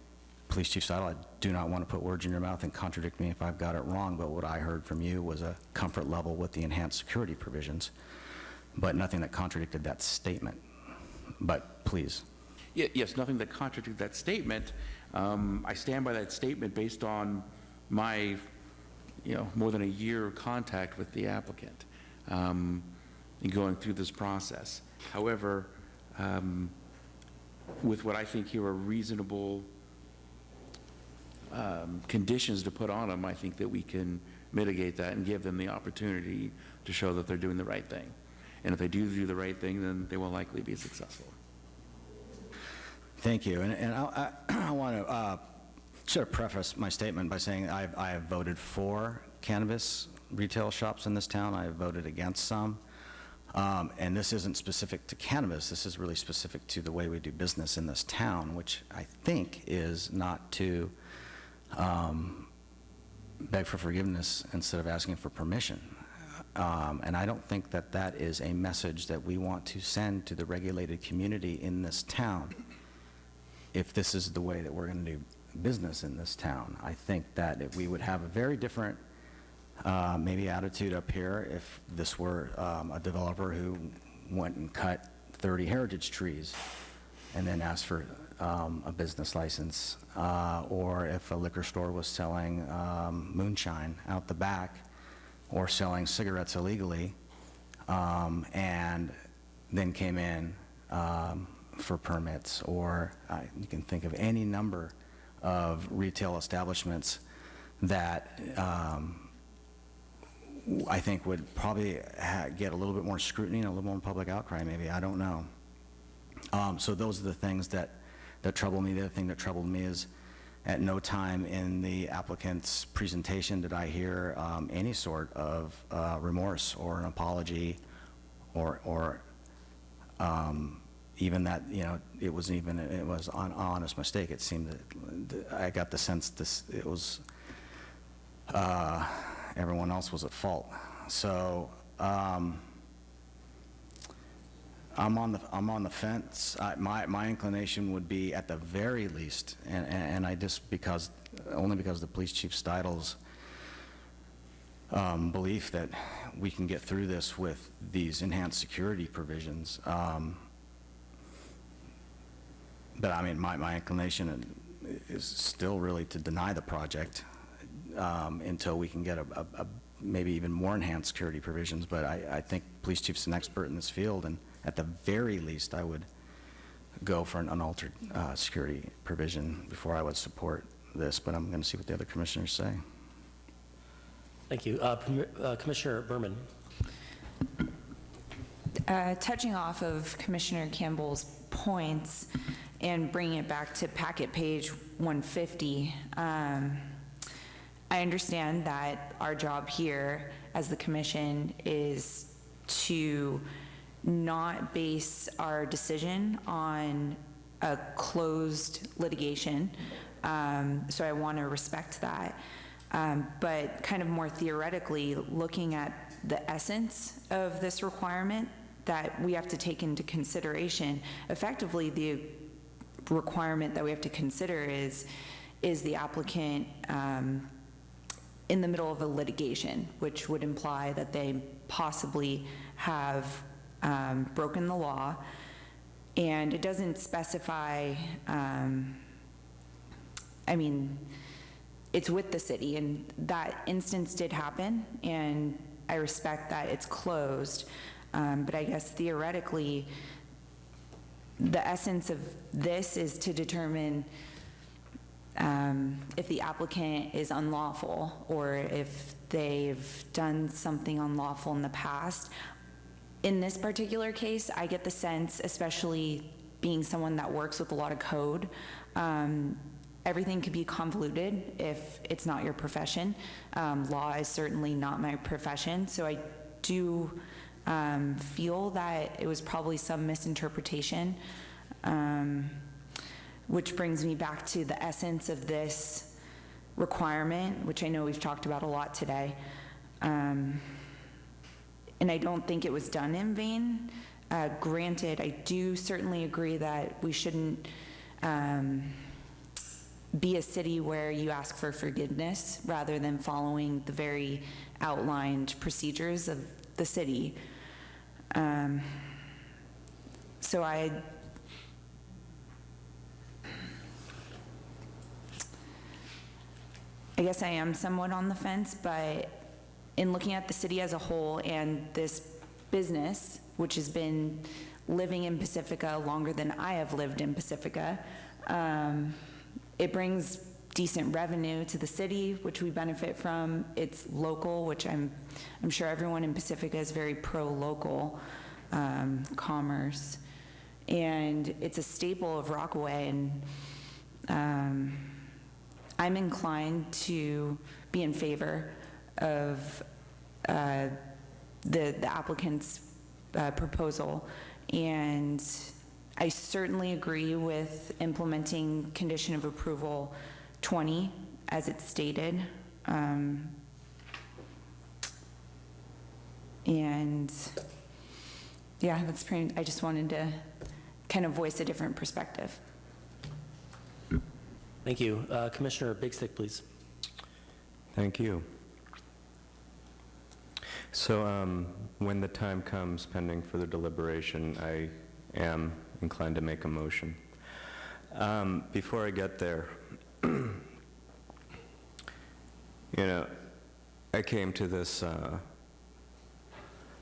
Speaker 13: Police Chief Seidel, I do not want to put words in your mouth and contradict me if I've got it wrong, but what I heard from you was a comfort level with the enhanced security provisions, but nothing that contradicted that statement. But please.
Speaker 14: Yes, nothing that contradicted that statement. I stand by that statement based on my, more than a year of contact with the applicant in going through this process. However, with what I think here are reasonable conditions to put on them, I think that we can mitigate that and give them the opportunity to show that they're doing the right thing. And if they do the right thing, then they will likely be successful.
Speaker 13: Thank you. And I want to sort of preface my statement by saying I have voted for cannabis retail shops in this town. I have voted against some. And this isn't specific to cannabis. This is really specific to the way we do business in this town, which I think is not to beg for forgiveness instead of asking for permission. And I don't think that that is a message that we want to send to the regulated community in this town if this is the way that we're going to do business in this town. I think that if we would have a very different maybe attitude up here if this were a developer who went and cut 30 heritage trees and then asked for a business license, or if a liquor store was selling moonshine out the back or selling cigarettes illegally and then came in for permits, or you can think of any number of retail establishments that I think would probably get a little bit more scrutiny and a little more public outcry, maybe, I don't know. So those are the things that trouble me. The other thing that troubled me is at no time in the applicant's presentation did I hear any sort of remorse or an apology or even that, it was an honest mistake. It seemed that I got the sense it was everyone else was at fault. So I'm on the fence. My inclination would be at the very least, and I just only because the police chief Steidel's belief that we can get through this with these enhanced security provisions. But I mean, my inclination is still really to deny the project until we can get a maybe even more enhanced security provisions. But I think police chief's an expert in this field, and at the very least, I would go for an unaltered security provision before I would support this. But I'm going to see what the other commissioners say.
Speaker 8: Thank you. Commissioner Berman.
Speaker 3: Touching off of Commissioner Campbell's points and bringing it back to packet page 150, I understand that our job here as the commission is to not base our decision on a closed litigation, so I want to respect that. But kind of more theoretically, looking at the essence of this requirement that we have to take into consideration. Effectively, the requirement that we have to consider is the applicant in the middle of a litigation, which would imply that they possibly have broken the law. And it doesn't specify, I mean, it's with the city, and that instance did happen, and I respect that it's closed. But I guess theoretically, the essence of this is to determine if the applicant is unlawful or if they've done something unlawful in the past. In this particular case, I get the sense, especially being someone that works with a lot of code, everything could be convoluted if it's not your profession. Law is certainly not my profession, so I do feel that it was probably some misinterpretation, which brings me back to the essence of this requirement, which I know we've talked about a lot today. And I don't think it was done in vain. Granted, I do certainly agree that we shouldn't be a city where you ask for forgiveness rather than following the very outlined procedures of the city. So I guess I am somewhat on the fence, but in looking at the city as a whole and this business, which has been living in Pacifica longer than I have lived in Pacifica, it brings decent revenue to the city, which we benefit from. It's local, which I'm sure everyone in Pacifica is very pro-local commerce. And it's a staple of Rockaway, and I'm inclined to be in favor of the applicant's proposal. And I certainly agree with implementing condition of approval 20 as it's stated. And yeah, that's pretty, I just wanted to kind of voice a different perspective.
Speaker 8: Thank you. Commissioner Big Stick, please.
Speaker 4: Thank you. So when the time comes pending for the deliberation, I am inclined to make a motion. Before I get there, you know, I came to this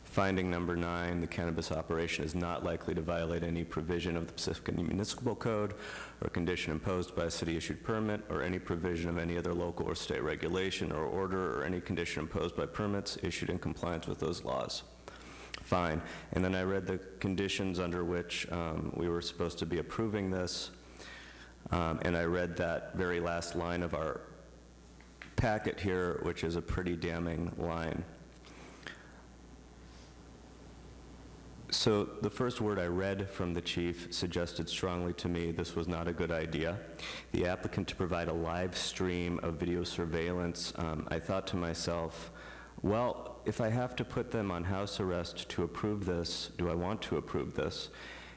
Speaker 4: finding number 9, the cannabis operation is not likely to violate any provision of the Pacifica Municipal Code or condition imposed by a city-issued permit or any provision of any other local or state regulation or order or any condition imposed by permits issued in compliance with those laws. Fine. And then I read the conditions under which we were supposed to be approving this, and I read that very last line of our packet here, which is a pretty damning line. So the first word I read from the chief suggested strongly to me this was not a good idea. The applicant to provide a live stream of video surveillance, I thought to myself, well, if I have to put them on house arrest to approve this, do I want to approve this?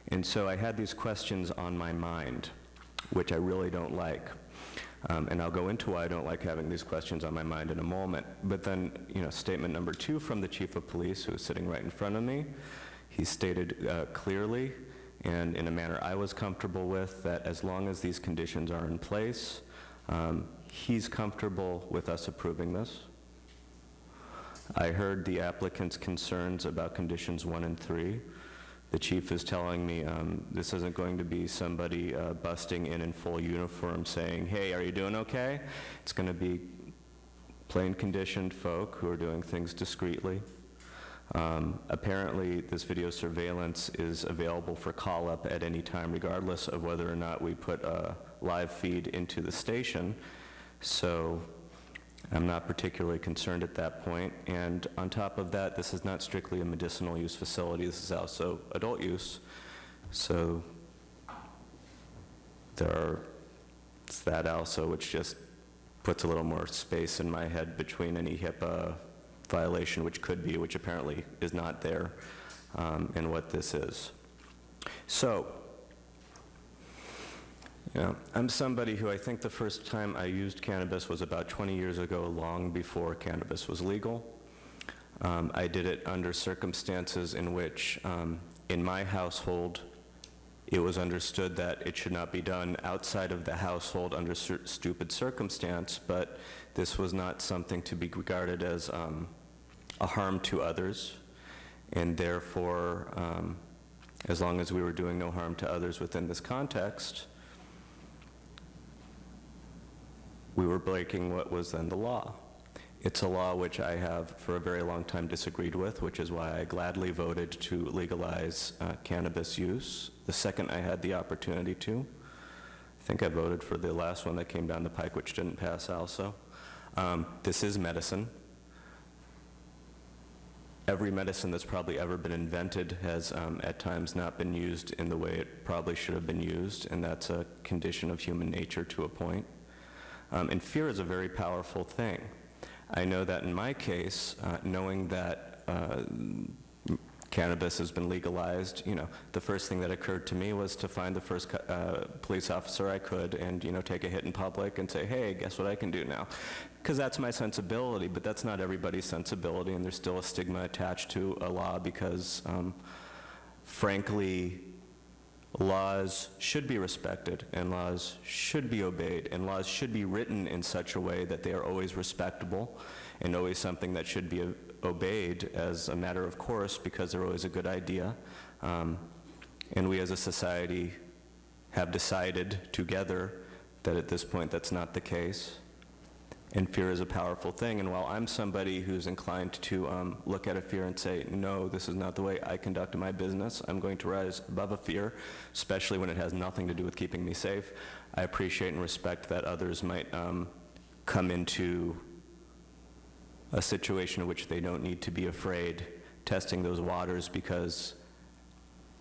Speaker 4: And so I had these questions on my mind, which I really don't like. And I'll go into why I don't like having these questions on my mind in a moment. But then, you know, statement number 2 from the chief of police, who is sitting right in front of me, he stated clearly and in a manner I was comfortable with that as long as these conditions are in place, he's comfortable with us approving this. I heard the applicant's concerns about conditions 1 and 3. The chief is telling me this isn't going to be somebody busting in full uniform saying, hey, are you doing okay? It's going to be plain conditioned folk who are doing things discreetly. Apparently, this video surveillance is available for call-up at any time, regardless of whether or not we put a live feed into the station. So I'm not particularly concerned at that point. And on top of that, this is not strictly a medicinal use facility. This is also adult use. So it's that also, which just puts a little more space in my head between any HIPAA violation, which could be, which apparently is not there, and what this is. So, I'm somebody who I think the first time I used cannabis was about 20 years ago, long before cannabis was legal. I did it under circumstances in which, in my household, it was understood that it should not be done outside of the household under stupid circumstance, but this was not something to be regarded as a harm to others, and therefore, as long as we were doing no harm to others within this context, we were breaking what was then the law. It's a law which I have for a very long time disagreed with, which is why I gladly voted to legalize cannabis use the second I had the opportunity to. I think I voted for the last one that came down the pike, which didn't pass also. This is medicine. Every medicine that's probably ever been invented has at times not been used in the way it probably should have been used, and that's a condition of human nature to a point. And fear is a very powerful thing. I know that in my case, knowing that cannabis has been legalized, the first thing that occurred to me was to find the first police officer I could and, take a hit in public and say, hey, guess what I can do now? Because that's my sensibility, but that's not everybody's sensibility, and there's still a stigma attached to a law because, frankly, laws should be respected, and laws should be obeyed, and laws should be written in such a way that they are always respectable and always something that should be obeyed as a matter of course because they're always a good idea. And we as a society have decided together that at this point that's not the case. And fear is a powerful thing, and while I'm somebody who's inclined to look at a fear and say, no, this is not the way I conduct my business, I'm going to rise above a fear, especially when it has nothing to do with keeping me safe. I appreciate and respect that others might come into a situation in which they don't need to be afraid testing those waters because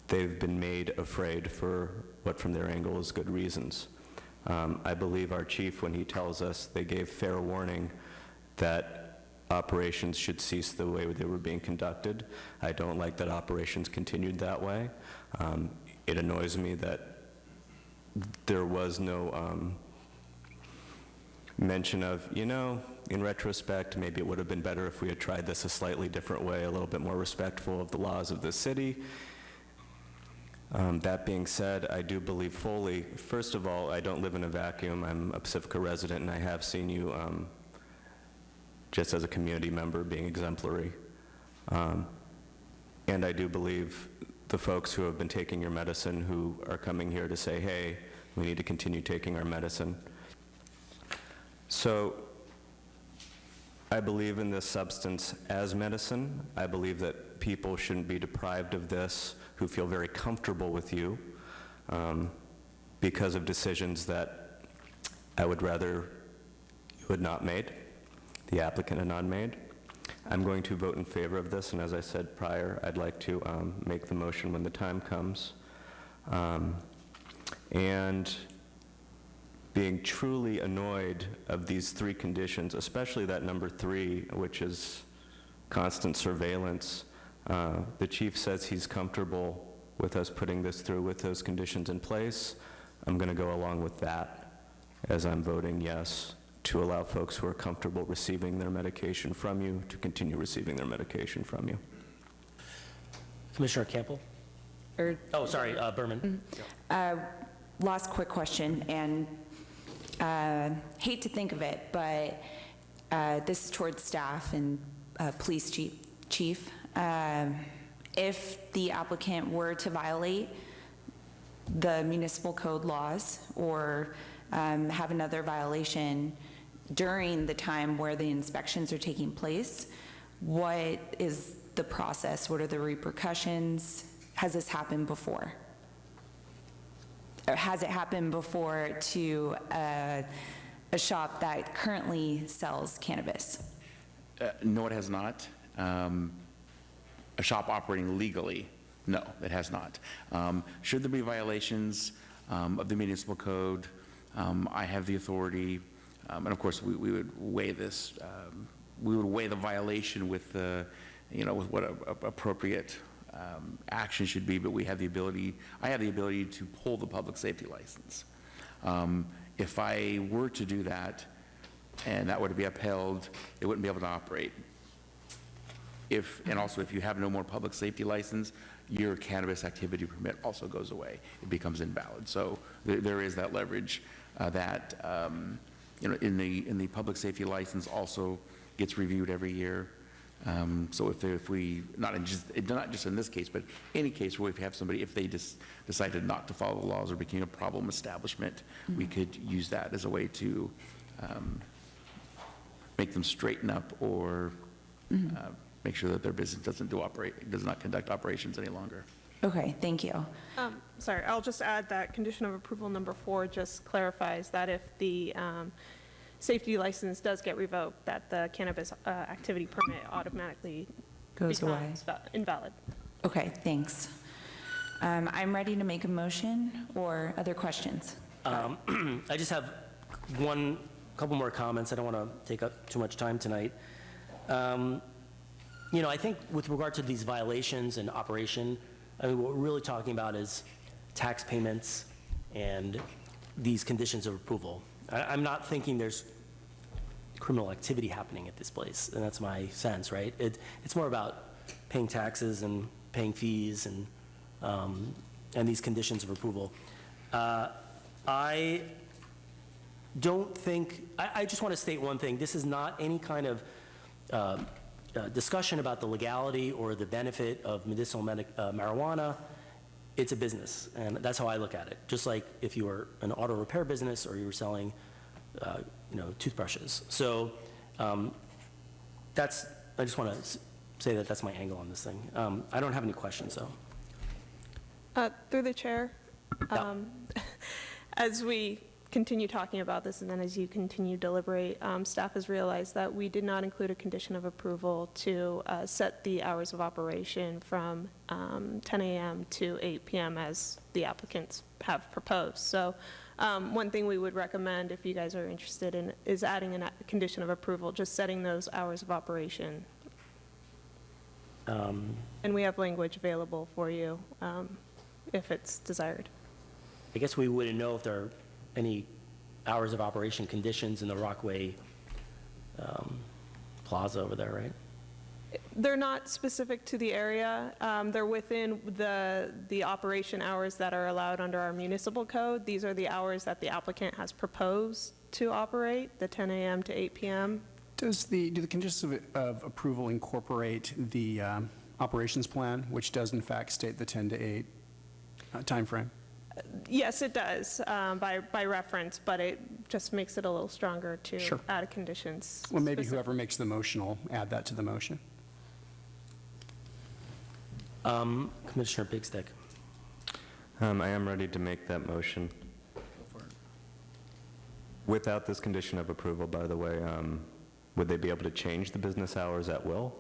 Speaker 4: they've been made afraid for what from their angle is good reasons. I believe our chief, when he tells us they gave fair warning that operations should cease the way they were being conducted. I don't like that operations continued that way. It annoys me that there was no mention of, in retrospect, maybe it would have been better if we had tried this a slightly different way, a little bit more respectful of the laws of the city. That being said, I do believe fully, first of all, I don't live in a vacuum. I'm a Pacifica resident, and I have seen you, just as a community member, being exemplary. And I do believe the folks who have been taking your medicine who are coming here to say, hey, we need to continue taking our medicine. So I believe in this substance as medicine. I believe that people shouldn't be deprived of this who feel very comfortable with you because of decisions that I would rather you had not made, the applicant had not made. I'm going to vote in favor of this, and as I said prior, I'd like to make the motion when the time comes. And being truly annoyed of these three conditions, especially that number 3, which is constant surveillance. The chief says he's comfortable with us putting this through with those conditions in place. I'm going to go along with that as I'm voting yes to allow folks who are comfortable receiving their medication from you to continue receiving their medication from you.
Speaker 8: Commissioner Campbell? Oh, sorry, Berman.
Speaker 3: Last quick question, and hate to think of it, but this is towards staff and police chief. If the applicant were to violate the municipal code laws or have another violation during the time where the inspections are taking place, what is the process? What are the repercussions? Has this happened before? Or has it happened before to a shop that currently sells cannabis?
Speaker 14: No, it has not. A shop operating legally, no, it has not. Should there be violations of the municipal code, I have the authority, and of course we would weigh this, we would weigh the violation with the, with what appropriate action should be, but we have the ability, I have the ability to pull the public safety license. If I were to do that, and that were to be upheld, they wouldn't be able to operate. And also, if you have no more public safety license, your cannabis activity permit also goes away. It becomes invalid. So there is that leverage that, in the public safety license also gets reviewed every year. So if we, not just in this case, but any case where if you have somebody, if they decided not to follow the laws or became a problem establishment, we could use that as a way to make them straighten up or make sure that their business does not conduct operations any longer.
Speaker 3: Okay, thank you.
Speaker 2: Sorry, I'll just add that condition of approval number 4 just clarifies that if the safety license does get revoked, that the cannabis activity permit automatically
Speaker 3: Goes away.
Speaker 2: becomes invalid.
Speaker 3: Okay, thanks. I'm ready to make a motion or other questions.
Speaker 8: I just have couple more comments. I don't want to take up too much time tonight. I think with regard to these violations and operation, what we're really talking about is tax payments and these conditions of approval. I'm not thinking there's criminal activity happening at this place, and that's my sense, right? It's more about paying taxes and paying fees and these conditions of approval. I don't think, I just want to state one thing. This is not any kind of discussion about the legality or the benefit of medicinal marijuana. It's a business, and that's how I look at it. Just like if you were an auto repair business or you were selling, toothbrushes. So I just want to say that that's my angle on this thing. I don't have any questions, though.
Speaker 2: Through the chair, as we continue talking about this and then as you continue to deliberate, staff has realized that we did not include a condition of approval to set the hours of operation from 10 a.m. to 8 p.m. as the applicants have proposed. So one thing we would recommend, if you guys are interested in, is adding a condition of approval, just setting those hours of operation. And we have language available for you if it's desired.
Speaker 8: I guess we wouldn't know if there are any hours of operation conditions in the Rockaway Plaza over there, right?
Speaker 2: They're not specific to the area. They're within the operation hours that are allowed under our municipal code. These are the hours that the applicant has proposed to operate, the 10 a.m. to 8 p.m.
Speaker 1: Do the conditions of approval incorporate the operations plan, which does in fact state the 10 to 8 timeframe?
Speaker 2: Yes, it does, by reference, but it just makes it a little stronger to
Speaker 1: Sure.
Speaker 2: add conditions.
Speaker 1: Well, maybe whoever makes the motion will add that to the motion.
Speaker 8: Commissioner Big Stick.
Speaker 4: I am ready to make that motion. Without this condition of approval, by the way, would they be able to change the business hours at will?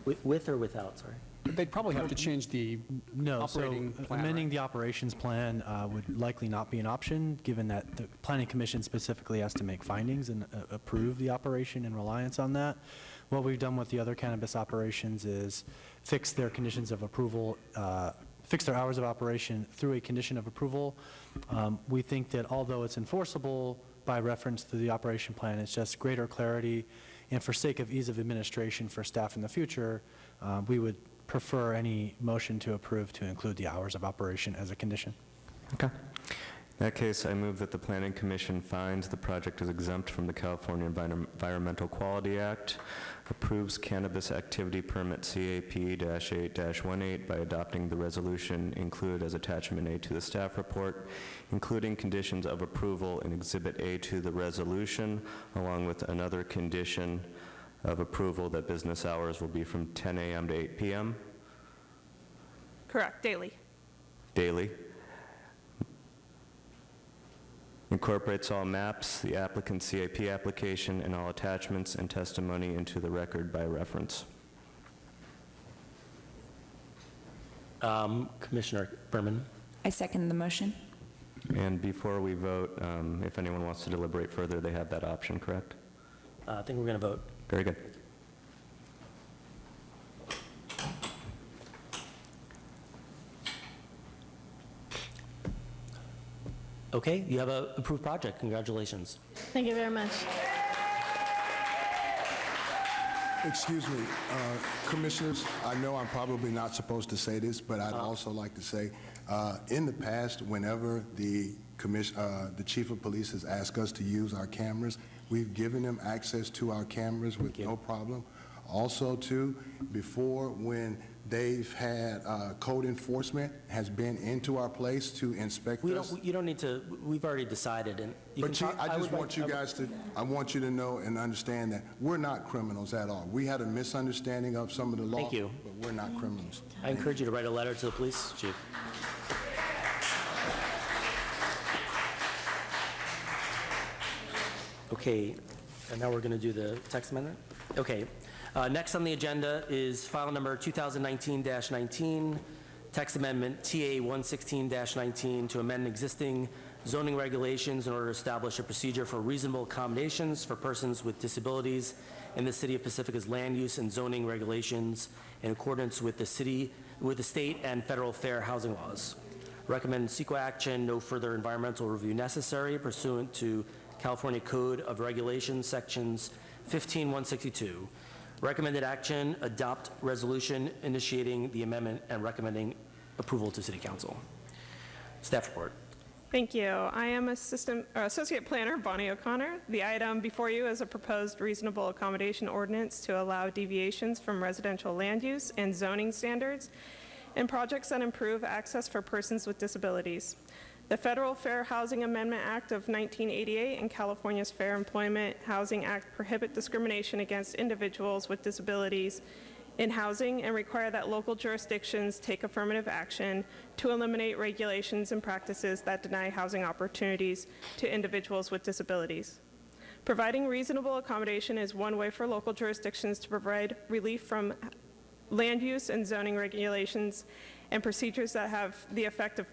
Speaker 8: With or without, sorry?
Speaker 1: They'd probably have to change the operating plan,
Speaker 7: amending
Speaker 1: right?
Speaker 7: the operations plan would likely not be an option, given that the Planning Commission specifically has to make findings and approve the operation in reliance on that. What we've done with the other cannabis operations is fix their conditions of approval, fix their hours of operation through a condition of approval. We think that although it's enforceable by reference to the operation plan, it's just greater clarity, and for sake of ease of administration for staff in the future, we would prefer any motion to approve to include the hours of operation as a condition.
Speaker 4: Okay. In that case, I move that the Planning Commission finds the project is exempt from the California Environmental Quality Act, approves cannabis activity permit CAP-8-18 by adopting the resolution included as attachment A to the staff report, including conditions of approval in Exhibit A to the resolution, along with another condition of approval that business hours will be from 10 a.m. to 8 p.m.
Speaker 2: Correct, daily.
Speaker 4: daily. Incorporates all maps, the applicant's CAP application, and all attachments and testimony into the record by reference.
Speaker 8: Commissioner Berman.
Speaker 3: I second the motion.
Speaker 4: And before we vote, if anyone wants to deliberate further, they have that option, correct?
Speaker 8: I think we're going to vote.
Speaker 4: Very good.
Speaker 8: Okay, you have an approved project. Congratulations.
Speaker 15: Thank you very much.
Speaker 17: Excuse me, Commissioners, I know I'm probably not supposed to say this, but I'd also like to say, in the past, whenever the Chief of Police has asked us to use our cameras, we've given them access to our cameras with no problem. Also, too, before, when they've had code enforcement has been into our place to inspect us.
Speaker 8: You don't need to, we've already decided, and you
Speaker 17: But
Speaker 8: can
Speaker 17: Chief,
Speaker 8: talk.
Speaker 17: I just
Speaker 8: would
Speaker 17: want you guys to, I want you to know and understand that we're not criminals at all. We had a misunderstanding of some of the law.
Speaker 8: Thank you.
Speaker 17: But we're not criminals.
Speaker 8: I encourage you to write a letter to the police chief. Okay, and now we're going to do the text amendment? Okay. Next on the agenda is file number 2019-19, text amendment TA 116-19 to amend existing zoning regulations in order to establish a procedure for reasonable accommodations for persons with disabilities in the City of Pacifica's land use and zoning regulations in accordance with the state and federal fair housing laws. Recommend CEQA action, no further environmental review necessary pursuant to California Code of Regulations, sections 15162. Recommended action, adopt resolution initiating the amendment and recommending approval to City Council. Staff report.
Speaker 2: Thank you. I am Associate Planner Bonnie O'Connor. The item before you is a proposed reasonable accommodation ordinance to allow deviations from residential land use and zoning standards and projects that improve access for persons with disabilities. The Federal Fair Housing Amendment Act of 1988 and California's Fair Employment Housing Act prohibit discrimination against individuals with disabilities in housing and require that local jurisdictions take affirmative action to eliminate regulations and practices that deny housing opportunities to individuals with disabilities. Providing reasonable accommodation is one way for local jurisdictions to provide relief from land use and zoning regulations and procedures that have the effect of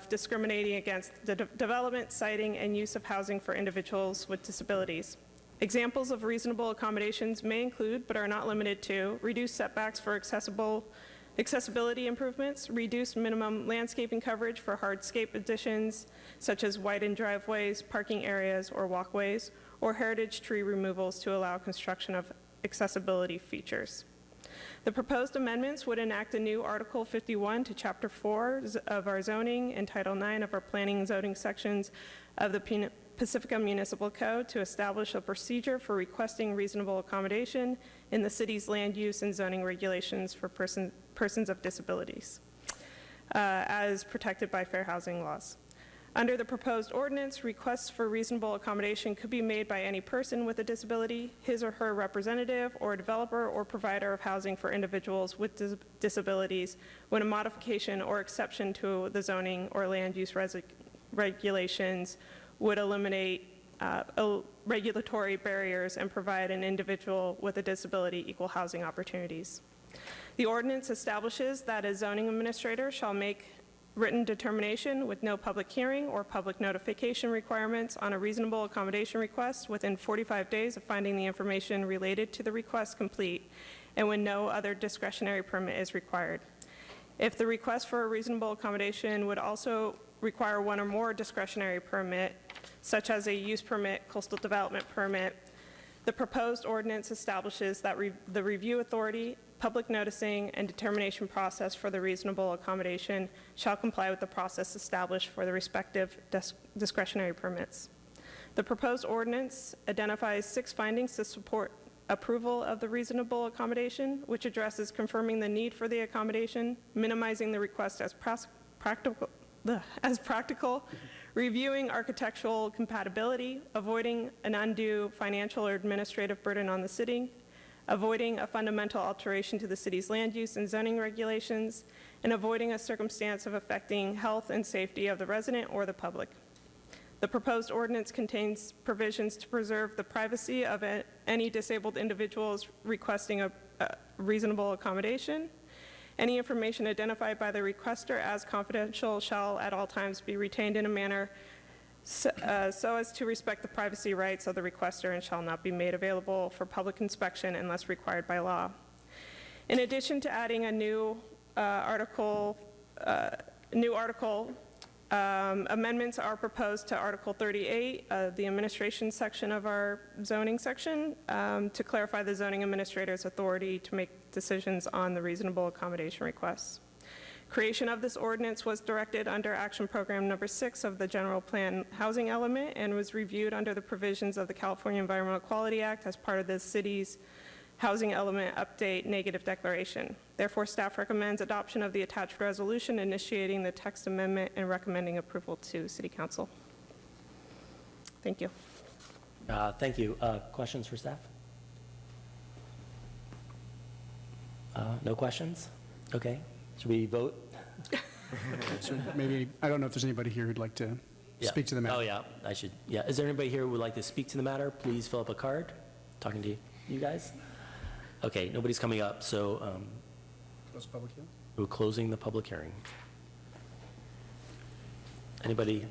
Speaker 2: discriminating against the development, siting, and use of housing for individuals with disabilities. Examples of reasonable accommodations may include, but are not limited to, reduced setbacks for accessibility improvements, reduced minimum landscaping coverage for hardscape additions, such as widened driveways, parking areas, or walkways, or heritage tree removals to allow construction of accessibility features. The proposed amendments would enact a new Article 51 to Chapter 4 of our zoning and Title 9 of our planning and zoning sections of the Pacifica Municipal Code to establish a procedure for requesting reasonable accommodation in the city's land use and zoning regulations for persons of disabilities, as protected by fair housing laws. Under the proposed ordinance, requests for reasonable accommodation could be made by any person with a disability, his or her representative, or a developer or provider of housing for individuals with disabilities when a modification or exception to the zoning or land use regulations would eliminate regulatory barriers and provide an individual with a disability equal housing opportunities. The ordinance establishes that a zoning administrator shall make written determination with no public hearing or public notification requirements on a reasonable accommodation request within 45 days of finding the information related to the request complete and when no other discretionary permit is required. If the request for a reasonable accommodation would also require one or more discretionary permit, such as a use permit, coastal development permit, the proposed ordinance establishes that the review authority, public noticing, and determination process for the reasonable accommodation shall comply with the process established for the respective discretionary permits. The proposed ordinance identifies 6 findings to support approval of the reasonable accommodation, which addresses confirming the need for the accommodation, minimizing the request as practical, reviewing architectural compatibility, avoiding an undue financial or administrative burden on the city, avoiding a fundamental alteration to the city's land use and zoning regulations, and avoiding a circumstance of affecting health and safety of the resident or the public. The proposed ordinance contains provisions to preserve the privacy of any disabled individuals requesting a reasonable accommodation. Any information identified by the requester as confidential shall at all times be retained in a manner so as to respect the privacy rights of the requester and shall not be made available for public inspection unless required by law. In addition to adding a new article Amendments are proposed to Article 38, the administration section of our zoning section, to clarify the zoning administrator's authority to make decisions on the reasonable accommodation requests. Creation of this ordinance was directed under Action Program Number 6 of the General Plan Housing Element and was reviewed under the provisions of the California Environmental Quality Act as part of the city's Housing Element Update Negative Declaration. Therefore, staff recommends adoption of the attached resolution initiating the text amendment and recommending approval to City Council. Thank you.
Speaker 8: Thank you. Questions for staff? No questions? Okay. Should we vote?
Speaker 1: So maybe, I don't know if there's anybody here who'd like to speak to the matter.
Speaker 8: Oh, yeah, I should. Yeah. Is there anybody here who would like to speak to the matter? Please fill up a card. Talking to you guys. Okay, nobody's coming up, so
Speaker 1: Close the public hearing.
Speaker 8: we're closing the public hearing. Anybody?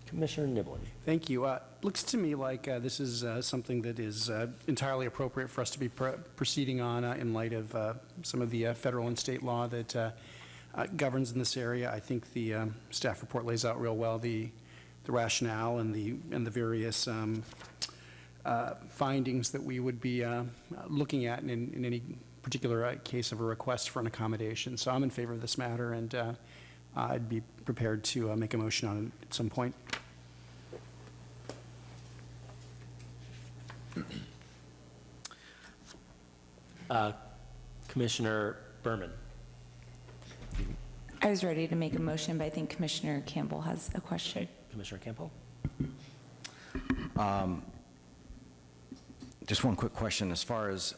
Speaker 8: Commissioner Nibley.
Speaker 1: Thank you. Looks to me like this is something that is entirely appropriate for us to be proceeding on in light of some of the federal and state law that governs in this area. I think the staff report lays out real well the rationale and the various findings that we would be looking at in any particular case of a request for an accommodation. So I'm in favor of this matter, and I'd be prepared to make a motion on it at some point.
Speaker 8: Commissioner Berman.
Speaker 3: I was ready to make a motion, but I think Commissioner Campbell has a question.
Speaker 8: Commissioner Campbell.
Speaker 13: Just one quick question as far as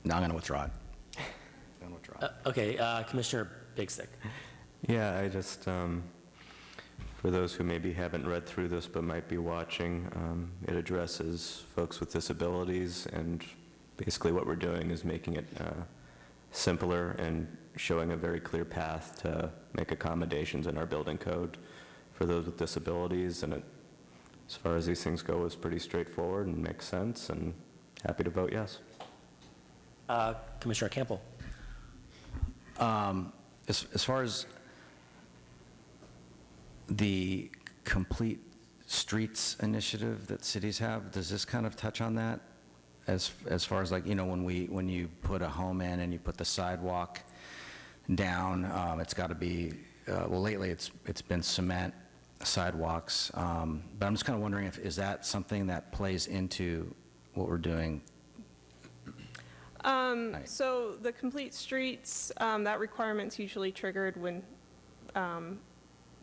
Speaker 13: no, I'm going to withdraw it.
Speaker 8: Okay, Commissioner Big Stick.
Speaker 4: Yeah, I just, for those who maybe haven't read through this but might be watching, it addresses folks with disabilities, and basically what we're doing is making it simpler and showing a very clear path to make accommodations in our building code for those with disabilities, and it, as far as these things go, is pretty straightforward and makes sense, and happy to vote yes.
Speaker 8: Commissioner Campbell.
Speaker 13: As far as the Complete Streets initiative that cities have, does this kind of touch on that? As far as, like, you know, when you put a home in and you put the sidewalk down, it's got to be, well, lately it's been cement sidewalks, but I'm just kind of wondering is that something that plays into what we're doing?
Speaker 2: So the complete streets, that requirement's usually triggered when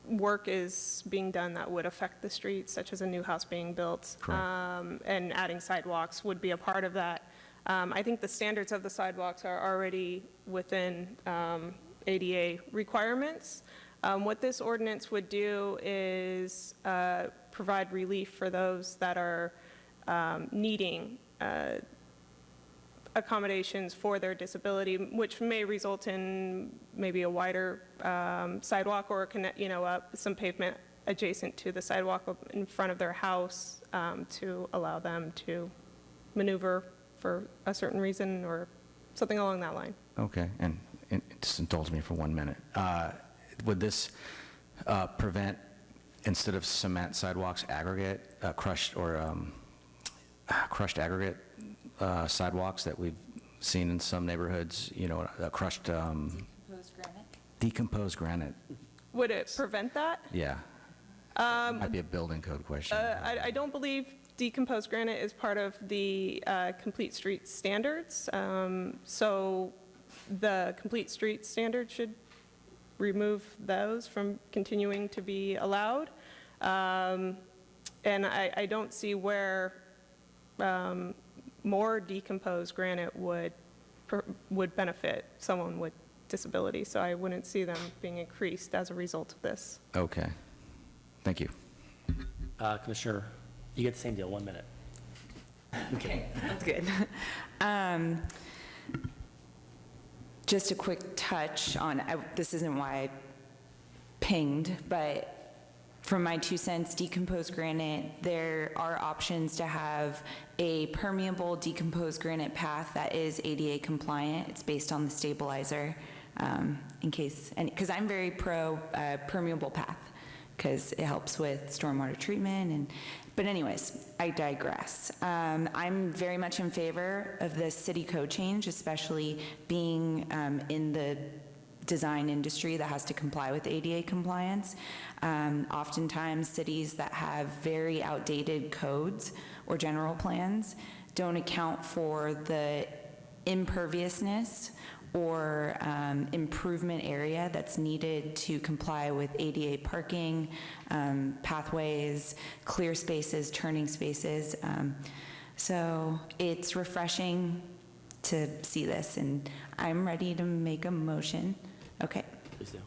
Speaker 2: work is being done that would affect the streets, such as a new house being built. And adding sidewalks would be a part of that. I think the standards of the sidewalks are already within ADA requirements. What this ordinance would do is provide relief for those that are needing accommodations for their disability, which may result in maybe a wider sidewalk or some pavement adjacent to the sidewalk in front of their house to allow them to maneuver for a certain reason or something along that line.
Speaker 13: Okay, and just indulge me for 1 minute. Would this prevent, instead of cement sidewalks, aggregate, crushed aggregate sidewalks that we've seen in some neighborhoods, crushed decomposed granite?
Speaker 2: Would it prevent that?
Speaker 13: Yeah. Might be a building code question.
Speaker 2: I don't believe decomposed granite is part of the complete streets standards. So the complete streets standard should remove those from continuing to be allowed. And I don't see where more decomposed granite would benefit someone with disability. So I wouldn't see them being increased as a result of this.
Speaker 13: Okay. Thank you.
Speaker 8: Commissioner, you get the same deal, 1 minute.
Speaker 3: Okay, sounds good. Just a quick touch on, this isn't why I pinged, but from my 2 cents, decomposed granite, there are options to have a permeable decomposed granite path that is ADA compliant. It's based on the stabilizer in case, because I'm very pro permeable path, because it helps with stormwater treatment. But anyways, I digress. I'm very much in favor of the city code change, especially being in the design industry that has to comply with ADA compliance. Oftentimes, cities that have very outdated codes or general plans don't account for the imperviousness or improvement area that's needed to comply with ADA parking, pathways, clear spaces, turning spaces. So it's refreshing to see this, and I'm ready to make a motion. Okay.
Speaker 8: Please do.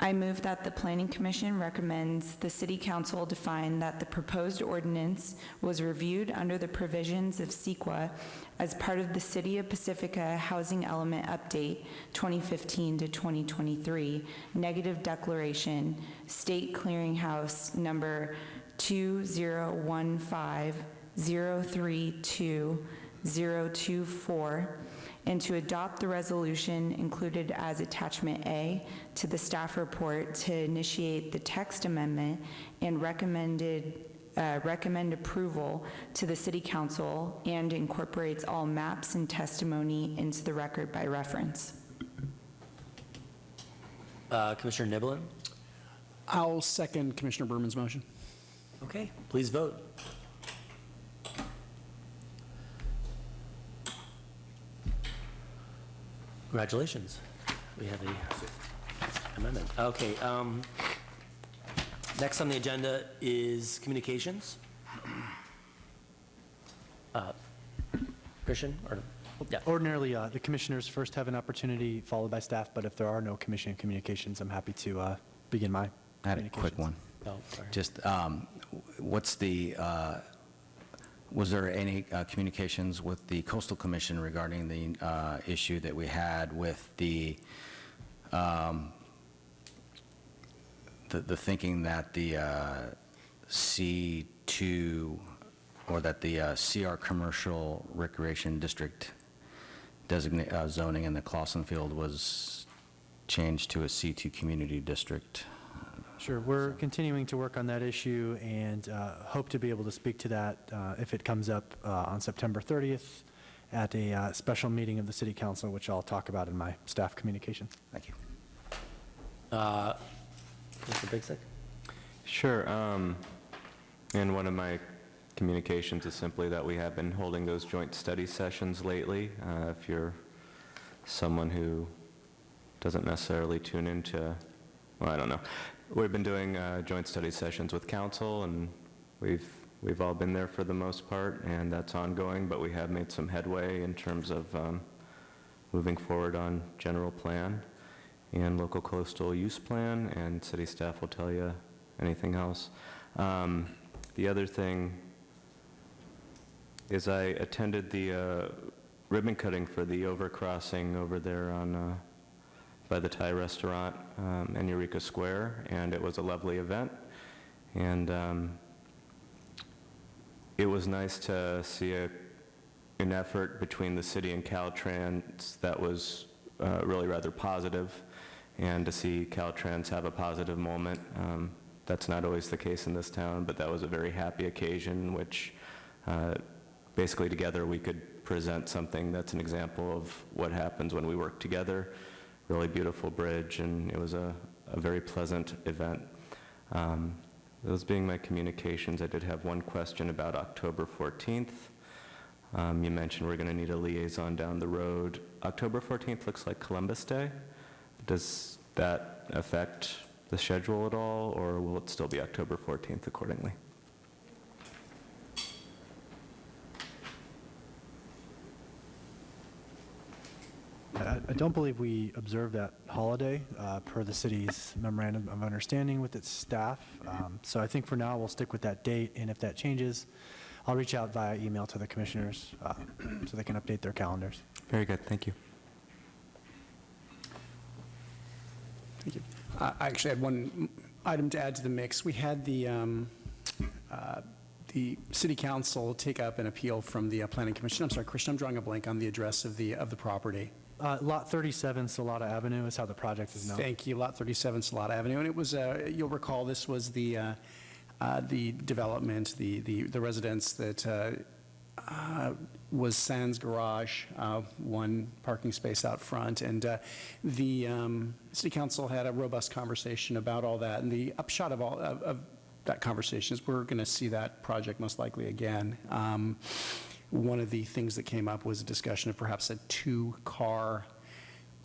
Speaker 3: I move that the Planning Commission recommends the City Council to find that the proposed ordinance was reviewed under the provisions of CEQA as part of the City of Pacifica Housing Element Update 2015 to 2023 Negative Declaration, State Clearinghouse number 2015-032-024, and to adopt the resolution included as Attachment A to the staff report to initiate the text amendment and recommend approval to the City Council, and incorporates all maps and testimony into the record by reference.
Speaker 8: Commissioner Niblin?
Speaker 1: I'll second Commissioner Berman's motion.
Speaker 8: Okay, please vote. Congratulations. We have a amendment. Okay, next on the agenda is communications. Christian, or, yeah.
Speaker 7: Ordinarily, the commissioners first have an opportunity, followed by staff, but if there are no commission communications, I'm happy to begin my
Speaker 13: I had a quick one.
Speaker 8: Oh, sorry.
Speaker 13: Just, what's the, was there any communications with the Coastal Commission regarding the issue that we had with the thinking that the C2, or that the CR Commercial Recreation District zoning in the Clausen Field was changed to a C2 Community District?
Speaker 7: Sure, we're continuing to work on that issue and hope to be able to speak to that if it comes up on September 30th at a special meeting of the City Council, which I'll talk about in my staff communication.
Speaker 13: Thank you.
Speaker 8: Mr. Bigsick?
Speaker 4: Sure. And one of my communications is simply that we have been holding those joint study sessions lately. If you're someone who doesn't necessarily tune into, well, I don't know. We've been doing joint study sessions with council, and we've all been there for the most part, and that's ongoing, but we have made some headway in terms of moving forward on general plan and local coastal use plan, and city staff will tell you anything else. The other thing is I attended the ribbon cutting for the overcrossing over there on by the Thai restaurant in Eureka Square, and it was a lovely event. And it was nice to see an effort between the city and Caltrans that was really rather positive, and to see Caltrans have a positive moment. That's not always the case in this town, but that was a very happy occasion in which basically together we could present something that's an example of what happens when we work together. Really beautiful bridge, and it was a very pleasant event. Those being my communications, I did have one question about October 14th. You mentioned we're going to need a liaison down the road. October 14th looks like Columbus Day. Does that affect the schedule at all, or will it still be October 14th accordingly?
Speaker 7: I don't believe we observe that holiday per the city's memorandum of understanding with its staff. So I think for now, we'll stick with that date, and if that changes, I'll reach out via email to the commissioners so they can update their calendars.
Speaker 4: Very good, thank you.
Speaker 1: Thank you. I actually had one item to add to the mix. We had the the city council take up an appeal from the planning commission. I'm sorry, Christian, I'm drawing a blank on the address of the property.
Speaker 7: Lot 37 Salata Avenue is how the project is known.
Speaker 1: Thank you, Lot 37 Salata Avenue. And it was, you'll recall, this was the development, the residence that was Sans Garage, one parking space out front. And the city council had a robust conversation about all that. And the upshot of all of that conversation is we're going to see that project most likely again. One of the things that came up was a discussion of perhaps a two-car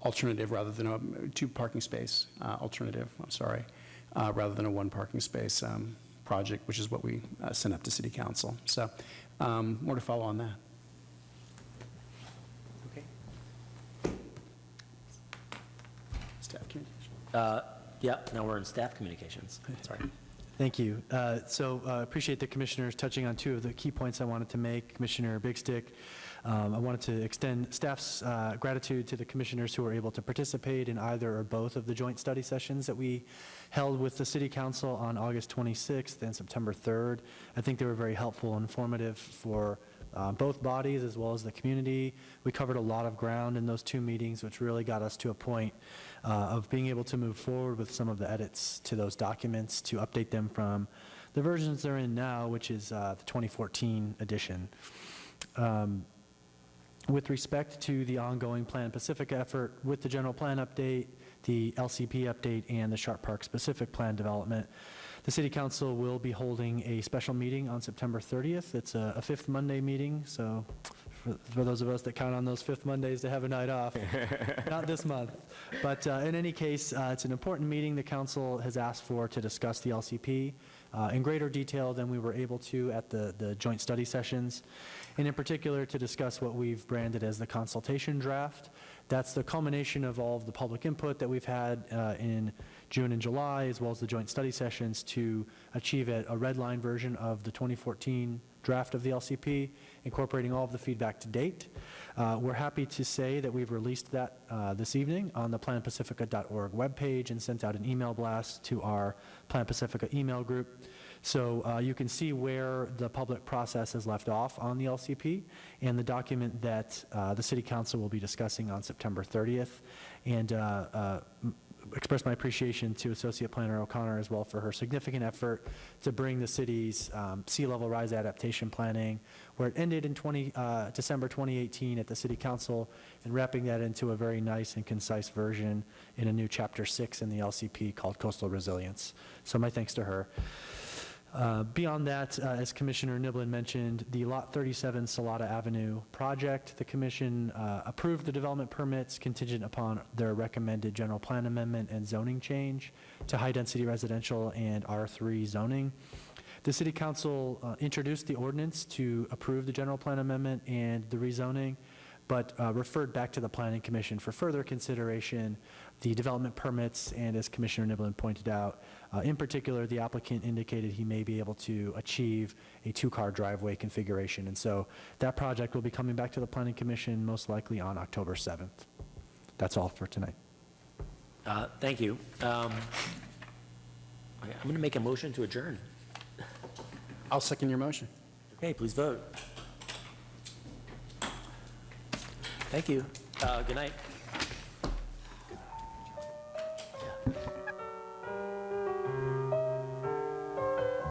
Speaker 1: alternative rather than a two parking space alternative, I'm sorry, rather than a one parking space project, which is what we sent up to City Council. So more to follow on that.
Speaker 8: Okay.
Speaker 1: Staff communication.
Speaker 8: Yeah, now we're in staff communications. Sorry.
Speaker 7: Thank you. So appreciate the commissioners touching on two of the key points I wanted to make. Commissioner Big Stick, I wanted to extend staff's gratitude to the commissioners who were able to participate in either or both of the joint study sessions that we held with the City Council on August 26th and September 3rd. I think they were very helpful and informative for both bodies as well as the community. We covered a lot of ground in those two meetings, which really got us to a point of being able to move forward with some of the edits to those documents to update them from the versions they're in now, which is the 2014 edition. With respect to the ongoing Plan Pacifica effort with the general plan update, the LCP update, and the Sharp Park specific plan development, the City Council will be holding a special meeting on September 30th. It's a fifth Monday meeting, so for those of us that count on those fifth Mondays to have a night off, not this month. But in any case, it's an important meeting the council has asked for to discuss the LCP in greater detail than we were able to at the joint study sessions, and in particular to discuss what we've branded as the consultation draft. That's the culmination of all of the public input that we've had in June and July, as well as the joint study sessions to achieve a red line version of the 2014 draft of the LCP, incorporating all of the feedback to date. We're happy to say that we've released that this evening on the planpacifica.org webpage and sent out an email blast to our Plan Pacifica email group. So you can see where the public process has left off on the LCP and the document that the City Council will be discussing on September 30th. And express my appreciation to Associate Planner O'Connor as well for her significant effort to bring the city's sea level rise adaptation planning, where it ended in December 2018 at the City Council, and wrapping that into a very nice and concise version in a new Chapter 6 in the LCP called Coastal Resilience. So my thanks to her. Beyond that, as Commissioner Niblin mentioned, the Lot 37 Salata Avenue project, the Commission approved the development permits contingent upon their recommended general plan amendment and zoning change to high-density residential and R3 zoning. The City Council introduced the ordinance to approve the general plan amendment and the rezoning, but referred back to the Planning Commission for further consideration the development permits, and as Commissioner Niblin pointed out, in particular, the applicant indicated he may be able to achieve a two-car driveway configuration. And so that project will be coming back to the Planning Commission most likely on October 7th. That's all for tonight.
Speaker 8: Thank you. I'm going to make a motion to adjourn.
Speaker 1: I'll second your motion.
Speaker 8: Okay, please vote. Thank you. Good night. Yeah.